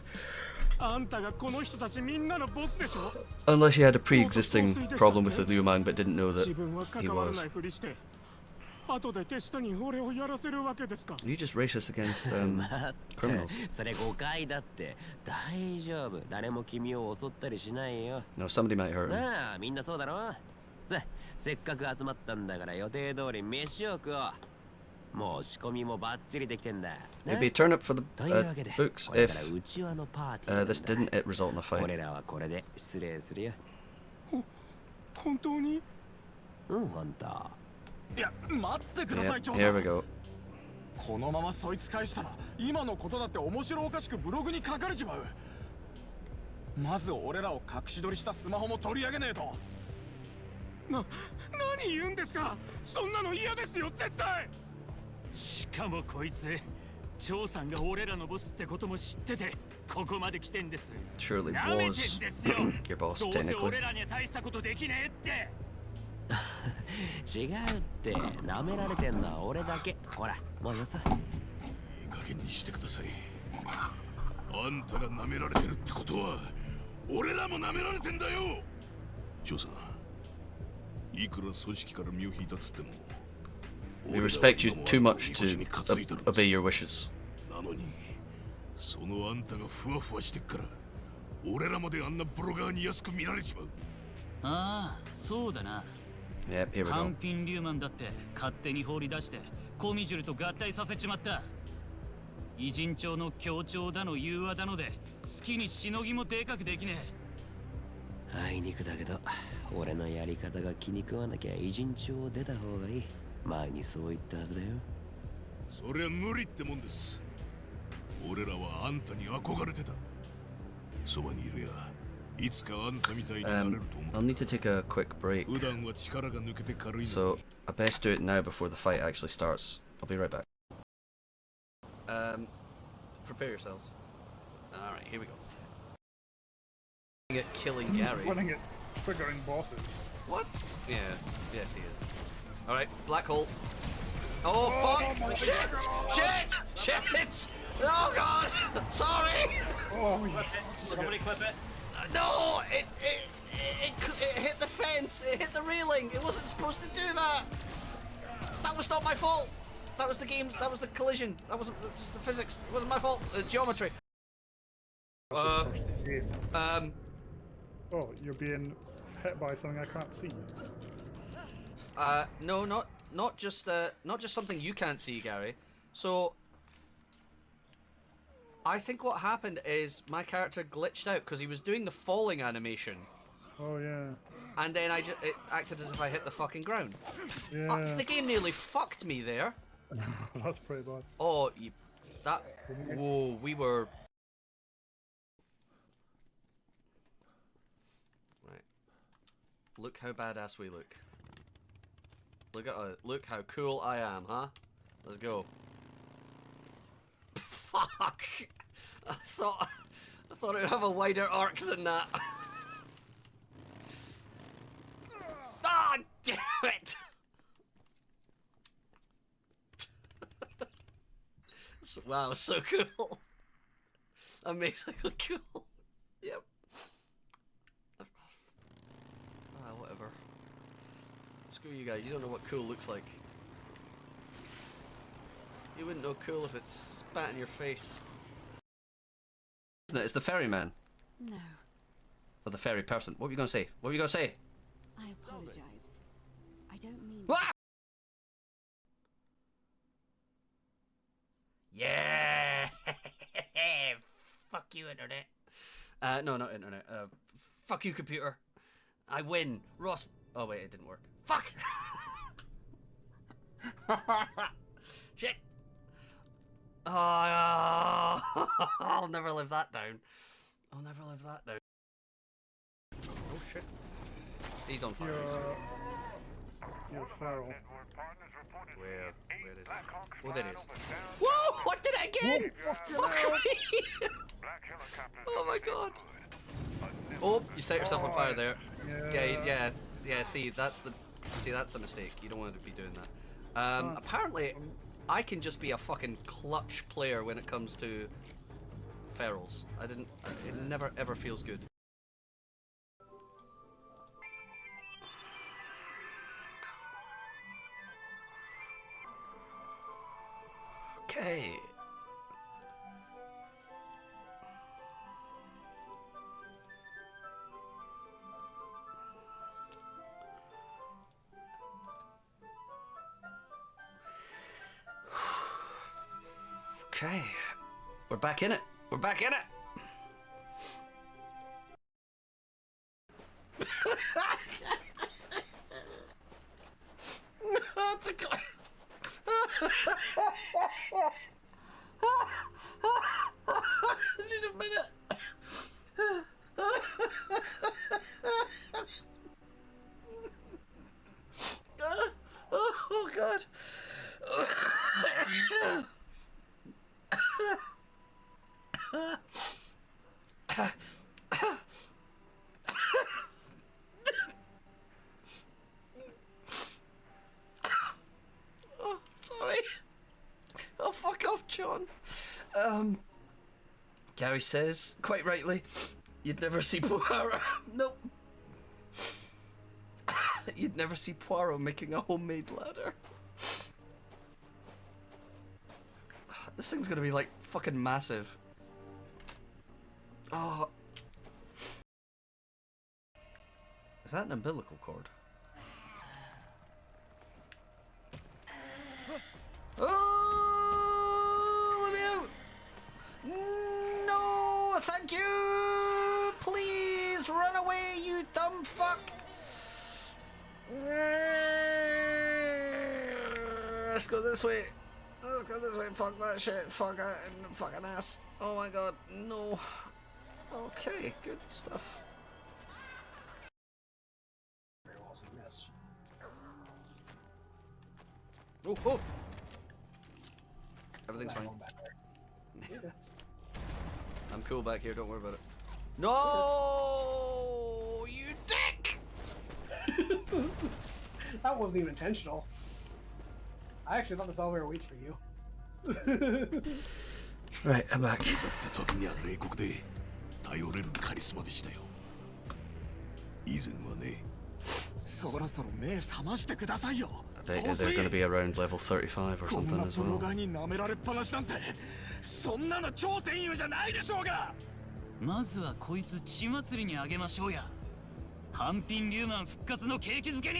あんたがこの人たちみんなのボスでしょ。 Unless he had a pre-existing problem with the Luman but didn't know that 自分は he 関わら was. ないふりして。後で手下に俺をやらせるわけですか。 Are you just racist against 待って、 criminals? それ誤解だって。大丈夫。誰も君を襲ったりしないよ。 No, somebody might hurt him. なあ、みんなそうだろ。せっかく集まったんだから予定通り飯を食おう。もう仕込みもバッチリできてんだ。 Maybe turn up for the というわけで、 books これ if からうちわのパーティーなんだ。 this didn't result in a fight. 俺らはこれで失礼するよ。本当に？本当。いや、待ってくだ Yeah, さい、張さ here ん。 we go. このままそいつ返したら今のことだって面白おかしくブログに書かれちまう。まず俺らを隠し撮りしたスマホも取り上げねえと。何言うんですか。そんなの嫌ですよ絶対。しかもこいつ、張さんが俺らのボスってことも知ってて、ここまで来てんです。 Surely なめてん was ですよ。 your boss どうせ technically. 俺らには大したことできねえって。違うって、舐められてんのは俺だけ。ほら、もうよさ。いい加減にしてください。あんたが舐められてるってことは、俺らも舐められてんだよ。ジョーさん、いくら組織から身を引いたっつっても。We respect you too much to obey your wishes. なのに、そのあんたがふわふわしてっから、俺らまであんなブロガーに安く見られちまう。ああ、そうだな。Yep, here we ハ go. ンピンリューマンだって勝手に放り出してコミジュルと合体させちまった。偉人帳の協調だの融和だので好きにしのぎもでかくできねえ。あいにくだけど、俺のやり方が気に食わなきゃ偉人帳を出た方がいい。前にそう言ったはずだよ。そりゃ無理ってもんです。俺らはあんたに憧れてた。そばにいるや、いつかあんたみたいになれると思う。I'll need to take a quick break. 普段は力が抜けて軽いのに。 So I best do it now before the fight actually starts. I'll be right back. Prepare yourselves. Alright, here we go. At killing Gary. Winning at triggering bosses. What? Yeah, yes he is. Alright, black hole. Oh fuck! my Shit! God. Shit! Oh god! Sorry! Oh, Somebody clip it. No! It hit the fence! It hit the railing! It wasn't supposed to do that! That was not my fault! That was the game, that was the collision. That wasn't the physics. It wasn't my fault. The geometry. Oh, you're being hit by something I can't see. No, not just something you can't see, Gary. So I think what happened is my character glitched out because he was doing the falling animation. Oh yeah. And then it acted as if I hit the fucking ground. Yeah. The game nearly fucked me there. That's pretty bad. Oh, whoa, we were. Right. Look how badass we look. Look how cool I am, huh? Let's go. Fuck! I thought it would have a wider arc than that. Ah, damn it! Wow, so cool. Amazingly cool. Yep. Whatever. Screw you guys, you don't know what cool looks like. You wouldn't know cool if it spat in your face. Isn't it? It's the ferryman. No, Or the ferry person. What were you gonna say? What were you gonna say? I apologize. I don't mean. Ah! Yeah! Fuck you, internet. No, not internet. Fuck you, computer. I win. Ross. Oh, wait, it didn't work. Fuck! Shit! Oh, I'll never live that down. I'll never live that down. Oh, shit. He's on fire. You're feral. Where is it? Oh, there it is. Whoa! What did I get? Fuck me! Oh my god! Oh, you set yourself on fire there. Yeah. See, that's a mistake. You don't want to be doing that. Apparently, I can just be a fucking clutch player when it comes to ferals. It never ever feels good. Okay. Okay. We're back in it. We're back in it. I need a minute. Oh god. Oh, sorry. Oh, fuck off, John. Gary says, quite rightly, you'd never see Poirot. Nope. You'd never see Poirot making a homemade ladder. This thing's gonna be like fucking massive. Oh. Is that an umbilical cord? Oh, let me out! No, thank you! Please run away, you dumb fuck! Let's go this way. Oh, go this way. Fuck that shit. Fuck it. Fucking ass. Oh my god. No. Okay, good stuff. Very well, so we miss. Oh, oh. Everything's fine. Going back there. I'm cool back here, don't worry about it. No, you dick! That wasn't even intentional. I actually thought this elevator waits for you. Right, I'm back. いざって時には冷酷で頼れるカリスマでしたよ。以前はね。そろそろ目覚ましてくださいよ。 They're going to be around level 35 or こん something な as プロ well. ガーに舐められっぱなしなんて、そんなの超天優じゃないでしょうが。まずはこいつ血祭りにあげましょうや。単品リューマン復活の景気づけに。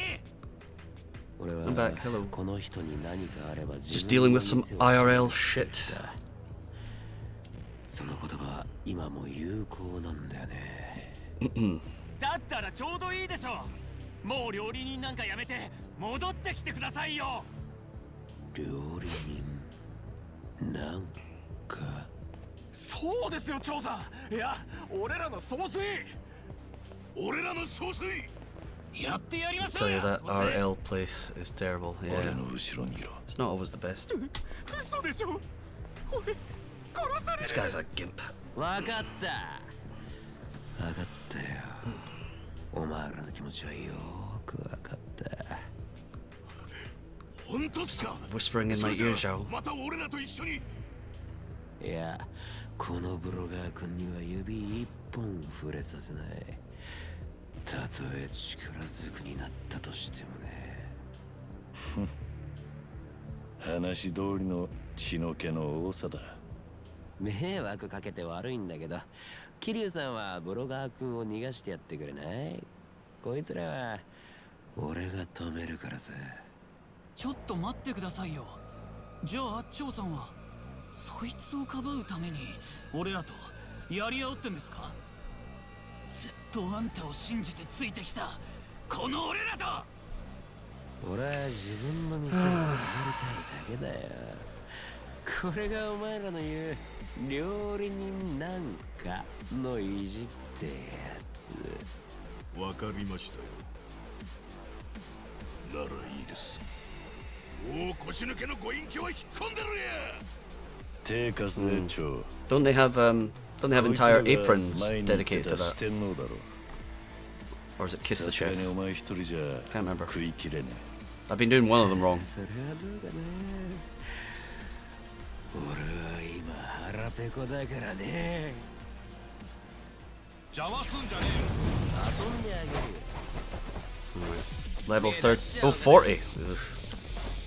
俺は I'm back, hello. この人に何かあれば Just dealing with some IRL shit. その言葉今も有効なんだよね。だったらちょうどいいでしょう。もう料理人なんかやめて戻ってきてくださいよ。料理人なんか。そうですよ、長さん。いや、俺らの総帥。俺らの総帥。やってやりま I しょ tell う you や。 that RL place is terrible. Yeah, 俺の後ろにいろ。 it's not always the best. 嘘でしょ。俺殺され This guy's a gimp. わかった。わかったよ。お前らの気持ちはよくわかった。本当っすか。 Whispering in my ear, Zhao. また俺らと一緒に。いや、このブロガー君には指一本触れさせない。たとえ力ずくになったとしてもね。話通りの血の気の多さだ。迷惑かけて悪いんだけど、桐生さんはブロガー君を逃がしてやってくれない？こいつらは俺が止めるからさ。ちょっと待ってくださいよ。じゃあ張さんはそいつをかばうために俺らとやり合おうってんですか？ずっとあんたを信じてついてきたこの俺らと。俺は自分の店に戻りたいだけだよ。これがお前らの言う料理人なんかの意地ってやつ。わかりましたよ。ならいいです。もう腰抜けのご隠居は引っ込んでるや。手貸せ長。 Don't they have entire aprons dedicated to that? 四天王だろ。 Or is it Kiss the さすが Chef? にお前一人じゃ Can't remember. 食い切れね I've been doing one of them wrong. それはどうかな。俺は今腹ペコだからね。邪魔すんじゃね遊んであげるよ。 Level 30. Oh, 40. Oof.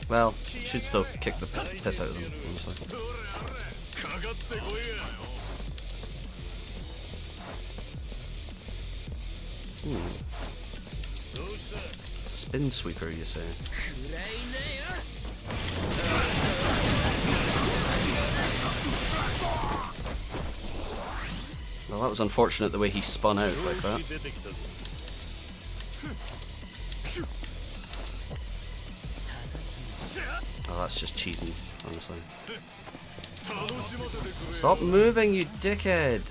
Well, should still kick the piss out of them, honestly. かかってこいや。 Spin sweeper, you say? Well, that was unfortunate the way he spun out like that. Oh, that's just cheesy, honestly. Stop moving, you dickhead!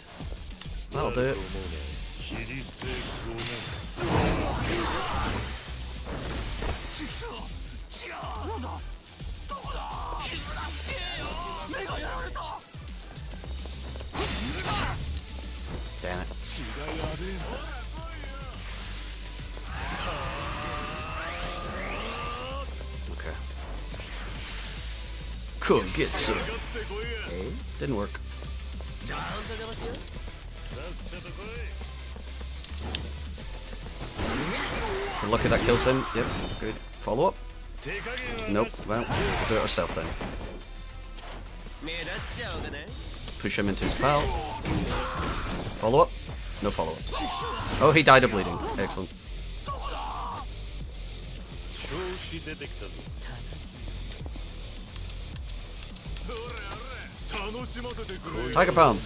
That'll do it. Damn it. Okay. Cool, get some. Didn't work. If we're lucky that kills him. Yep, good. Follow up. Nope, well, we'll do it ourselves then. Push him into his pal. Follow up. No follow up. Oh, he died of bleeding. Excellent. Tiger Palm.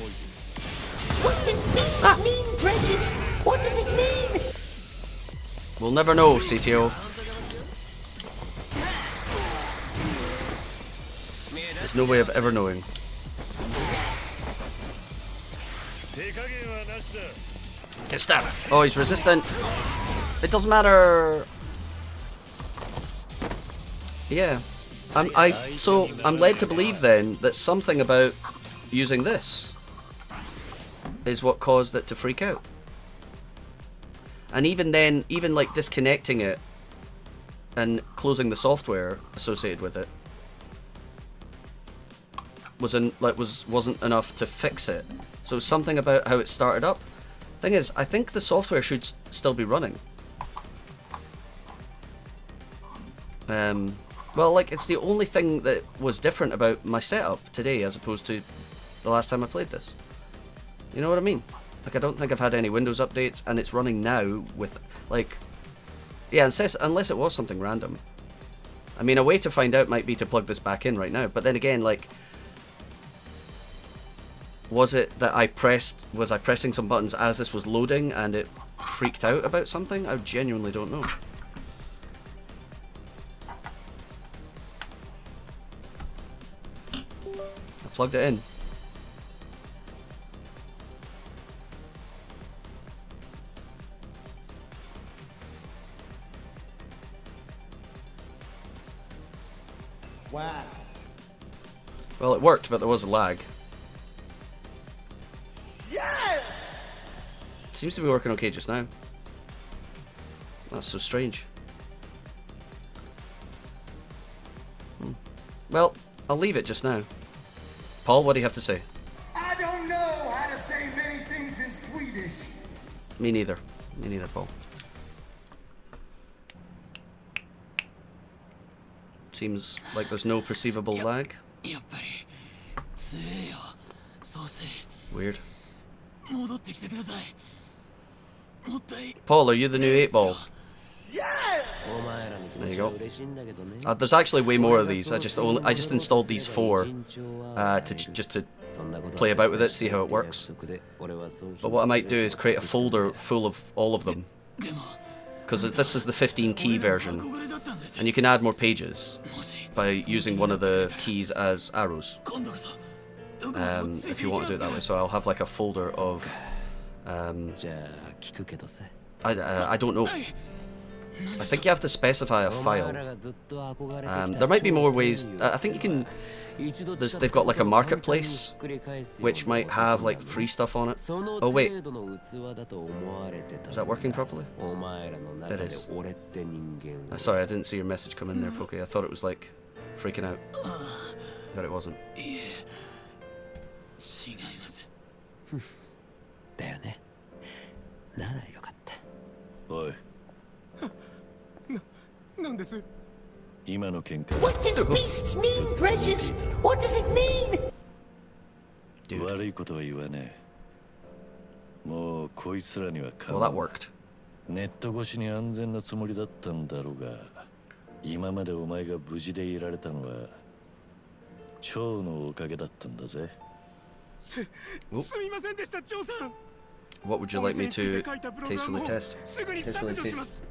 What does this mean, Bridges? What does it mean? We'll never know, CTO. There's no way of ever knowing. Get stabbed. Oh, he's resistant. It doesn't matter. Yeah. I'm led to believe then that something about using this is what caused it to freak out. And even then, even like disconnecting it and closing the software associated with it wasn't enough to fix it. So something about how it started up. Thing is, I think the software should still be running. Well, like, it's the only thing that was different about my setup today as opposed to the last time I played this. You know what I mean? Like, I don't think I've had any Windows updates, and it's running now with, like... Yeah, unless it was something random. I mean, a way to find out might be to plug this back in right now, but then again, like... Was it that was I pressing some buttons as this was loading and it freaked out about something? I genuinely don't know. I plugged it in. Wow. Well, it worked, but there was a lag. Yeah! Seems to be working okay just now. That's so strange. Well, I'll leave it just now. Paul, what do you have to say? I don't know how to say many things in Swedish. Me neither. Me neither, Paul. Seems like there's no perceivable lag. Weird. Paul, are you the new 8-ball? Yeah! There you go. There's actually way more of these. I just installed these 4 just to play about with it, see how it works. But what I might do is create a folder full of all of them, because this is the 15 key version, and you can add more pages by using one of the keys as arrows. If you want to do it that way, so I'll have like a folder of. I don't know. I think you have to specify a file. There might be more ways. I think you can. They've got like a marketplace, which might have like free stuff on it. Oh wait, is that working properly? It is. Sorry, I didn't see your message come in there, Poke. I thought it was like freaking out, but it wasn't. What does beasts mean, Regis? What does it mean? Well, that worked. ネット越しに安全なつもりだったんだろうが、今までお前が無事でいられたのは蝶のおかげだったんだぜ。すみませんでした、蝶さん。What would you like me to tastefully test? すぐに削除します。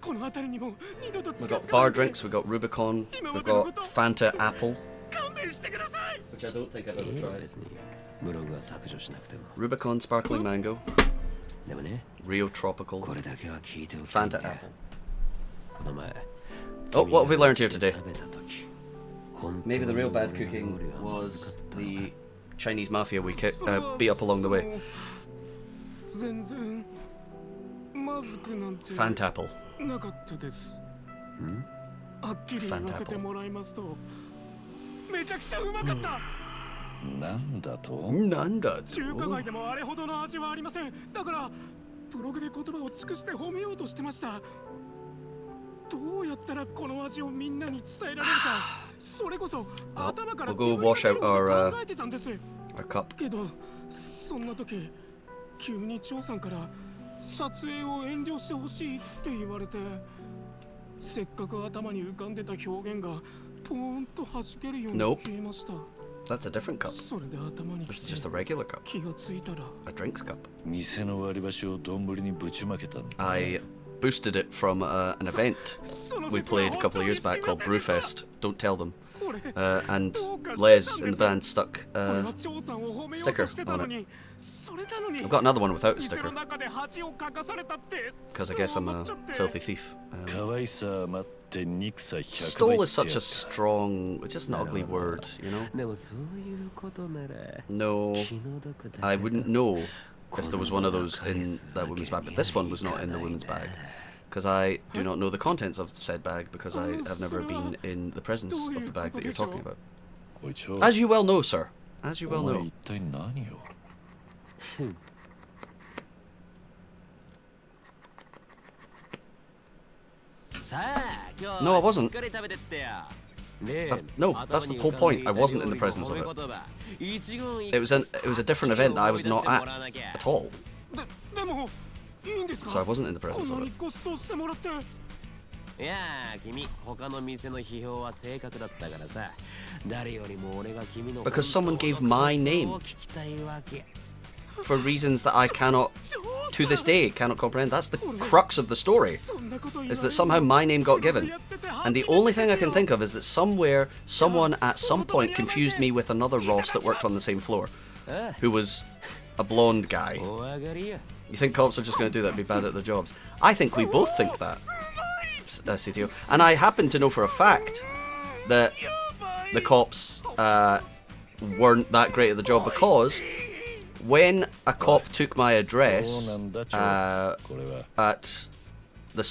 この辺りにも二度と We've got bar drinks, we've got Rubicon, we've got Fanta Apple, 勘弁してください。 which I don't think I've ever tried. Rubicon Sparkling Mango, Rio Tropical, Fanta Apple. Oh, what have we learned here today? Maybe the real bad cooking was the Chinese mafia we beat up along the way. Fanta Apple. なかったです。はっきり言わせてもらいますと、めちゃくちゃうまかった。なんだと？なんだと？中華街でもあれほどの味はありません。だからブログで言葉を尽くして褒めようとしてました。どうやったらこの味をみんなに伝えられるか、それこそ頭から考えてたんです。けどそんな時急に張さんから撮影を遠慮してほしいって言われて、せっかく頭に浮かんでた表現がポーンと弾けるように消えました。 That's a different cup. This is just a regular cup. A drinks cup. I boosted it from an event we played a couple of years back called Brewfest. Don't tell them. and Les in the band stuck a sticker on it. I've got another one without a sticker, because I guess I'm a filthy thief. Stole is such a strong, it's just an ugly word, you know? No, I wouldn't know if there was one of those in that women's bag, but this one was not in the women's bag, because I do not know the contents of said bag, because I have never been in the presence of the bag that you're talking about. As you well know, sir. As you well know. No, I wasn't. No, that's the whole point. I wasn't in the presence of it. It was a different event that I was not at all. So I wasn't in the presence of it. Because someone gave my name for reasons that I cannot, to this day, cannot comprehend. That's the crux of the story, is that somehow my name got given. And the only thing I can think of is that somewhere, someone at some point confused me with another Ross that worked on the same floor, who was a blonde guy. You think cops are just going to do that and be bad at their jobs? I think we both think that, CTO. And I happen to know for a fact that the cops weren't that great at the job, because when a cop took my address at the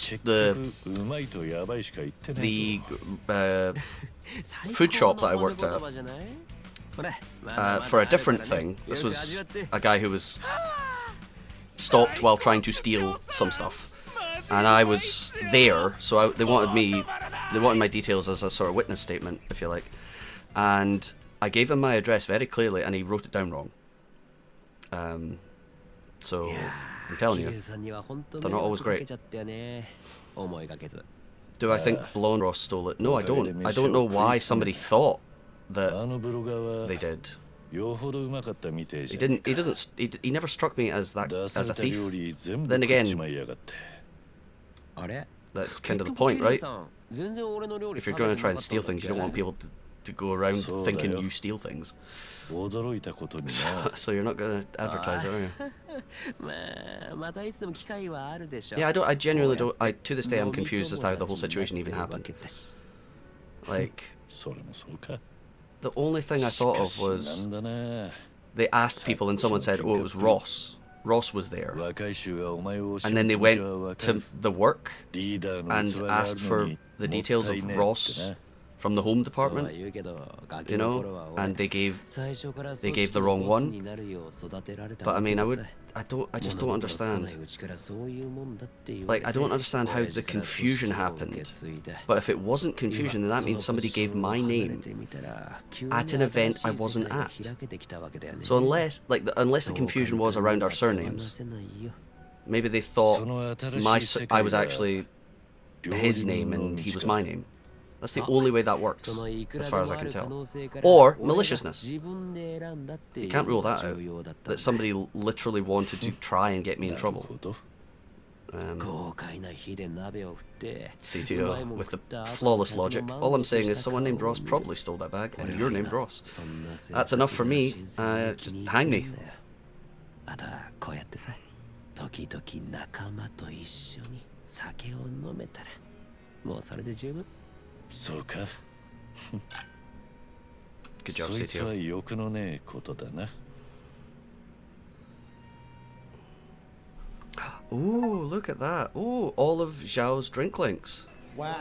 food shop that I worked at for a different thing, this was a guy who was stopped while trying to steal some stuff, and I was there, so they wanted my details as a sort of witness statement, if you like, and I gave him my address very clearly, and he wrote it down wrong. So I'm telling you, they're not always great. Do I think Blonde Ross stole it? No, I don't. I don't know why somebody thought that they did. He didn't. He doesn't. He never struck me as that, as a thief. Then again, that's kind of the point, right? If you're going to try and steal things, you don't want people to go around thinking you steal things. So you're not going to advertise it, are you? Yeah, I genuinely don't. To this day, I'm confused as to how the whole situation even happened. Like, the only thing I thought of was they asked people and someone said, "Oh, it was Ross." Ross was there, and then they went to the work and asked for the details of Ross from the home department, you know, and they gave the wrong one. But I mean, I just don't understand. Like, I don't understand how the confusion happened. But if it wasn't confusion, then that means somebody gave my name at an event I wasn't at. So unless the confusion was around our surnames, maybe they thought I was actually his name and he was my name. That's the only way that works, as far as I can tell. Or maliciousness. You can't rule that out. That somebody literally wanted to try and get me in trouble. CTO, with the flawless logic. All I'm saying is someone named Ross probably stole that bag, and you're named Ross. That's enough for me. Just hang me. そうか。 Good job, そいつは CTO. 欲のねえことだな。 Ooh, look at that. Ooh, all of Zhao's drink links. Wow.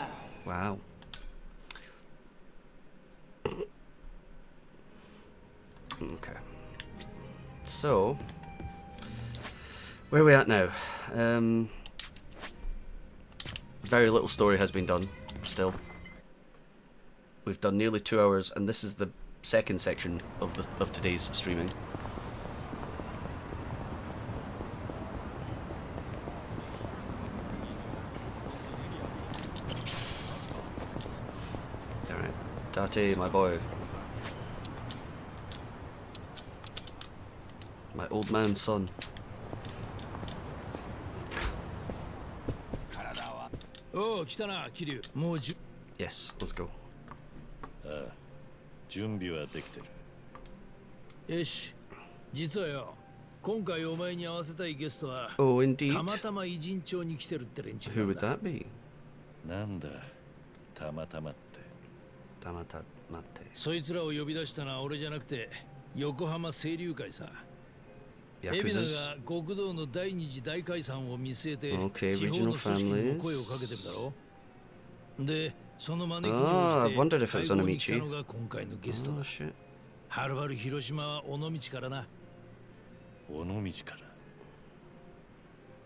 Wow. Okay. So, where are we at now? Very little story has been done. Still, we've done nearly 2 hours, and this is the second section of today's streaming. All right, Tate, my boy, my old man's son. Yes, let's go. 準備はできてる。よし、実はよ、今回お前に会わせたいゲストは Oh, indeed. たまたま偉人町に来てるって連中 Who なん would だ。 that be? なんだ、たまたまって。たまたまって。そいつらを呼び出したのは俺じゃなくて横浜清流会さ。海老名 Yakuza's. が極道の第二次大解散を見据えて Okay, 地方 regional の組織にも families. 声をかけてるだろ。で、その招きに Ah, 応 I じ wondered て if it 会 was 合に来た Onamichi. のが今回のゲスト Oh だ。 shit. はるばる広島は尾道からな。尾道から。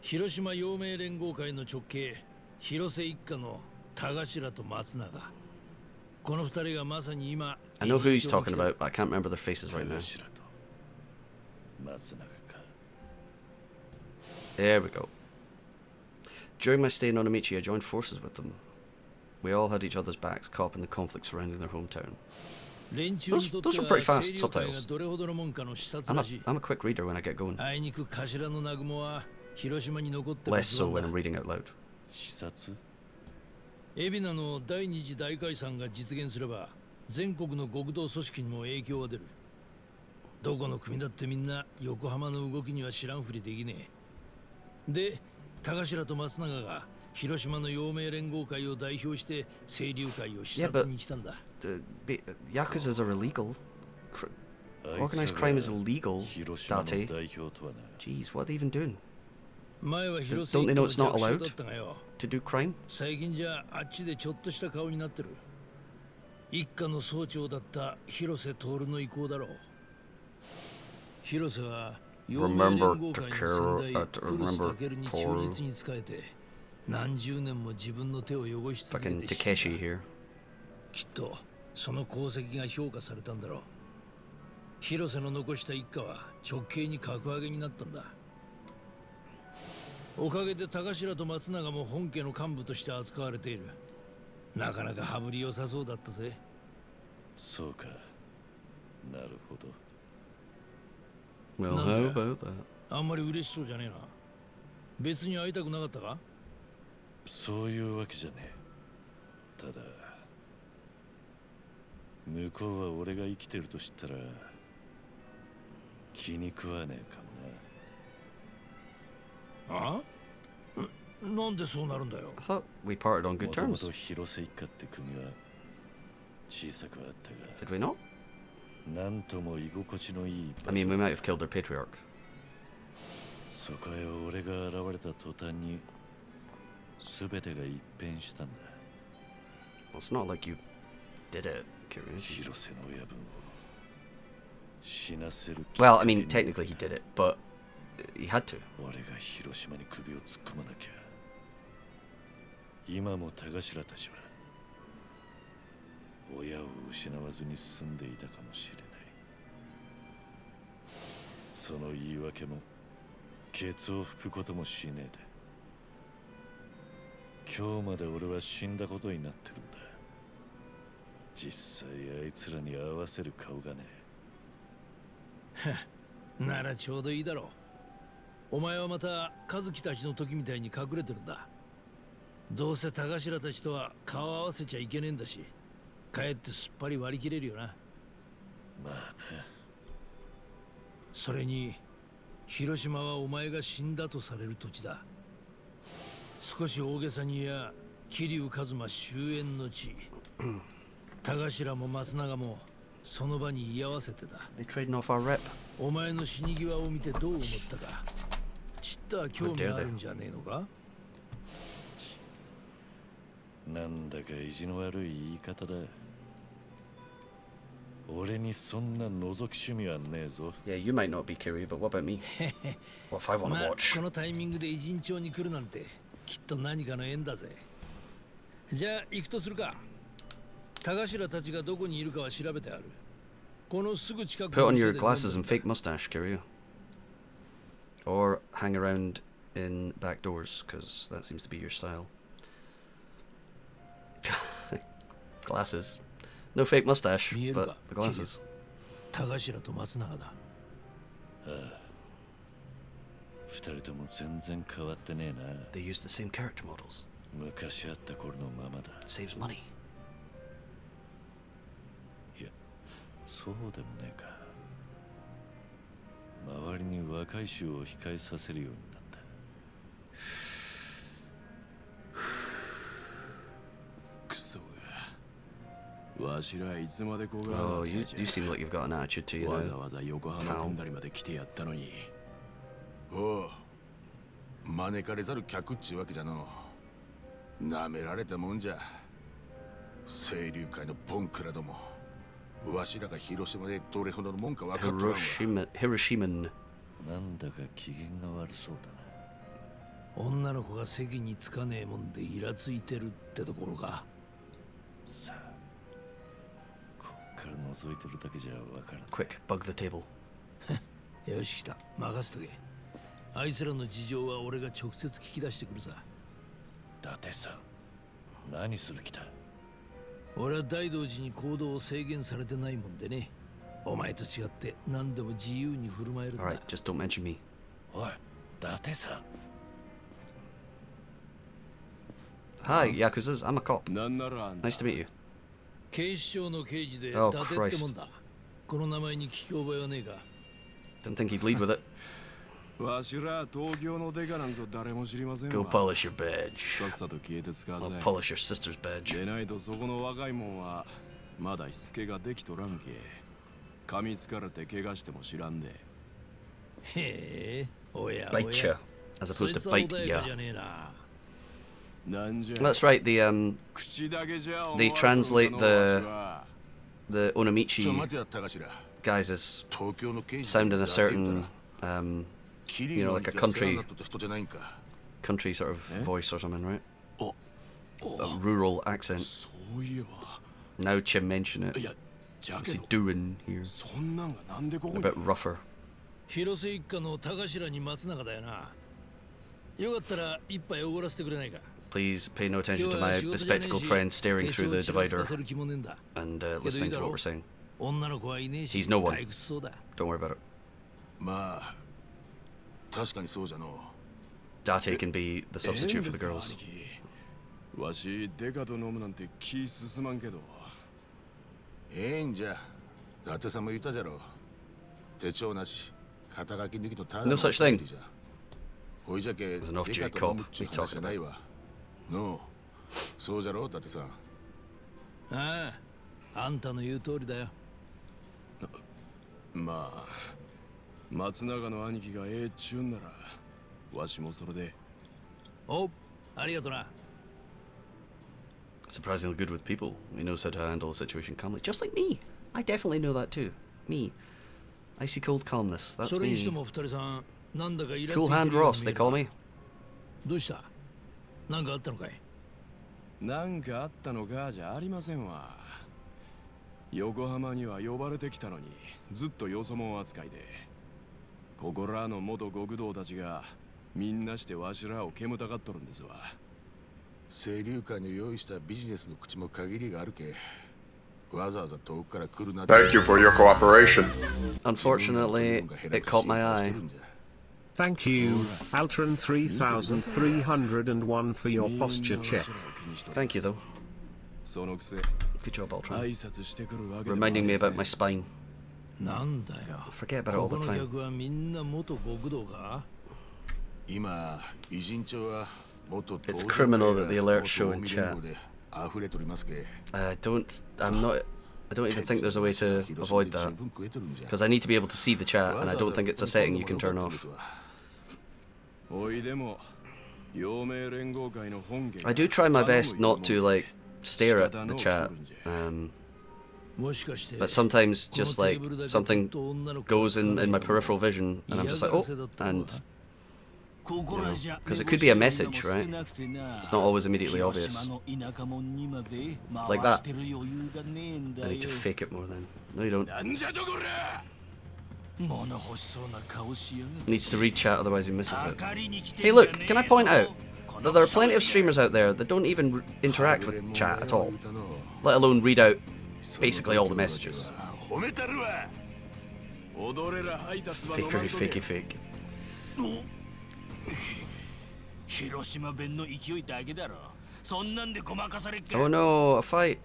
広島陽明連合会の直系広瀬一家の田頭と松永。この二人がまさに今 I know who he's talking about, but I can't remember their faces right now. 田頭と松永か。There we go. During my stay in Onamichi, I joined forces with them. We all had each other's backs, caught up in the conflict surrounding their hometown. 連中にとって Those are は pretty fast 清流会が subtitles. どれほどのもんかの視察らしい。 I'm a quick reader when I get going. あいにく頭の南雲は広島に残ってる Less はず so な when ん I'm だ。 reading out loud. 視察？海老名の第二次大解散が実現すれば全国の極道組織にも影響が出る。どこの組だってみんな横浜の動きには知らんふりできねえ。で、田頭と松永が広島の陽明連合会を代表して清流会を視察に来たんだ。Yakuzas are illegal. Organized crime is illegal, Date. Jeez, what are they even doing? 前は広瀬 Don't 一 they 家 know の it's not 弱小 allowed だったがよ。 to do crime? 最近じゃあっちでちょっとした顔になってる。一家の総長だった広瀬徹の意向だろう。広瀬は陽明連合会の先代クルスタケルに忠実に仕えて何十年も自分の手を汚し続け Fucking て Takeshi here. きっとその功績が評価されたんだろう。広瀬の残した一家は直系に格上げになったんだ。おかげで田頭と松永も本家の幹部として扱われている。なかなか羽振り良さそうだったぜ。そうか。なるほど。Well, how about that? あんまり嬉しそうじゃねえな。別に会いたくなかったか？そういうわけじゃねえ。ただ、向こうは俺が生きてると知ったら気に食わねえかもな。あ？なんでそうなるんだよ。 I thought we parted on good もとも terms. と広瀬一家って組は小さくあった Did we not? が、なんとも居心地のいい I 場 mean, we 所。 might have killed their patriarch. そこへ俺が現れた途端に全てが一変したんだ。 Well, it's not like you did it, Kiryu. 広瀬の親分を死なせる。 Well, I mean, technically he did it, but he had to. 俺が広島に首を突っ込まなきゃ、今も田頭たちは親を失わずに済んでいたかもしれない。その言い訳もケツを拭くこともしねえで、今日まで俺は死んだことになってるんだ。実際あいつらに合わせる顔がねえ。ならちょうどいいだろう。お前はまた和樹たちの時みたいに隠れてるんだ。どうせ田頭たちとは顔合わせちゃいけねえんだし、かえってすっぱり割り切れるよな。まあな。それに広島はお前が死んだとされる土地だ。少し大げさに言や桐生一馬終焉の地。田頭も松永もその場に居合わせてた。 They trading off our rep. お前の死に際を見てどう思ったか。ちったは興味あるんじゃねえのか？なんだか意地の悪い言い方だ。俺にそんな覗き趣味はねえぞ。Yeah, you might not be Kiryu, but what about me? What if I want to まあ watch? このタイミングで偉人町に来るなんてきっと何かの縁だぜ。じゃあ行くとするか。田頭たちがどこにいるかは調べてある。このすぐ近く Put の on 店 your で glasses and fake mustache, Kiryu. Or hang around in back doors, because that seems to be your style. Glasses. No fake mustache, but the glasses. 田頭と松永だ。ああ。二人とも全然変わってねえな。 They use the same character models. 昔あった頃のままだ。 Saves money. いや、そうでもねえか。周りに若い衆を控えさせるようになった。クソが。わしらいつまでこが Oh, you seem like you've got an attitude to you わざ now. わざ横浜組んだりまで来てやったのに。おう、招かれざる客っちゅうわけじゃの。なめられたもんじゃ。清流会のボンクラども。わしらが広島でどれほどのもんか分かっとらんわ。Hiroshiman. なんだか機嫌が悪そうだな。女の子が席につかねえもんでイラついてるってところか。さあ、こっから覗いてるだけじゃわからん。 Quick, bug the table. よし来た、任せとけ。あいつらの事情は俺が直接聞き出してくるさ。伊達さん、何する気だ。俺は大道寺に行動を制限されてないもんでね。お前と違って何でも自由に振る舞えるんだ。 Alright, just don't mention me. おい、伊達さん。Hi, Yakuzas. I'm a cop. なんならあんた Nice to meet you. 警視庁の刑事で伊 Oh, 達ってもんだ。この名前に聞き覚えはねえか。 Didn't think he'd lead with it. わしら東京のデカなんぞ誰も知りません Go わ。 polish your badge. さっさと消えて使わ I'll せ。 polish your sister's badge. でないとそこの若いもんはまだしつけができとらんけ。噛みつかれて怪我しても知らんで。へえ、おやお Bite や。 ya, as そい opposed つ to は bite 穏やかじ ya. ゃねえな。なんじゃ。 That's right.口だけじゃ They 思わん translate のわし the は。ちょ Onamichi 待てやったかしら。 guys as 東京の刑事 sound in a だって言う certain たら you know, like a country 人じゃないんか。 country sort of Eh? voice or something, right? お、 A rural accent. そういえば。 Now Chim mention it. いや、じゃ What's け he ど doing here? そんなんがなんでこ A こに。 bit rougher. 広瀬一家の田頭に松永だよな。よかったら一杯おごらせてくれないか。 Please pay no attention to my bespectacled friend staring through the divider 手帳をちらつかせる気もねえんだ。 and listening to what we're saying. 女の子はいねえし、 He's no one. 退屈そうだ。 Don't worry about it. まあ、確かにそうじゃの。 Date can be the substitute for the ええん girls. ですか、兄貴。わし、デカと飲むなんて気進まんけど。ええんじゃ。伊達さんも言ったじゃろ。手帳なし、肩書き抜きとただ No の such thing. じゃ。ほいじゃけ、 There's an off-duty デカと飲 cop むっちゅう we 話 talking じゃないわ。のう、そうじゃろ、伊達さん。ああ、あんたの言う通りだよ。まあ、松永の兄貴がええっちゅうんなら、わしもそれで。お、ありがとな。 Surprisingly good with people. He knows how to handle a situation calmly. Just like me. I definitely know that too. Me. Icy cold calmness. That's それにして me. も二人さん、なんだかイラついて Cool る hand ように Ross, 見え they る call な。 me. どうした？なんかあったのかい？なんかあったのかじゃありませんわ。横浜には呼ばれてきたのにずっとよそ者扱いで、ここらの元極道たちがみんなしてわしらを煙たがっとるんですわ。清流会の用意したビジネスの口も限りがあるけ、わざわざ遠くから来るな。 Thank you for your cooperation. Unfortunately, it caught my eye. Thank you, Altran 3301 for your posture check. Thank you, though. そのくせ Good job, 挨 Ultron. 拶してくるわけでも Reminding me ありませ about ん。 my spine. なんだよ。 Forget about it こ all こ the の time. 客はみんな元極道か？今、偉人帳は元 It's criminal that the alerts show in chat. 溢れとりますけ。 I don't even think there's a way to avoid that. Because I need to be able to see the chat, and I don't think it's a setting you can turn off. おいでも、陽明連合会の本家 I do try my best not to, like, stare at the chat. もしかして But sometimes just like something goes in my peripheral vision and I'm just like, oh, and because it could be a message, right? It's not always immediately obvious. Like that. I need to fake it more then. No, you don't. Needs to read chat, otherwise he misses it. Hey, look, can I point out that there are plenty of streamers out there that don't even interact with chat at all, let alone read out basically all the messages. Fakery, fakey, fake. 広島弁の勢いだけだろ。そんなんでごまかされっか。 Oh no, a fight.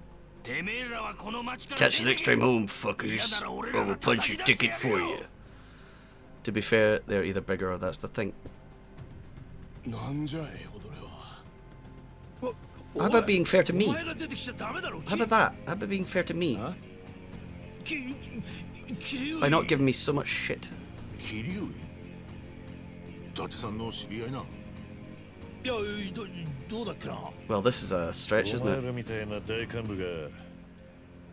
Catch the next train home, fuckers, or we'll punch your ticket for you. To be fair, they're either bigger or that's the thing. How about being fair to me? How about that? How about being fair to me? By not giving me so much shit. Well, this is a stretch, isn't it?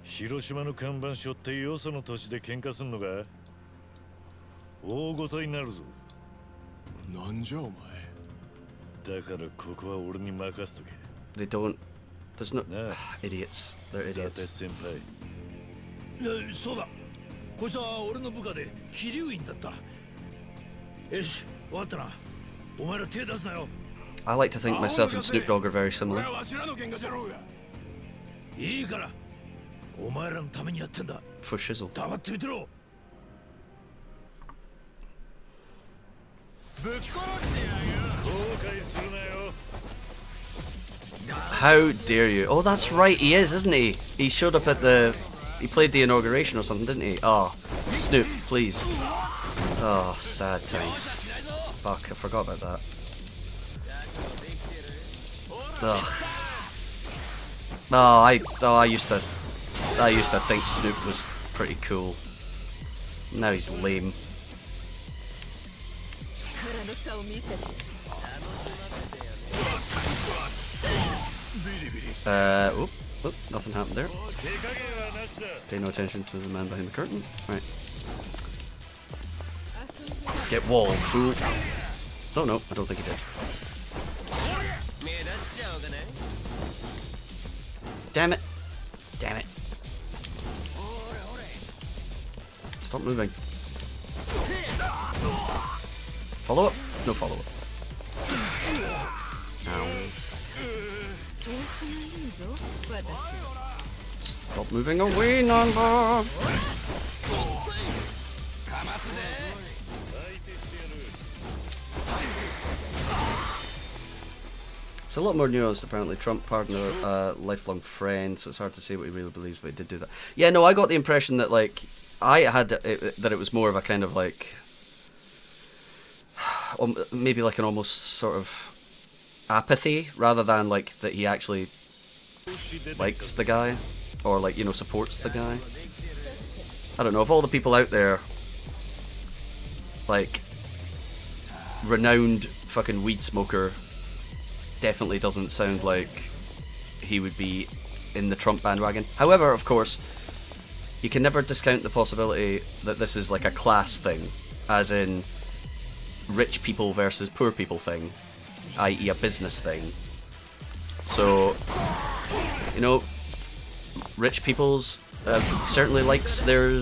広島の看板背負ってよその土地で喧嘩すんのか大ごとになるぞなんじゃお前だからここは俺に任せとけ They don't. There's no. Idiots. They're idiots. 先輩そうだこいつは俺の部下で桐生院だったよし分かったなお前ら手出すなよ I like to think myself and Snoop Dogg are very similar. いいからお前らのためにやってんだ For shizzle. 黙ってみてろ How dare you? Oh, that's right, he is, isn't he? He showed up at the... He played the inauguration or something, didn't he? Oh, Snoop, please. Oh, sad times. Fuck, I forgot about that. Ugh. I used to think Snoop was pretty cool. Now he's lame. Oop, nothing happened there. Pay no attention to the man behind the curtain. Right. Get walled, fool. Oh no, I don't think he did. Damn it. Damn it. Stop moving. Follow up? No follow up. Ow. Stop moving away, Namba! It's a lot more nuanced, apparently. Trump pardoned a lifelong friend, so it's hard to say what he really believes, but he did do that. Yeah, no, I got the impression that, like, I had that it was more of a kind of, like, maybe like an almost sort of apathy, rather than, like, that he actually likes the guy, or, like, you know, supports the guy. I don't know, of all the people out there, like, renowned fucking weed smoker definitely doesn't sound like he would be in the Trump bandwagon. However, of course, you can never discount the possibility that this is like a class thing, as in rich people versus poor people thing, i.e. a business thing. So, you know, rich people's certainly likes their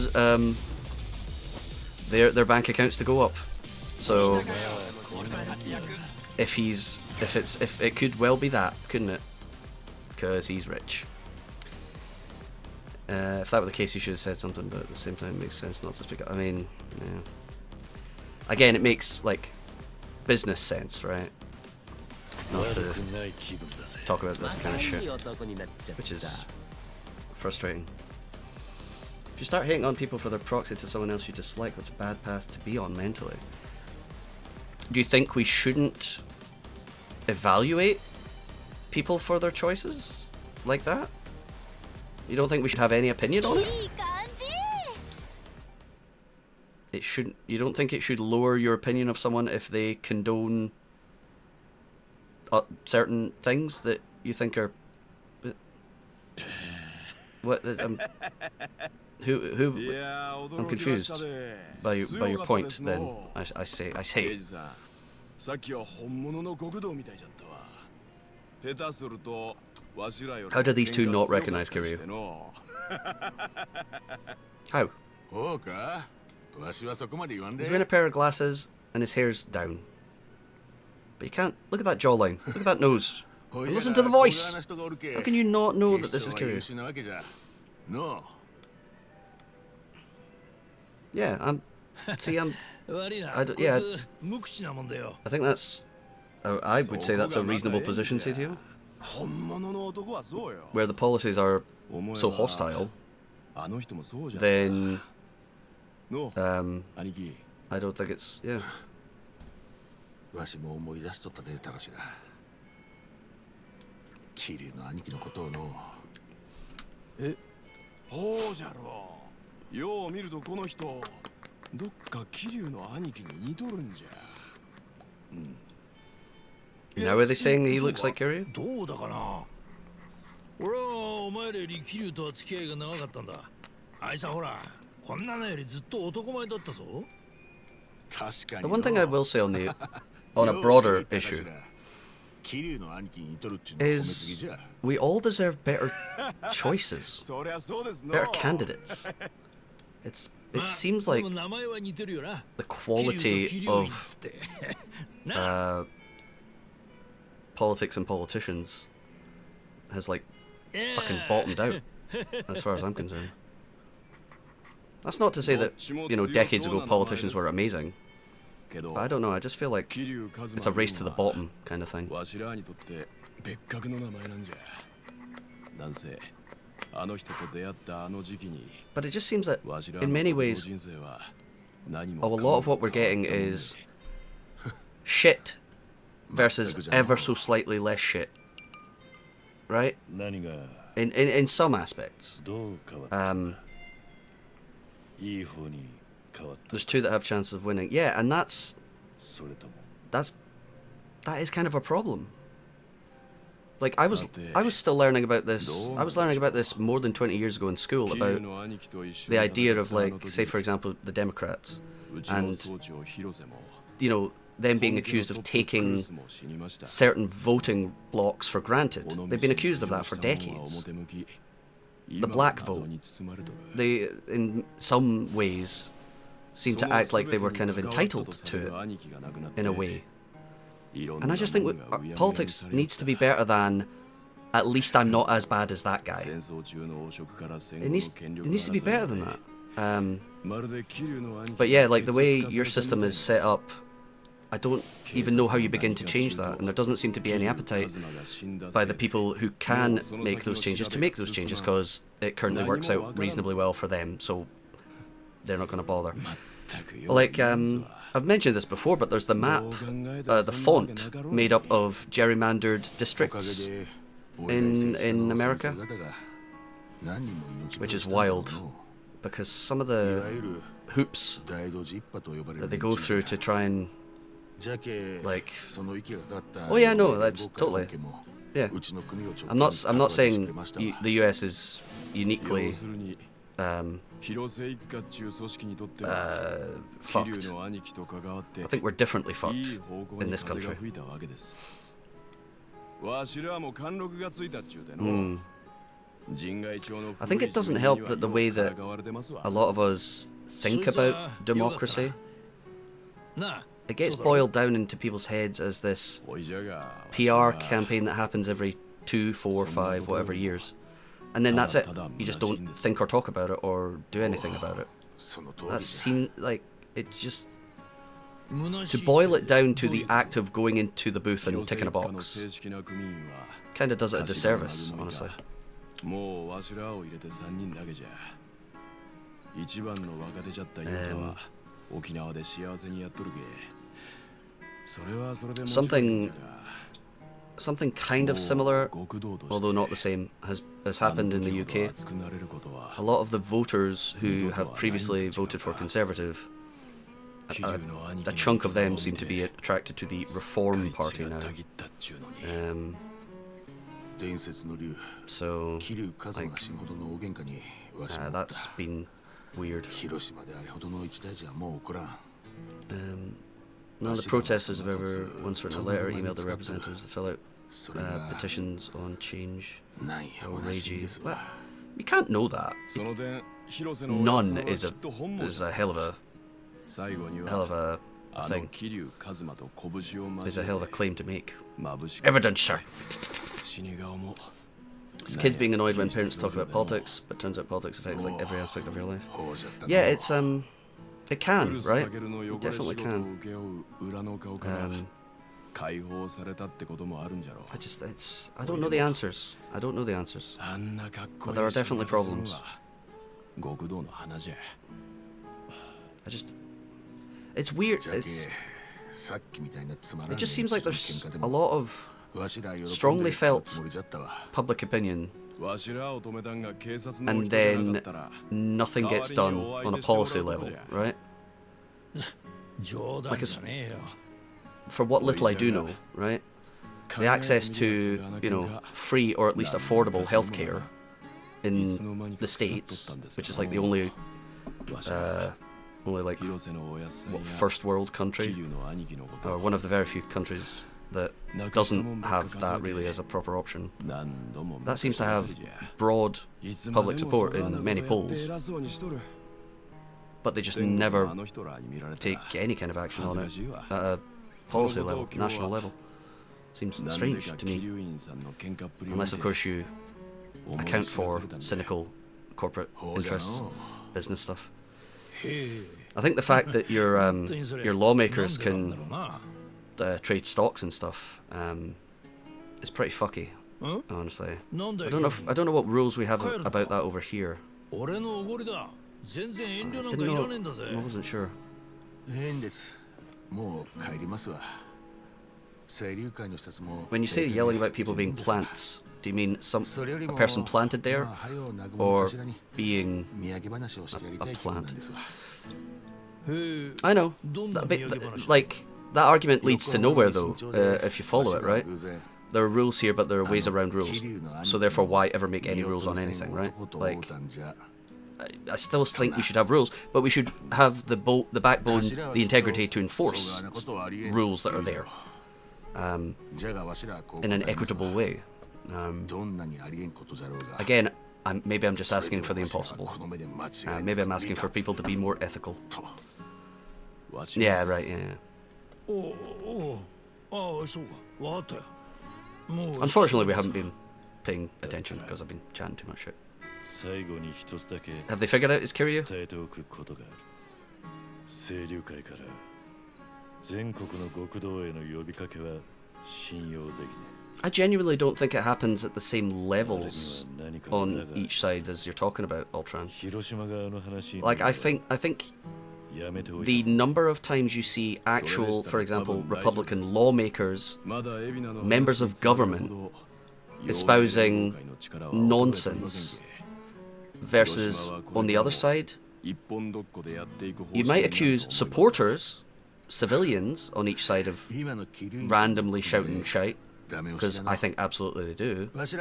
bank accounts to go up. So if it could well be that, couldn't it? Because he's rich. If that were the case, he should have said something, but at the same time, it makes sense not to speak up. I mean, yeah. Again, it makes like business sense, right? Not to talk about this kind of shit, which is frustrating. If you start hating on people for their proxy to someone else you dislike, that's a bad path to be on mentally. Do you think we shouldn't evaluate people for their choices like that? You don't think we should have any opinion on it? It shouldn't. You don't think it should lower your opinion of someone if they condone certain things that you think are. What? Who? I'm confused by your point. Then I say. How do these two not recognize Kiryu? How? He's wearing a pair of glasses and his hair's down. But you can't... Look at that jawline. Look at that nose. And listen to the voice! How can you not know that this is Kiryu? Yeah, I think that's... I would say that's a reasonable position, CTO. Where the policies are so hostile, then I don't think it's, yeah. わしも思い出しとったで高頭。桐生の兄貴のことをの。え、ほうじゃろう。よう見るとこの人、どっか桐生の兄貴に似とるんじゃ。Now are they saying he looks like Kiryu? どうだかな。俺はお前らより桐生とは付き合いが長かったんだ。あいつはほら、こんなのよりずっと男前だったぞ。確かに。 The one thing I will say on a broader issue is we all deserve better choices, better candidates. It seems like the quality of politics and politicians has like fucking bottomed out as far as I'm concerned. That's not to say that, you know, decades ago politicians were amazing. But I don't know, I just feel like it's a race to the bottom kind of thing. But it just seems that in many ways, a lot of what we're getting is shit versus ever so slightly less shit. Right? In some aspects. There's two that have chances of winning. Yeah, and that is kind of a problem. Like I was still learning about this. I was learning about this more than 20 years ago in school about the idea of, like, say for example the Democrats, and you know, them being accused of taking certain voting blocks for granted. They've been accused of that for decades. The black vote, they in some ways seem to act like they were kind of entitled to it in a way. And I just think politics needs to be better than, at least I'm not as bad as that guy. It needs to be better than that. But yeah, like the way your system is set up, I don't even know how you begin to change that, and there doesn't seem to be any appetite by the people who can make those changes to make those changes, because it currently works out reasonably well for them, so they're not going to bother. Like, I've mentioned this before, but there's the map, the font made up of gerrymandered districts in America, which is wild, because some of the hoops that they go through to try and, like, oh yeah, no, that's totally, yeah. I'm not saying the US is uniquely fucked. I think we're differently fucked in this country. I think it doesn't help that the way that a lot of us think about democracy, it gets boiled down into people's heads as this PR campaign that happens every 2, 4, 5, whatever years. And then that's it. You just don't think or talk about it or do anything about it. That seems like it just... To boil it down to the act of going into the booth and ticking a box kind of does it a disservice, honestly. Something kind of similar, although not the same, has happened in the UK. A lot of the voters who have previously voted for Conservative, a chunk of them seem to be attracted to the Reform Party now. So, like, that's been weird. None of the protesters have ever once written a letter or emailed their representatives to fill out petitions on change or rages. Well, you can't know that. None is a hell of a thing. Is a hell of a claim to make. Evidence, sir. It's kids being annoyed when parents talk about politics, but turns out politics affects like every aspect of your life. Yeah, it's it can, right? It definitely can. 解放されたってこともあるんじゃろう。 I don't know the answers. I don't know the answers. あんなかっこ But い there are い仕 definitely 事するの problems. は極道の花じゃ。 It's weird. じゃけさっきみたいなつまらん It just seems like there's 喧嘩で a も lot of わしら喜んで strongly やった felt つもりじゃったわ。 public opinion, わしらを止めたんが警察の and 人じゃなか then ったら nothing gets done on a policy level, right? 冗談じゃねえよ。 For what little I do know, right? The access to, you know, free or at least affordable healthcare in the States, which is like the only like what, first world country, or one of the very few countries that doesn't have that really as a proper option. That seems to have broad public support in many polls, but they just never take any kind of action on it at a policy level, national level. Seems strange to me, unless of course you account for cynical corporate interests, business stuff. I think the fact that your lawmakers can trade stocks and stuff is pretty fucky, honestly. I don't know what rules we have about that over here. I wasn't sure. もう帰りますわ。清流会の視察も When you say yelling about people being plants, do you mean a person planted there, or being a plant? I know. Like, that argument leads to nowhere, though, if you follow it, right? There are rules here, but there are ways around rules. So therefore, why ever make any rules on anything, right? Like, I still think we should have rules, but we should have the backbone, the integrity to enforce rules that are there in an equitable way. Again, maybe I'm just asking for the impossible. Maybe I'm asking for people to be more ethical. Yeah, right, yeah. Unfortunately, we haven't been paying attention because I've been chatting too much shit. Have they figured out it's Kiryu? I genuinely don't think it happens at the same levels on each side as you're talking about, Ultron. Like, I think the number of times you see actual, for example, Republican lawmakers, members of government, espousing nonsense versus on the other side, you might accuse supporters, civilians on each side of randomly shouting shite, because I think absolutely they do. But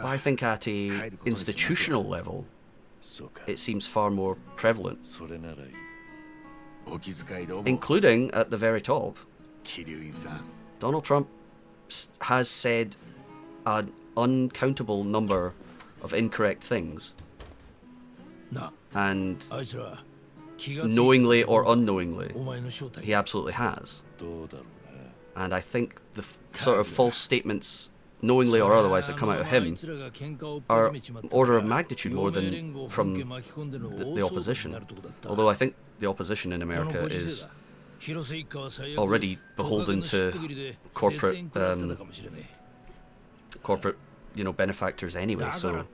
I think at a institutional level, it seems far more prevalent, including at the very top. Donald Trump has said an uncountable number of incorrect things, and knowingly or unknowingly, he absolutely has. And I think the sort of false statements, knowingly or otherwise, that come out of him are order of magnitude more than from the opposition. Although I think the opposition in America is already beholden to corporate, you know, benefactors anyway. So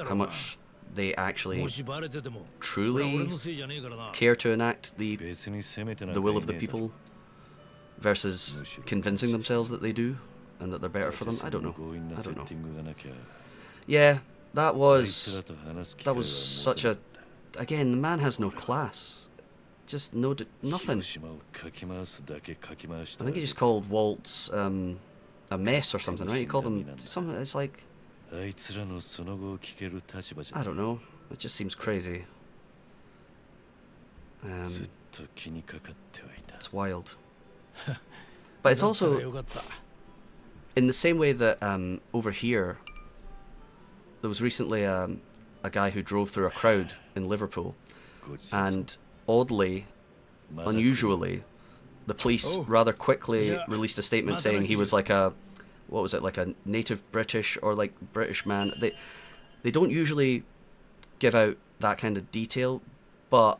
how much they actually truly care to enact the will of the people versus convincing themselves that they do and that they're better for them, I don't know. Yeah, that was such a... Again, the man has no class. Just nothing. I think he just called Waltz a mess or something, right? He called him something. It's like, I don't know. It just seems crazy. It's wild. But it's also in the same way that over here there was recently a guy who drove through a crowd in Liverpool, and oddly, unusually, the police rather quickly released a statement saying he was like a, what was it, like a native British or like British man. They don't usually give out that kind of detail, but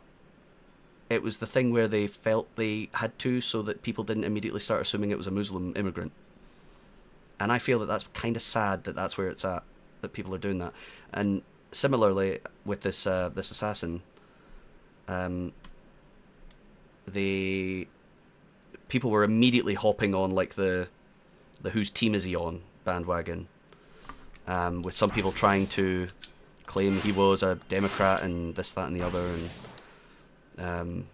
it was the thing where they felt they had to, so that people didn't immediately start assuming it was a Muslim immigrant. And I feel that that's kind of sad that that's where it's at, that people are doing that. And similarly with this this assassin, people were immediately hopping on like the whose team is he on bandwagon, with some people trying to claim he was a Democrat and this, that, and the other, and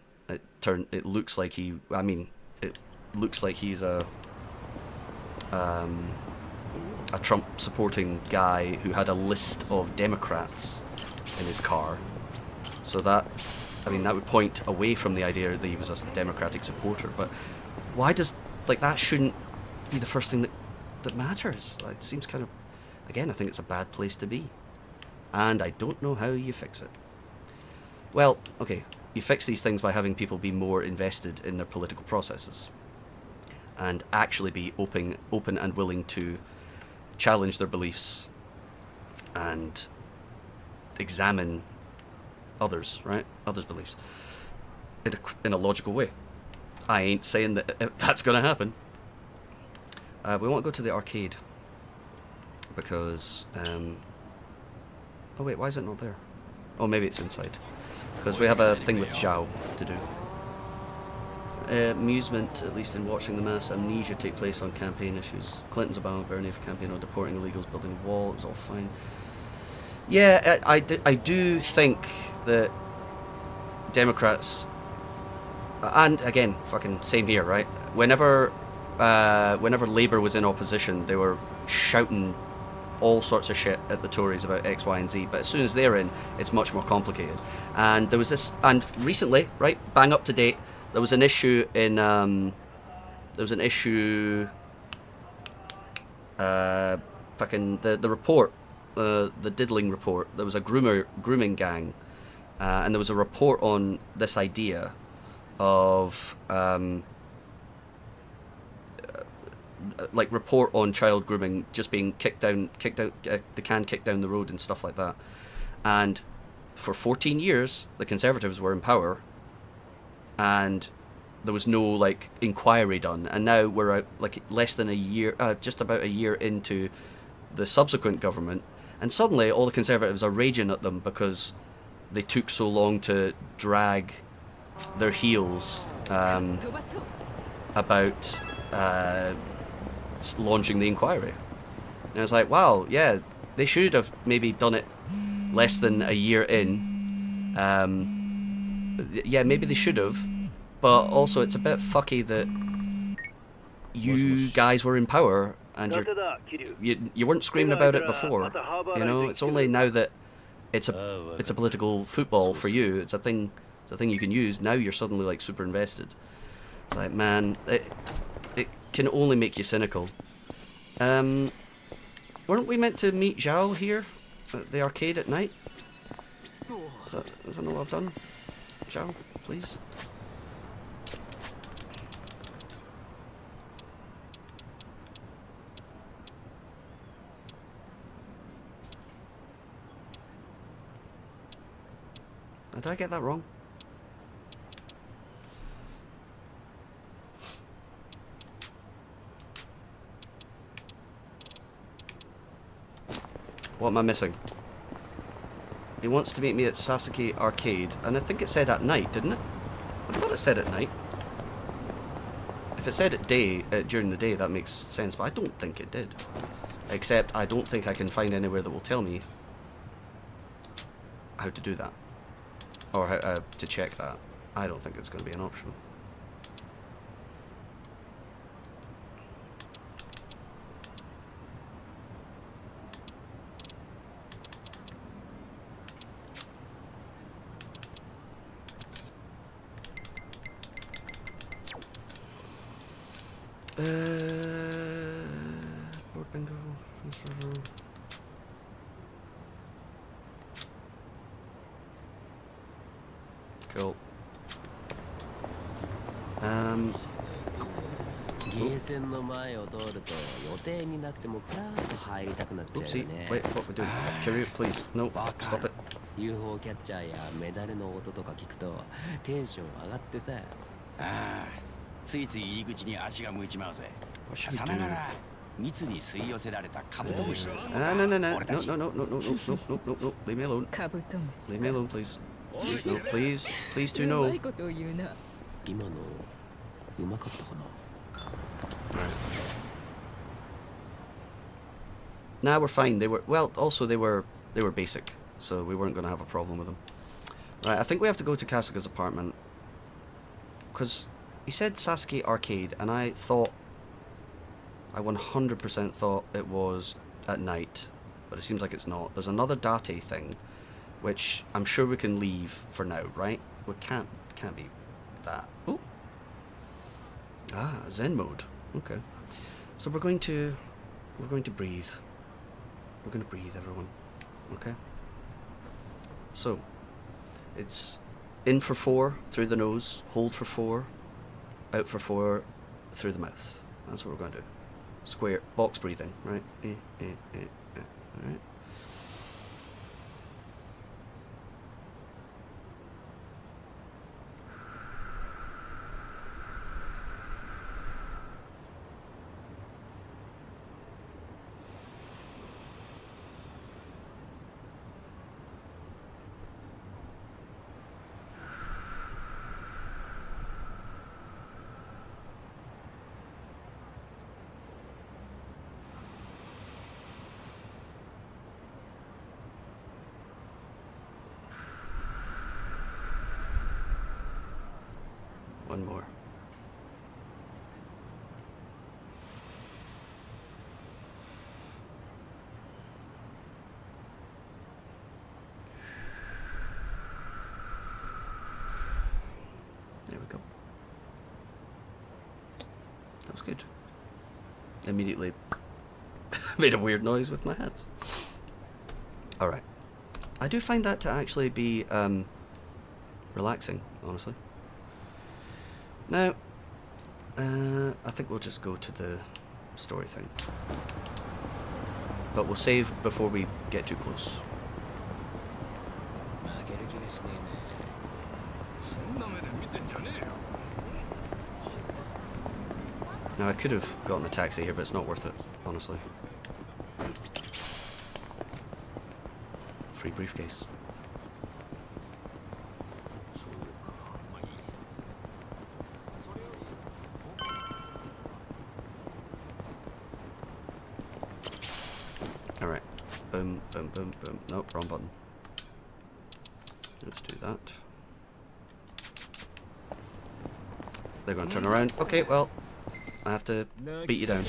it looks like he. I mean, it looks like he's a Trump supporting guy who had a list of Democrats in his car. So that, I mean, that would point away from the idea that he was a Democratic supporter. But why does, like, that shouldn't be the first thing that matters? Like, it seems kind of, again, I think it's a bad place to be. And I don't know how you fix it. Well, okay, you fix these things by having people be more invested in their political processes and actually be open and willing to challenge their beliefs and examine others, right? Others' beliefs in a logical way. I ain't saying that that's going to happen. We want to go to the arcade because... oh wait, why is it not there? Oh, maybe it's inside. Because we have a thing with Zhao to do. Amusement, at least in watching the mass amnesia take place on campaign issues. Clinton's Obama, Bernie for campaign on deporting illegals, building a wall, it was all fine. Yeah, I do think that Democrats, and again, fucking same here, right? Whenever Labour was in opposition, they were shouting all sorts of shit at the Tories about X, Y, and Z. But as soon as they're in, it's much more complicated. And there was this, and recently, right, bang up to date, there was an issue in, fucking the report, the diddling report. There was a grooming gang, and there was a report on this idea of like report on child grooming just being kicked down the can kicked down the road and stuff like that. And for 14 years the Conservatives were in power and there was no like inquiry done, and now we're out like less than a year, just about a year into the subsequent government, and suddenly all the Conservatives are raging at them because they took so long to drag their heels about launching the inquiry. And it's like, wow, yeah, they should have maybe done it less than a year in. Yeah, maybe they should have, but also it's a bit fucky that you guys were in power and you weren't screaming about it before. You know, it's only now that it's a political football for you. It's a thing you can use. Now you're suddenly like super invested. It's like, man, it can only make you cynical. Weren't we meant to meet Zhao here at the arcade at night? Is that not what I've done? Zhao, please. Did I get that wrong? What am I missing? He wants to meet me at Sasuke Arcade, and I think it said at night, didn't it? I thought it said at night. If it said at day, during the day, that makes sense, but I don't think it did. Except I don't think I can find anywhere that will tell me how to do that. Or how to check that. I don't think it's going to be an option. Board bingo. Cool. Oopsie. Wait, what we're doing? Kiryu, please. No, stop it. UFO キャッチャーやメダルの音とか聞くとテンション上がってさ。ああ、ついつい入り口に足が向いちまうぜ。 What should we さ do? ながら密に吸い寄せられたカブトムシだ。 No, no, no, no, no, no, no, no, no, no, no, no, no. Leave me alone. カブトムシ Leave me alone, please. Please, no, please, please do う no. まいことを言うな。今のうまかったかな。 Nah, we're fine. They were well. Also, they were basic, so we weren't going to have a problem with them. Right, I think we have to go to Kasuga's apartment because he said Sasuke Arcade, and I 100% thought it was at night, but it seems like it's not. There's another Date thing, which I'm sure we can leave for now, right? We can't be that. Oh, Zen mode. Okay, so we're going to breathe. We're going to breathe, everyone. Okay? So, it's in for 4 through the nose, hold for 4, out for 4 through the mouth. That's what we're going to do. Square, box breathing, right? Alright. One more. There we go. That was good. Immediately made a weird noise with my hands. Alright. I do find that to actually be relaxing, honestly. Now, I think we'll just go to the story thing. But we'll save before we get too close. Now, I could have gotten a taxi here, but it's not worth it, honestly. Free briefcase. Alright. Boom, boom, boom, boom. Nope, wrong button. Let's do that. They're going to turn around. Okay, well, I have to beat you down.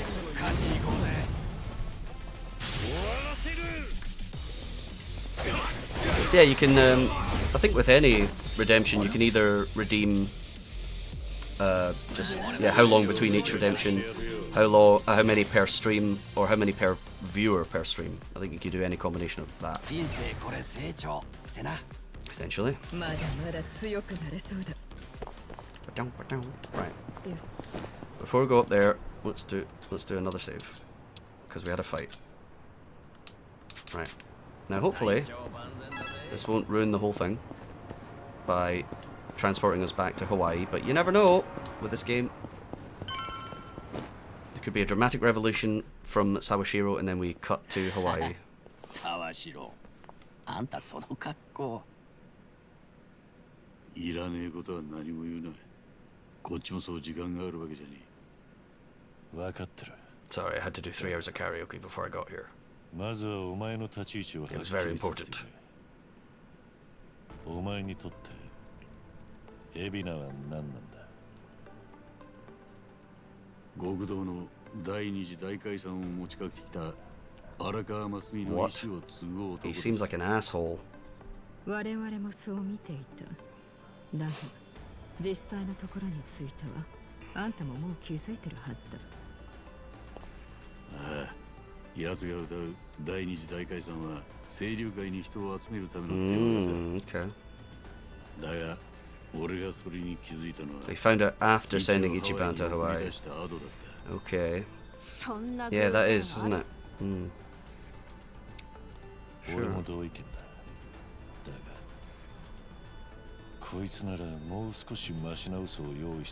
Yeah, you can, I think with any redemption, you can either redeem, how long between each redemption, how many per stream, or how many per viewer per stream. I think you can do any combination of that. Essentially. Right. Yes. Before we go up there, let's do another save, because we had a fight. Right. Now, hopefully, this won't ruin the whole thing by transporting us back to Hawaii, but you never know with this game. There could be a dramatic revolution from Sawashiro, and then we cut to Hawaii. Sawashiro, あんたその格好。いらねえことは何も言うな。こっちもそう時間があるわけじゃねえ。分かってる。 Sorry, I had to do 3 hours of karaoke before I got here. まずはお前の立ち位置をはっき It り was さ very せて important. くれ。お前にとって海老名は何なんだ。極道の第二次大解散を持ちかけてきた荒川真澄の意思を継ぐ男 He です。 seems like an asshole. 我々もそう見ていた。だが実際のところについてはあんたももう気づいてるはずだ。ああ、奴が歌う第二次大解散は清流会に人を集めるための手柄さ。だが俺がそれに気づいたのは They found out after sending Ichiban to Hawaii. Okay. Yeah, that is, isn't it? 俺も同意見だ。だが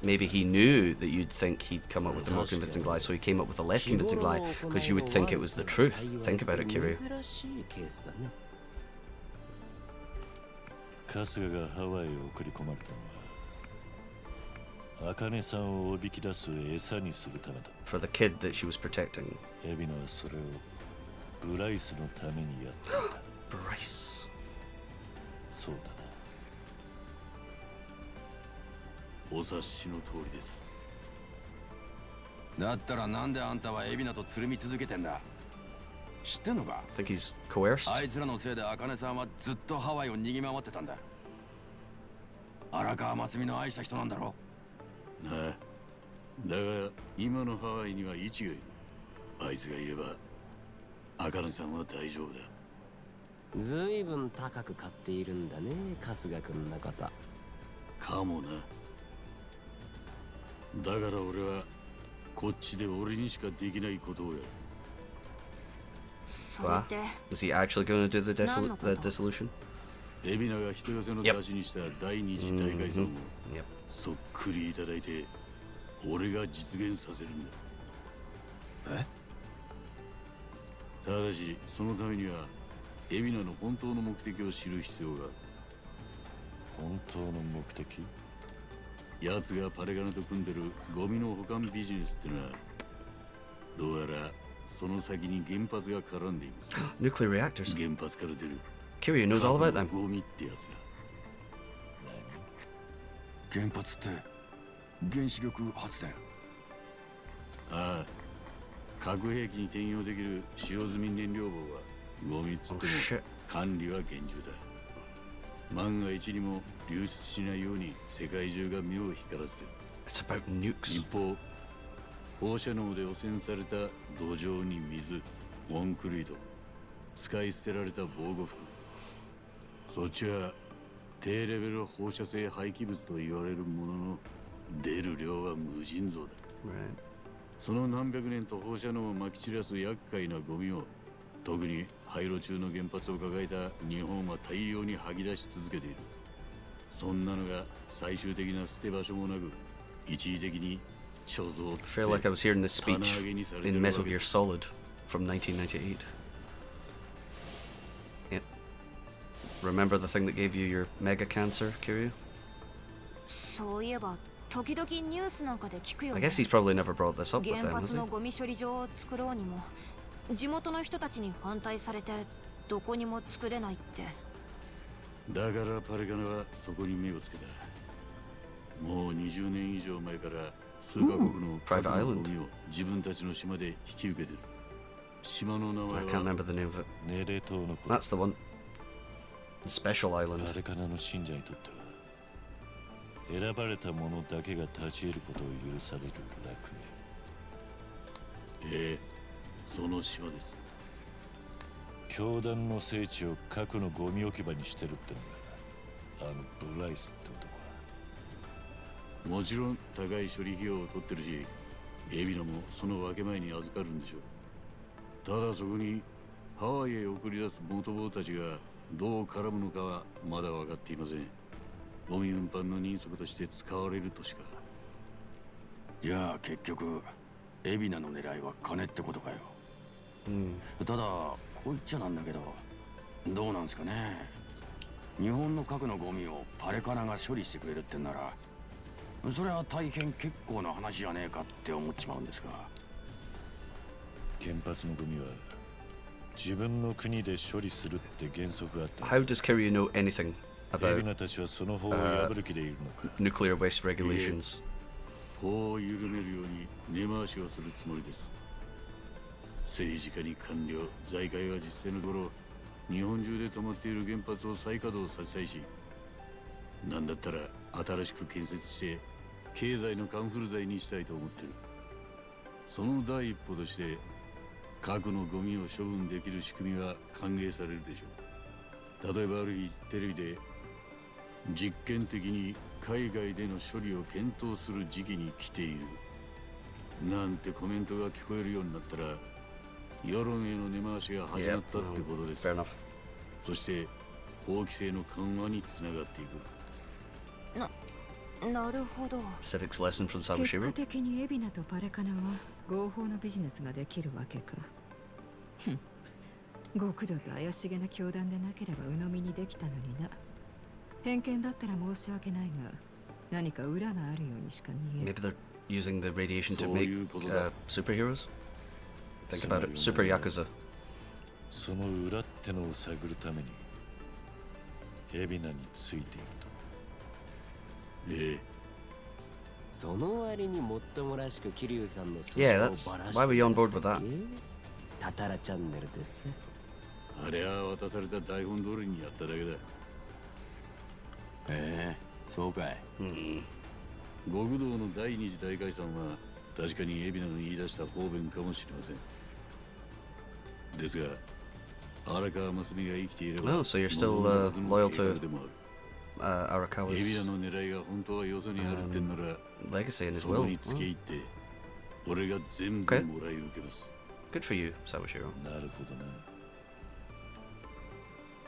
Maybe he knew that you'd think he'd come up with a more convincing lie, so he came up with a less convincing lie, because you would think it was the truth. Think about it, Kiryu. 春日がハワイへ送り込まれたのは茜さんをおびき出す餌にするためだ。 For the kid that she was protecting. エビナはそれをブライスのためにやっていた。ブライス。そうだな。お察しの通りです。だったらなんであんたはエビナとつるみ続けてんだ。知ってんのか？ I think he's coerced. あいつらのせいで茜さんはずっとハワイを逃げ回ってたんだ。荒川真澄の愛した人なんだろ。なあ、だが今のハワイにはイチがいる。あいつがいれば茜さんは大丈夫だ。ずいぶん高く買っているんだね、春日君のこと。かもな。だから俺はこっちで俺にしかできないことをやる。Wow. Is he actually going to do the dissolution? エビナが人寄せの出しにした第二次大改造をそっくりいただいて俺が実現させるんだ。え？ただしそのためにはエビナの本当の目的を知る必要がある。本当の目的？奴がパレガナと組んでるゴミの保管ビジネスってのはどうやらその先に原発が絡んでいます。Nuclear reactors. 原発から出る Kiryu knows all about them. ゴミってやつが。原発って原子力発電。ああ、核兵器に転用できる使用済み燃料棒はゴミっつっても管理は厳重だ。万が一にも流出しないように世界中が目を光らせてる。It's about nukes. 一方放射能で汚染された土壌に水、コンクリート、使い捨てられた防護服、そっちは低レベル放射性廃棄物と言われるものの出る量は無尽蔵だ。その何百年と放射能をまき散らす厄介なゴミを特に廃炉中の原発を抱えた日本は大量に吐き出し続けている。そんなのが最終的な捨て場所もなく一時的に I feel like I was hearing this speech in Metal Gear Solid from 1998. Yep. Remember the thing that gave you your mega cancer, Kiryu? そういえば時々ニュースなんかで聞くよ I ね。 guess he's probably never brought this up with 原 them, has 発 he? のゴミ処理場を作ろうにも地元の人たちに反対されてどこにも作れないって。だからパレガナはそこに目をつけた。もう20年以上前から数カ国の核のゴミを自分たちの島で引き受けてる。島の名前は I can't remember the name of it. That's the one. The special island. パレガナの信者にとっては選ばれた者だけが立ち得ることを許される楽園。ええ、その島です。教団の聖地を核のゴミ置き場にしてるってのがあのブライスって男。もちろん高い処理費用を取ってるし、エビナもその分け前に預かるんでしょう。ただそこにハワイへ送り出す元坊たちがどう絡むのかはまだ分かっていません。ゴミ運搬の人足として使われるとしか。じゃあ結局エビナの狙いは金ってことかよ。ただこう言っちゃなんだけどどうなんすかね。日本の核のゴミをパレカナが処理してくれるってんならそれは大変結構な話じゃねえかって思っちまうんですが。原発のゴミは自分の国で処理するって原則があった。 How does Kiryu know anything about エビナたちはその法を破る気でいるのか。nuclear waste regulations? 法を緩めるように根回しをするつもりです。政治家に官僚、財界は実際のところ日本中で止まっている原発を再稼働させたいし、なんだったら新しく建設して経済のカンフル剤にしたいと思ってる。その第一歩として核のゴミを処分できる仕組みは歓迎されるでしょう。例えばある日テレビで実験的に海外での処理を検討する時期に来ているなんてコメントが聞こえるようになったら世論への根回しが始まったってことです。そして法規制の緩和につながっていく。なるほど。 Civics lesson from 結 Sawashiro. 果的に海老名とパレカナは合法のビジネスができるわけか。ふん。極度と怪しげな教団でなければ鵜呑みにできたのにな。偏見だったら申し訳ないが、何か裏があるようにしか見えない。 Maybe they're using the radiation to make superheroes? Think about it. Super Yakuza. その裏ってのを探るために海老名についていると。ええ。その割にもっともらしく桐生さんの素 Yeah, 性を that's ばらして why were you on board with that? タタラチャンネルですね。あれは渡された台本通りにやっただけだ。ええ、そうかい。極道の第二次大解散は確かに海老名の言い出した方便かもしれません。ですが、荒川真澄が生きていれば、 Oh, so you're still loyal to Arakawa's 海老名の狙いが本当はよそにあるってんなら、 legacy in his そこ will. につけ入って、俺が全部もらい受けます。 Good for you, Sawashiro. なるほどな。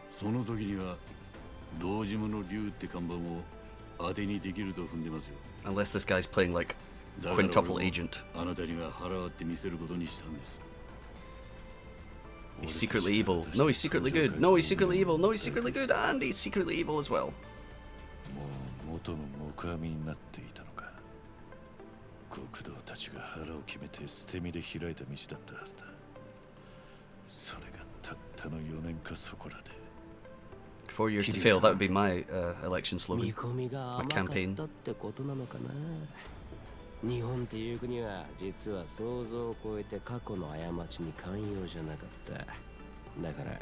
その時には堂島の竜って看板を当てにできると踏んでますよ。 Unless this guy's playing like だから俺 quintuple も agent. あなたには腹割って見せることにしたんです。 He's secretly evil. No, he's secretly good. No, he's secretly evil. No, he's secretly good. And he's secretly evil as well. もう元の木阿弥になっていたのか。極道たちが腹を決めて捨て身で開いた道だったはずだ。それがたったの4年かそこらで。 4 years to fail. That would be my election 見 slogan. 込みが My 甘かっ campaign. たってことなのかな。日本っていう国は実は想像を超えて過去の過ちに寛容じゃなかった。だから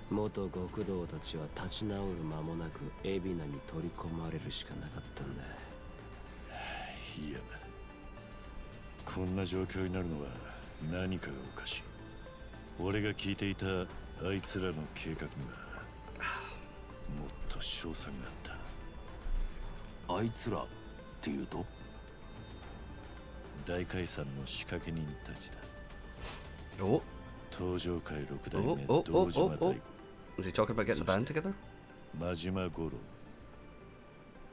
元極道たちは立ち直る間もなく海老名に取り込まれるしかなかったんだ。いや、こんな状況になるのは何かがおかしい。俺が聞いていたあいつらの計画にはもっと勝算があった。あいつらっていうと大解散の仕掛け人たちだ。お登場界6代 Oh, 目 oh, 堂 oh, 島 oh, 大 oh. 吾、 Was he talking about getting the band together? 真島五郎、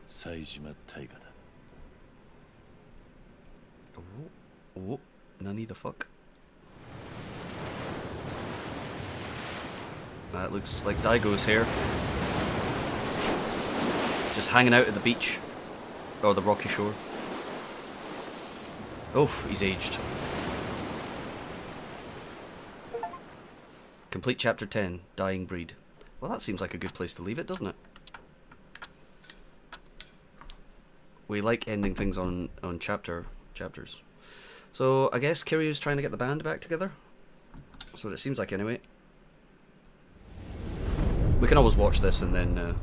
西島大河だ。Oh, Nani the fuck? That looks like Daigo's here. Just hanging out at the beach. Or the rocky shore. Oof, he's aged. Complete chapter 10, Dying Breed. Well, that seems like a good place to leave it, doesn't it? We like ending things on chapters. So, I guess Kiryu's trying to get the band back together? That's what it seems like anyway. We can always watch this and then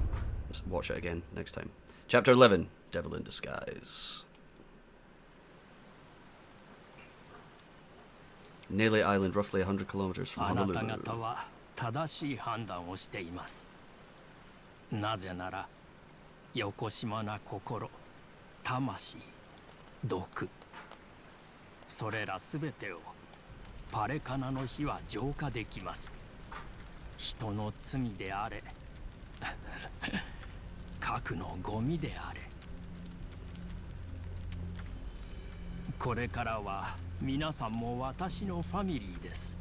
watch it again next time. Chapter 11, Devil in Disguise. Nele Island, roughly 100 kilometers from あなた Honolulu. 方は正しい判断をしています。なぜなら、よこしまな心、魂、毒、それらすべてをパレカナの火は浄化できます。人の罪であれ、核のゴミであれ。これからは皆さんも私のファミリーです。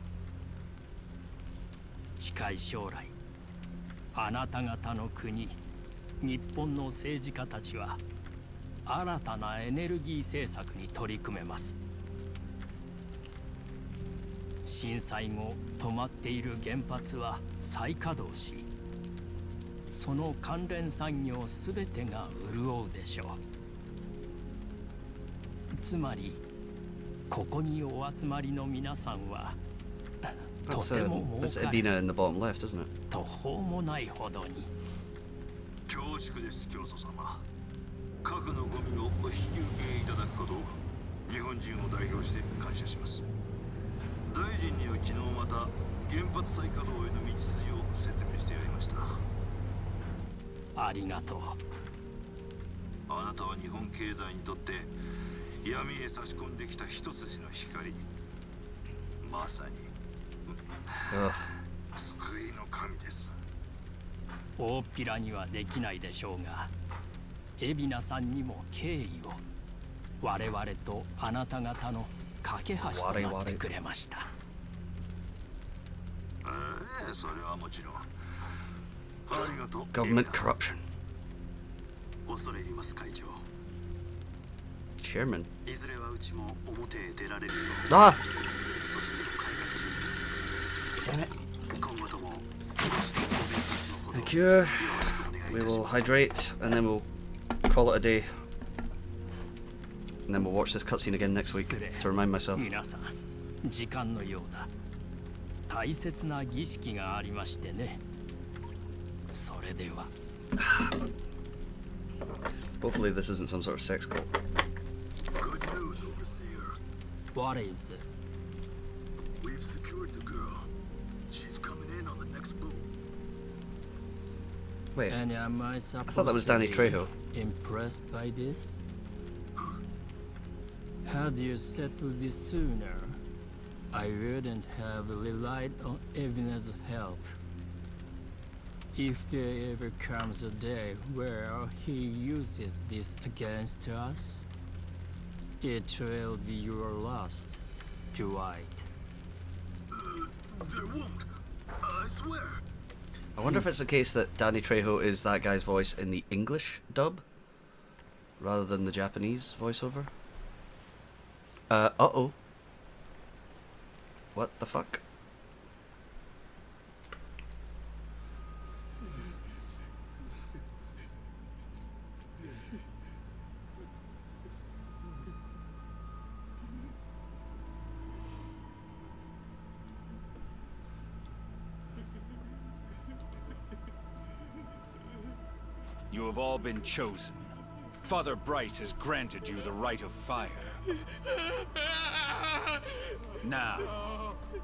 近い将来、あなた方の国、日本の政治家たちは新たなエネルギー政策に取り組めます。震災後止まっている原発は再稼働し、その関連産業すべてが潤うでしょう。つまりここにお集まりの皆さんはと That's, ても that's 儲かり Ebina in the bottom left, isn't it? 途方もないほどに。恐縮です、教祖様。核のゴミをお引き受けいただくことを日本人を代表して感謝します。大臣には昨日また原発再稼働への道筋を説明してやりました。ありがとう。あなたは日本経済にとって闇へ差し込んできた一筋の光、まさに救いの神です。大っぴらにはできないでしょうが、海老名さんにも敬意を。我々とあなた方の架け橋となってくれました。それはもちろん。ありがとう。Government corruption. 恐れ入ります会長。Chairman. いずれはうちも表へ出られるよう。Ah! 組織の改革中です。今後ともご指導ご鞭撻のほど Thank you. よろしくお願いい We たし will ます。 hydrate and then we'll call it a day. And then we'll watch this cutscene again next week to remind myself. 皆さん、時間のようだ。大切な儀式がありましてね。それでは。Hopefully this isn't some sort of sex cult. Good news, Overseer. What is it? We've secured the girl. She's coming in on the next boat. Wait, And am I supposed thought that was Danny to be Trejo. impressed by this? Had you settled this sooner, I wouldn't have relied on Evina's help. If there ever comes a day where he uses this against us, it will be your last, Dwight. There won't. I swear. I wonder if it's the case that Danny Trejo is that guy's voice in the English dub rather than the Japanese voiceover. Uh-oh. What the fuck? You have all been chosen. Father Bryce has granted you the right of fire. Now,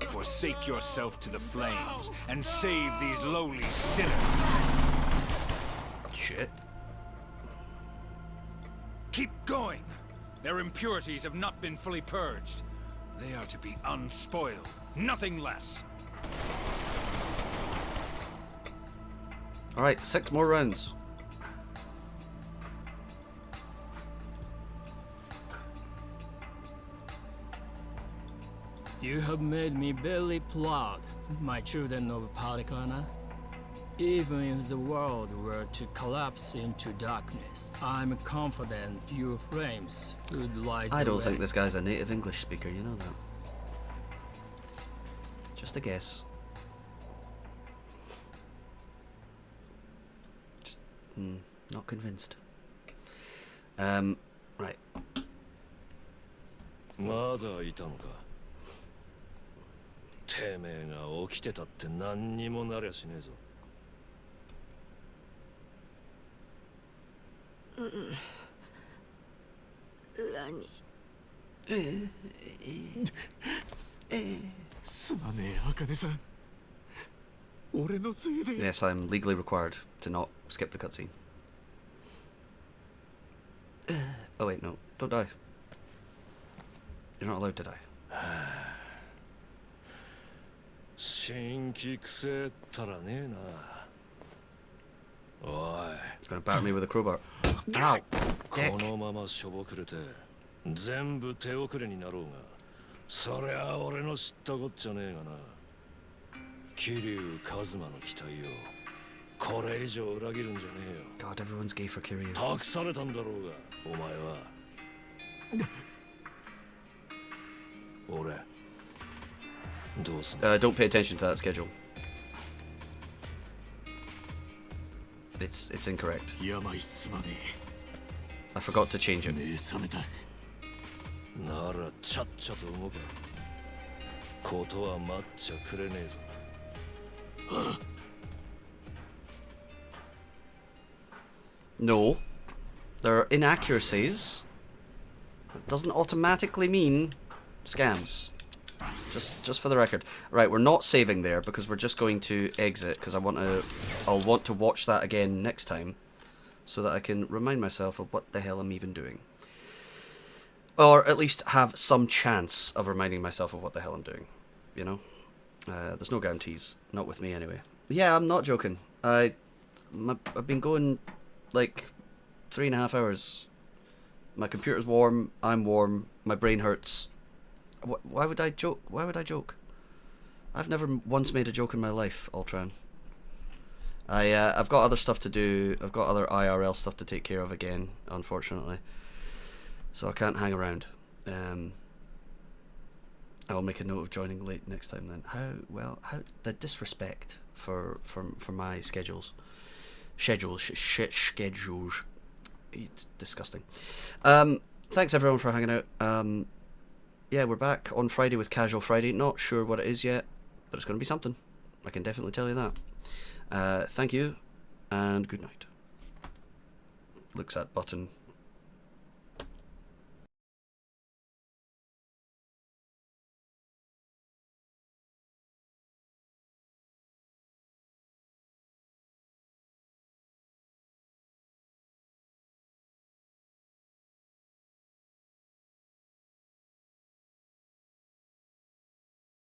forsake yourself to the flames and save these lowly sinners. Shit. Keep going. Their impurities have not been fully purged. They are to be unspoiled, nothing less. Alright, 6 more rounds. You have made me very proud, my children of Palikana. Even if the world were to collapse into darkness, I'm confident your flames would light the way. I don't think this guy's a native English speaker, you know that. Just a guess. Just, not convinced. Right. まだいたのか。てめえが起きてたって何にもなりゃしねえぞ。何？すまねえ、茜さん。俺のせいで。Yes, I'm legally required to not skip the cutscene. Oh wait, no, don't die. You're not allowed to die. 新規くせったらねえな。おい。Gonna batter me with a crowbar. Ow! このまましょぼくれて全部手遅れになろうが、そりゃ俺の知ったこっちゃねえがな。桐生一馬の期待をこれ以上裏切るんじゃねえよ。God, everyone's gay for Kiryu. 託されたんだろうが、お前は。俺。Don't pay attention to that schedule. It's incorrect. I forgot to change it. ならちゃっちゃと動け。ことは待っちゃくれねえぞ。No. There are inaccuracies. That doesn't automatically mean scams. Just for the record. Right, we're not saving there because we're just going to exit because I'll want to watch that again next time so that I can remind myself of what the hell I'm even doing. Or at least have some chance of reminding myself of what the hell I'm doing. You know? There's no guarantees. Not with me anyway. Yeah, I'm not joking. I've been going like 3.5 hours. My computer's warm. I'm warm. My brain hurts. Why would I joke? Why would I joke? I've never once made a joke in my life, Ultron. I've got other stuff to do. I've got other IRL stuff to take care of again, unfortunately. So I can't hang around. I'll make a note of joining late next time then. How the disrespect for my schedules. Schedules. It's disgusting. Thanks everyone for hanging out. Yeah, we're back on Friday with Casual Friday. Not sure what it is yet, but it's going to be something. I can definitely tell you that. Thank you, and good night. Looks at button.